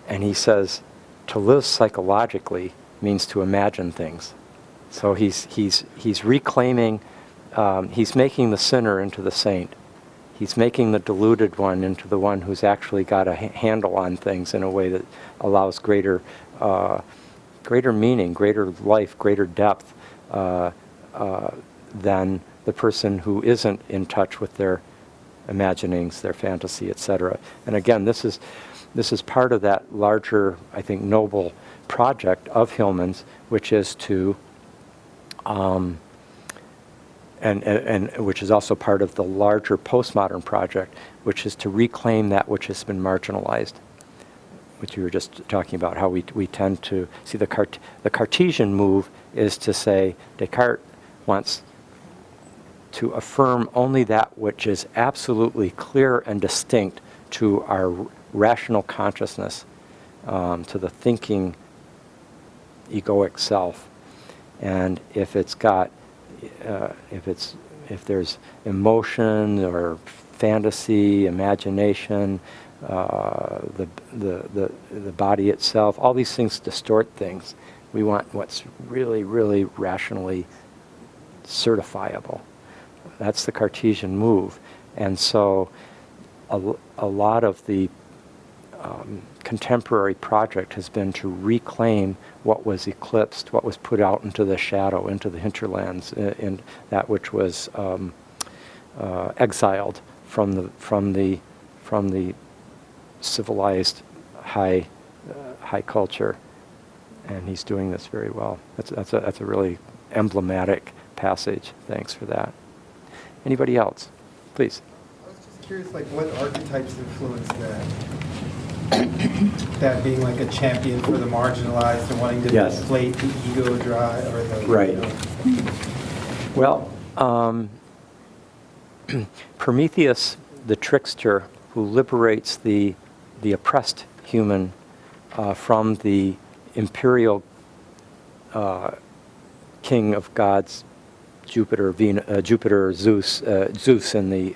And he says, to live psychologically means to imagine things. So he's reclaiming, he's making the sinner into the saint. He's making the deluded one into the one who's actually got a handle on things in a way that allows greater meaning, greater life, greater depth than the person who isn't in touch with their imaginings, their fantasy, etc. And again, this is part of that larger, I think, noble project of Hillman's, which is to, and which is also part of the larger postmodern project, which is to reclaim that which has been marginalized, which you were just talking about, how we tend to see the Cartesian move is to say Descartes wants to affirm only that which is absolutely clear and distinct to our rational consciousness, to the thinking egoic self. And if it's got, if there's emotion or fantasy, imagination, the body itself, all these things distort things. We want what's really, really rationally certifiable. That's the Cartesian move. And so a lot of the contemporary project has been to reclaim what was eclipsed, what was put out into the shadow, into the hinterlands, in that which was exiled from the civilized high culture, and he's doing this very well. That's a really emblematic passage. Thanks for that. Anybody else, please? I was just curious, like, what archetypes influenced that? That being like a champion for the marginalized and wanting to deflate the ego drive, or the right. Well, Prometheus, the trickster who liberates the oppressed human from the imperial king of gods, Jupiter, Zeus in the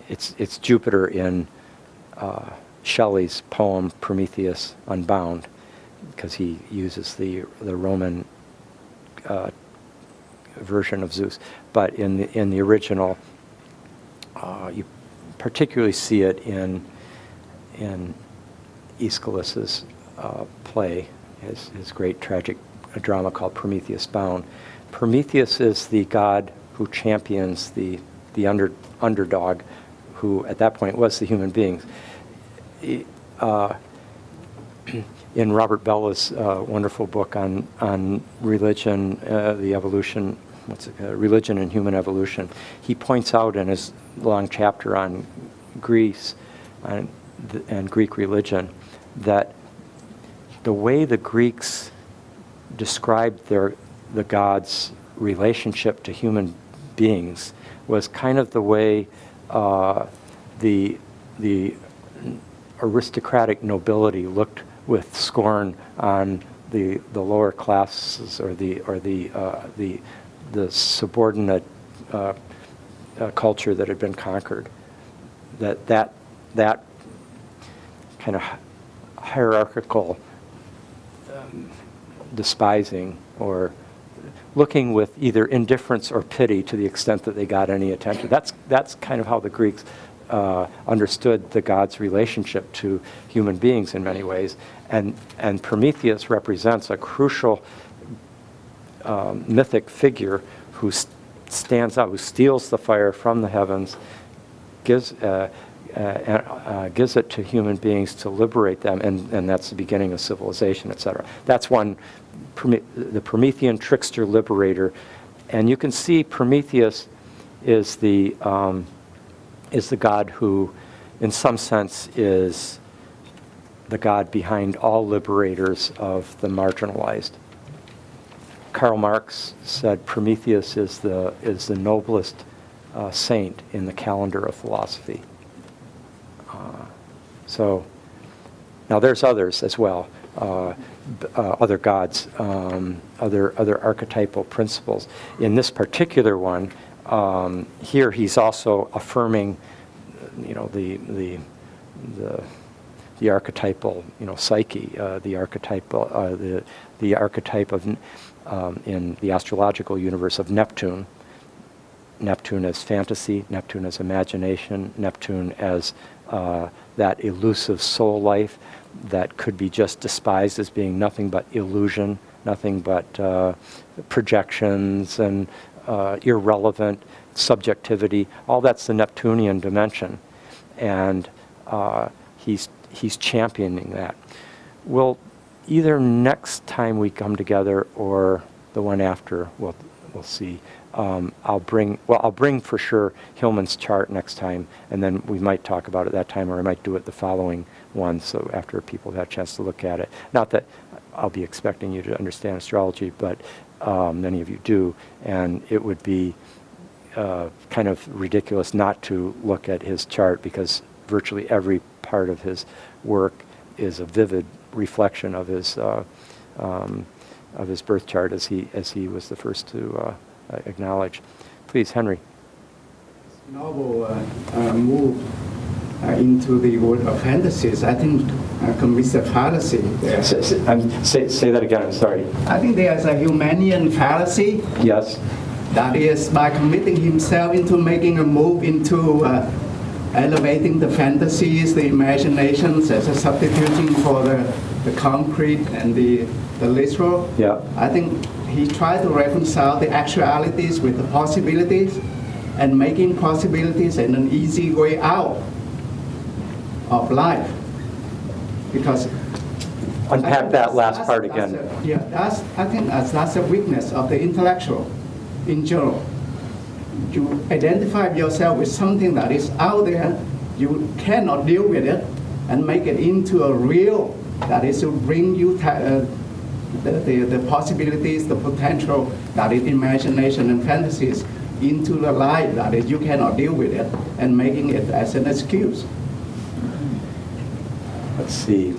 it's Jupiter in Shelley's poem Prometheus Unbound, because he uses the Roman version of Zeus. But in the original, you particularly see it in Aeschylus's play, his great tragic drama called Prometheus Bound. Prometheus is the god who champions the underdog, who at that point was the human beings. In Robert Bella's wonderful book on religion, the evolution, religion and human evolution, he points out in his long chapter on Greece and Greek religion that the way the Greeks described the gods' relationship to human beings was kind of the way the aristocratic nobility looked with scorn on the lower classes or the subordinate culture that had been conquered. That kind of hierarchical despising or looking with either indifference or pity to the extent that they got any attention. That's kind of how the Greeks understood the gods' relationship to human beings in many ways. And Prometheus represents a crucial mythic figure who stands out, who steals the fire from the heavens, gives it to human beings to liberate them, and that's the beginning of civilization, etc. That's one, the Promethean trickster liberator, and you can see Prometheus is the god who, in some sense, is the god behind all liberators of the marginalized. Karl Marx said Prometheus is the noblest saint in the calendar of philosophy. So now there's others as well, other gods, other archetypal principles. In this particular one, here he's also affirming, the archetypal, psyche, the archetype of in the astrological universe of Neptune. Neptune as fantasy, Neptune as imagination, Neptune as that elusive soul life that could be just despised as being nothing but illusion, nothing but projections and irrelevant subjectivity. All that's the Neptunian dimension, and he's championing that. Well, either next time we come together or the one after, we'll see. I'll bring for sure Hillman's chart next time, and then we might talk about it that time, or I might do it the following one, so after people have had a chance to look at it. Not that I'll be expecting you to understand astrology, but many of you do, and it would be kind of ridiculous not to look at his chart, because virtually every part of his work is a vivid reflection of his birth chart, as he was the first to acknowledge. Please, Henry. This novel move into the world of fantasies. I think commits a fallacy there. Say that again. I'm sorry. I think there's a Humanian fallacy. Yes. That is, by committing himself into making a move into elevating the fantasies, the imaginations, as a substituting for the concrete and the literal. Yeah. I think he tried to reconcile the actualities with the possibilities, and making possibilities and an easy way out of life. Because unpack that last part again. I think that's a weakness of the intellectual in general. You identify yourself with something that is out there, you cannot deal with it, and make it into a real, that is to bring you the possibilities, the potential, that is imagination and fantasies, into the light that is you cannot deal with it, and making it as an excuse. Let's see.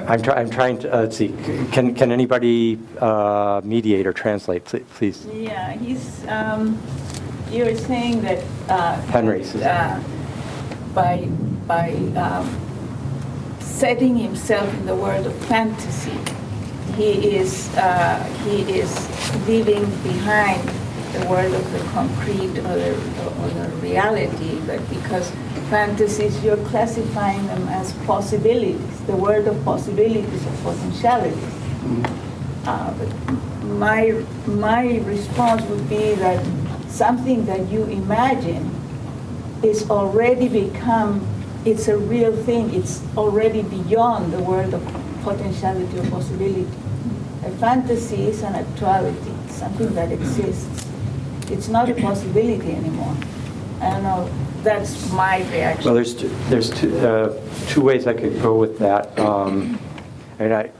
I'm trying to, let's see, can anybody mediate or translate, please? Yeah, you're saying that Henry. by setting himself in the world of fantasy, he is leaving behind the world of the concrete or the reality, but because fantasies, you're classifying them as possibilities, the world of possibilities, of potentialities. But my response would be that something that you imagine is already become, it's a real thing, it's already beyond the world of potentiality or possibility. A fantasy is an actuality, something that exists. It's not a possibility anymore. I don't know. That's my reaction. Well, there's two ways I could go with that. And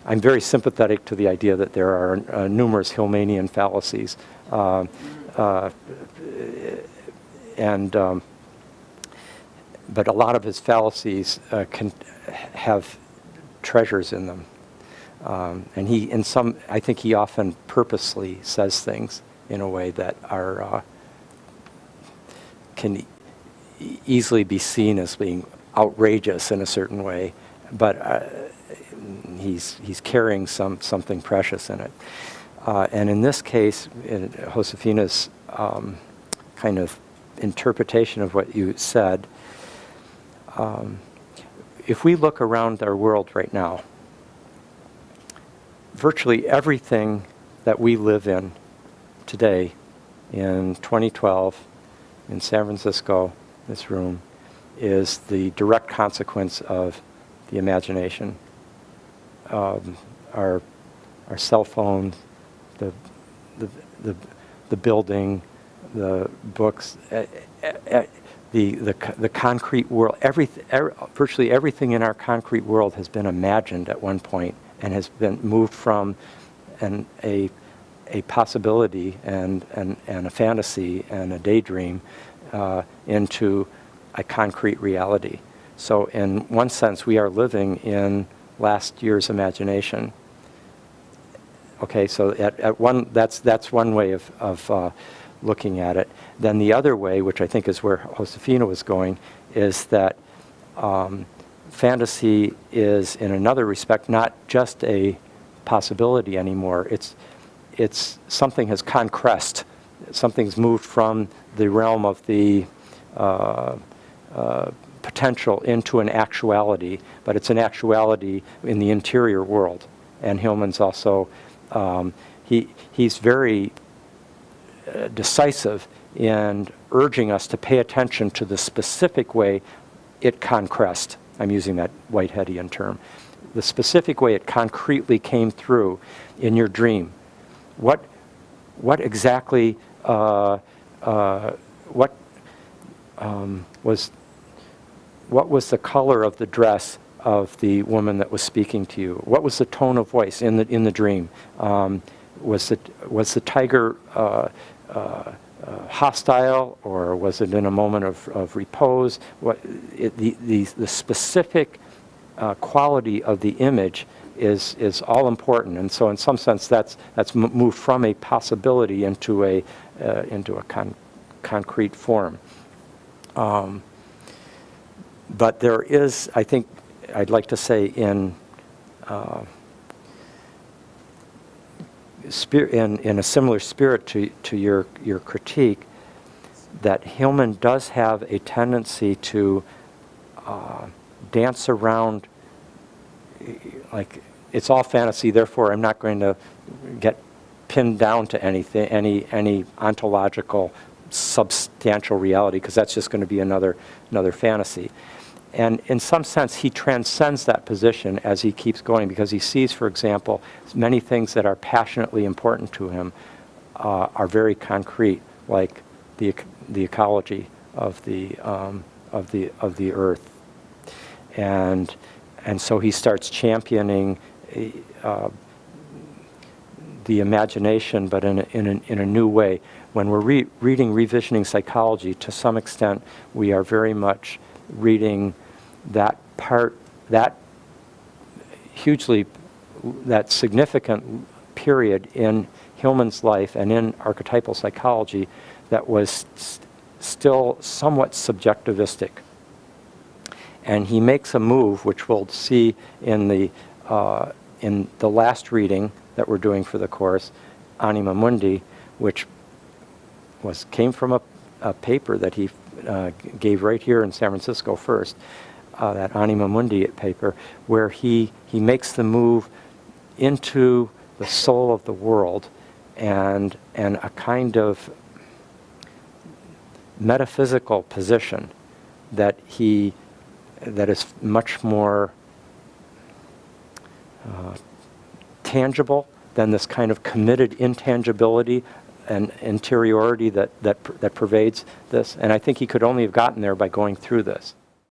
I'm very sympathetic to the idea that there are numerous Hillmanian fallacies, but a lot of his fallacies can have treasures in them, and I think he often purposely says things in a way that are can easily be seen as being outrageous in a certain way, but he's carrying something precious in it. And in this case, in Josefina's kind of interpretation of what you said, if we look around our world right now, virtually everything that we live in today, in 2012, in San Francisco, this room, is the direct consequence of the imagination. Our cell phones, the building, the books, the concrete world. Virtually everything in our concrete world has been imagined at one point and has been moved from a possibility and a fantasy and a daydream into a concrete reality. So in one sense, we are living in last year's imagination. Okay, so that's one way of looking at it. Then the other way, which I think is where Josefina was going, is that fantasy is, in another respect, not just a possibility anymore. It's something has concressed. Something's moved from the realm of the potential into an actuality, but it's an actuality in the interior world. And Hillman's also, he's very decisive in urging us to pay attention to the specific way it concressed. I'm using that Whiteheadian term. The specific way it concretely came through in your dream. What exactly what was the color of the dress of the woman that was speaking to you? What was the tone of voice in the dream? Was the tiger hostile, or was it in a moment of repose? The specific quality of the image is all important, and so in some sense that's moved from a possibility into a concrete form. But there is, I think, I'd like to say in a similar spirit to your critique, that Hillman does have a tendency to dance around, like it's all fantasy, therefore I'm not going to get pinned down to anything, any ontological substantial reality, because that's just going to be another fantasy. And in some sense, he transcends that position as he keeps going, because he sees, for example, many things that are passionately important to him are very concrete, like the ecology of the earth, and so he starts championing the imagination, but in a new way. When we're reading Revisioning Psychology, to some extent, we are very much reading that significant period in Hillman's life and in archetypal psychology that was still somewhat subjectivistic. And he makes a move, which we'll see in the last reading that we're doing for the course, Anima Mundi, which came from a paper that he gave right here in San Francisco first, that Anima Mundi paper, where he makes the move into the soul of the world and a kind of metaphysical position that is much more tangible than this kind of committed intangibility and interiority that pervades this. And I think he could only have gotten there by going through this.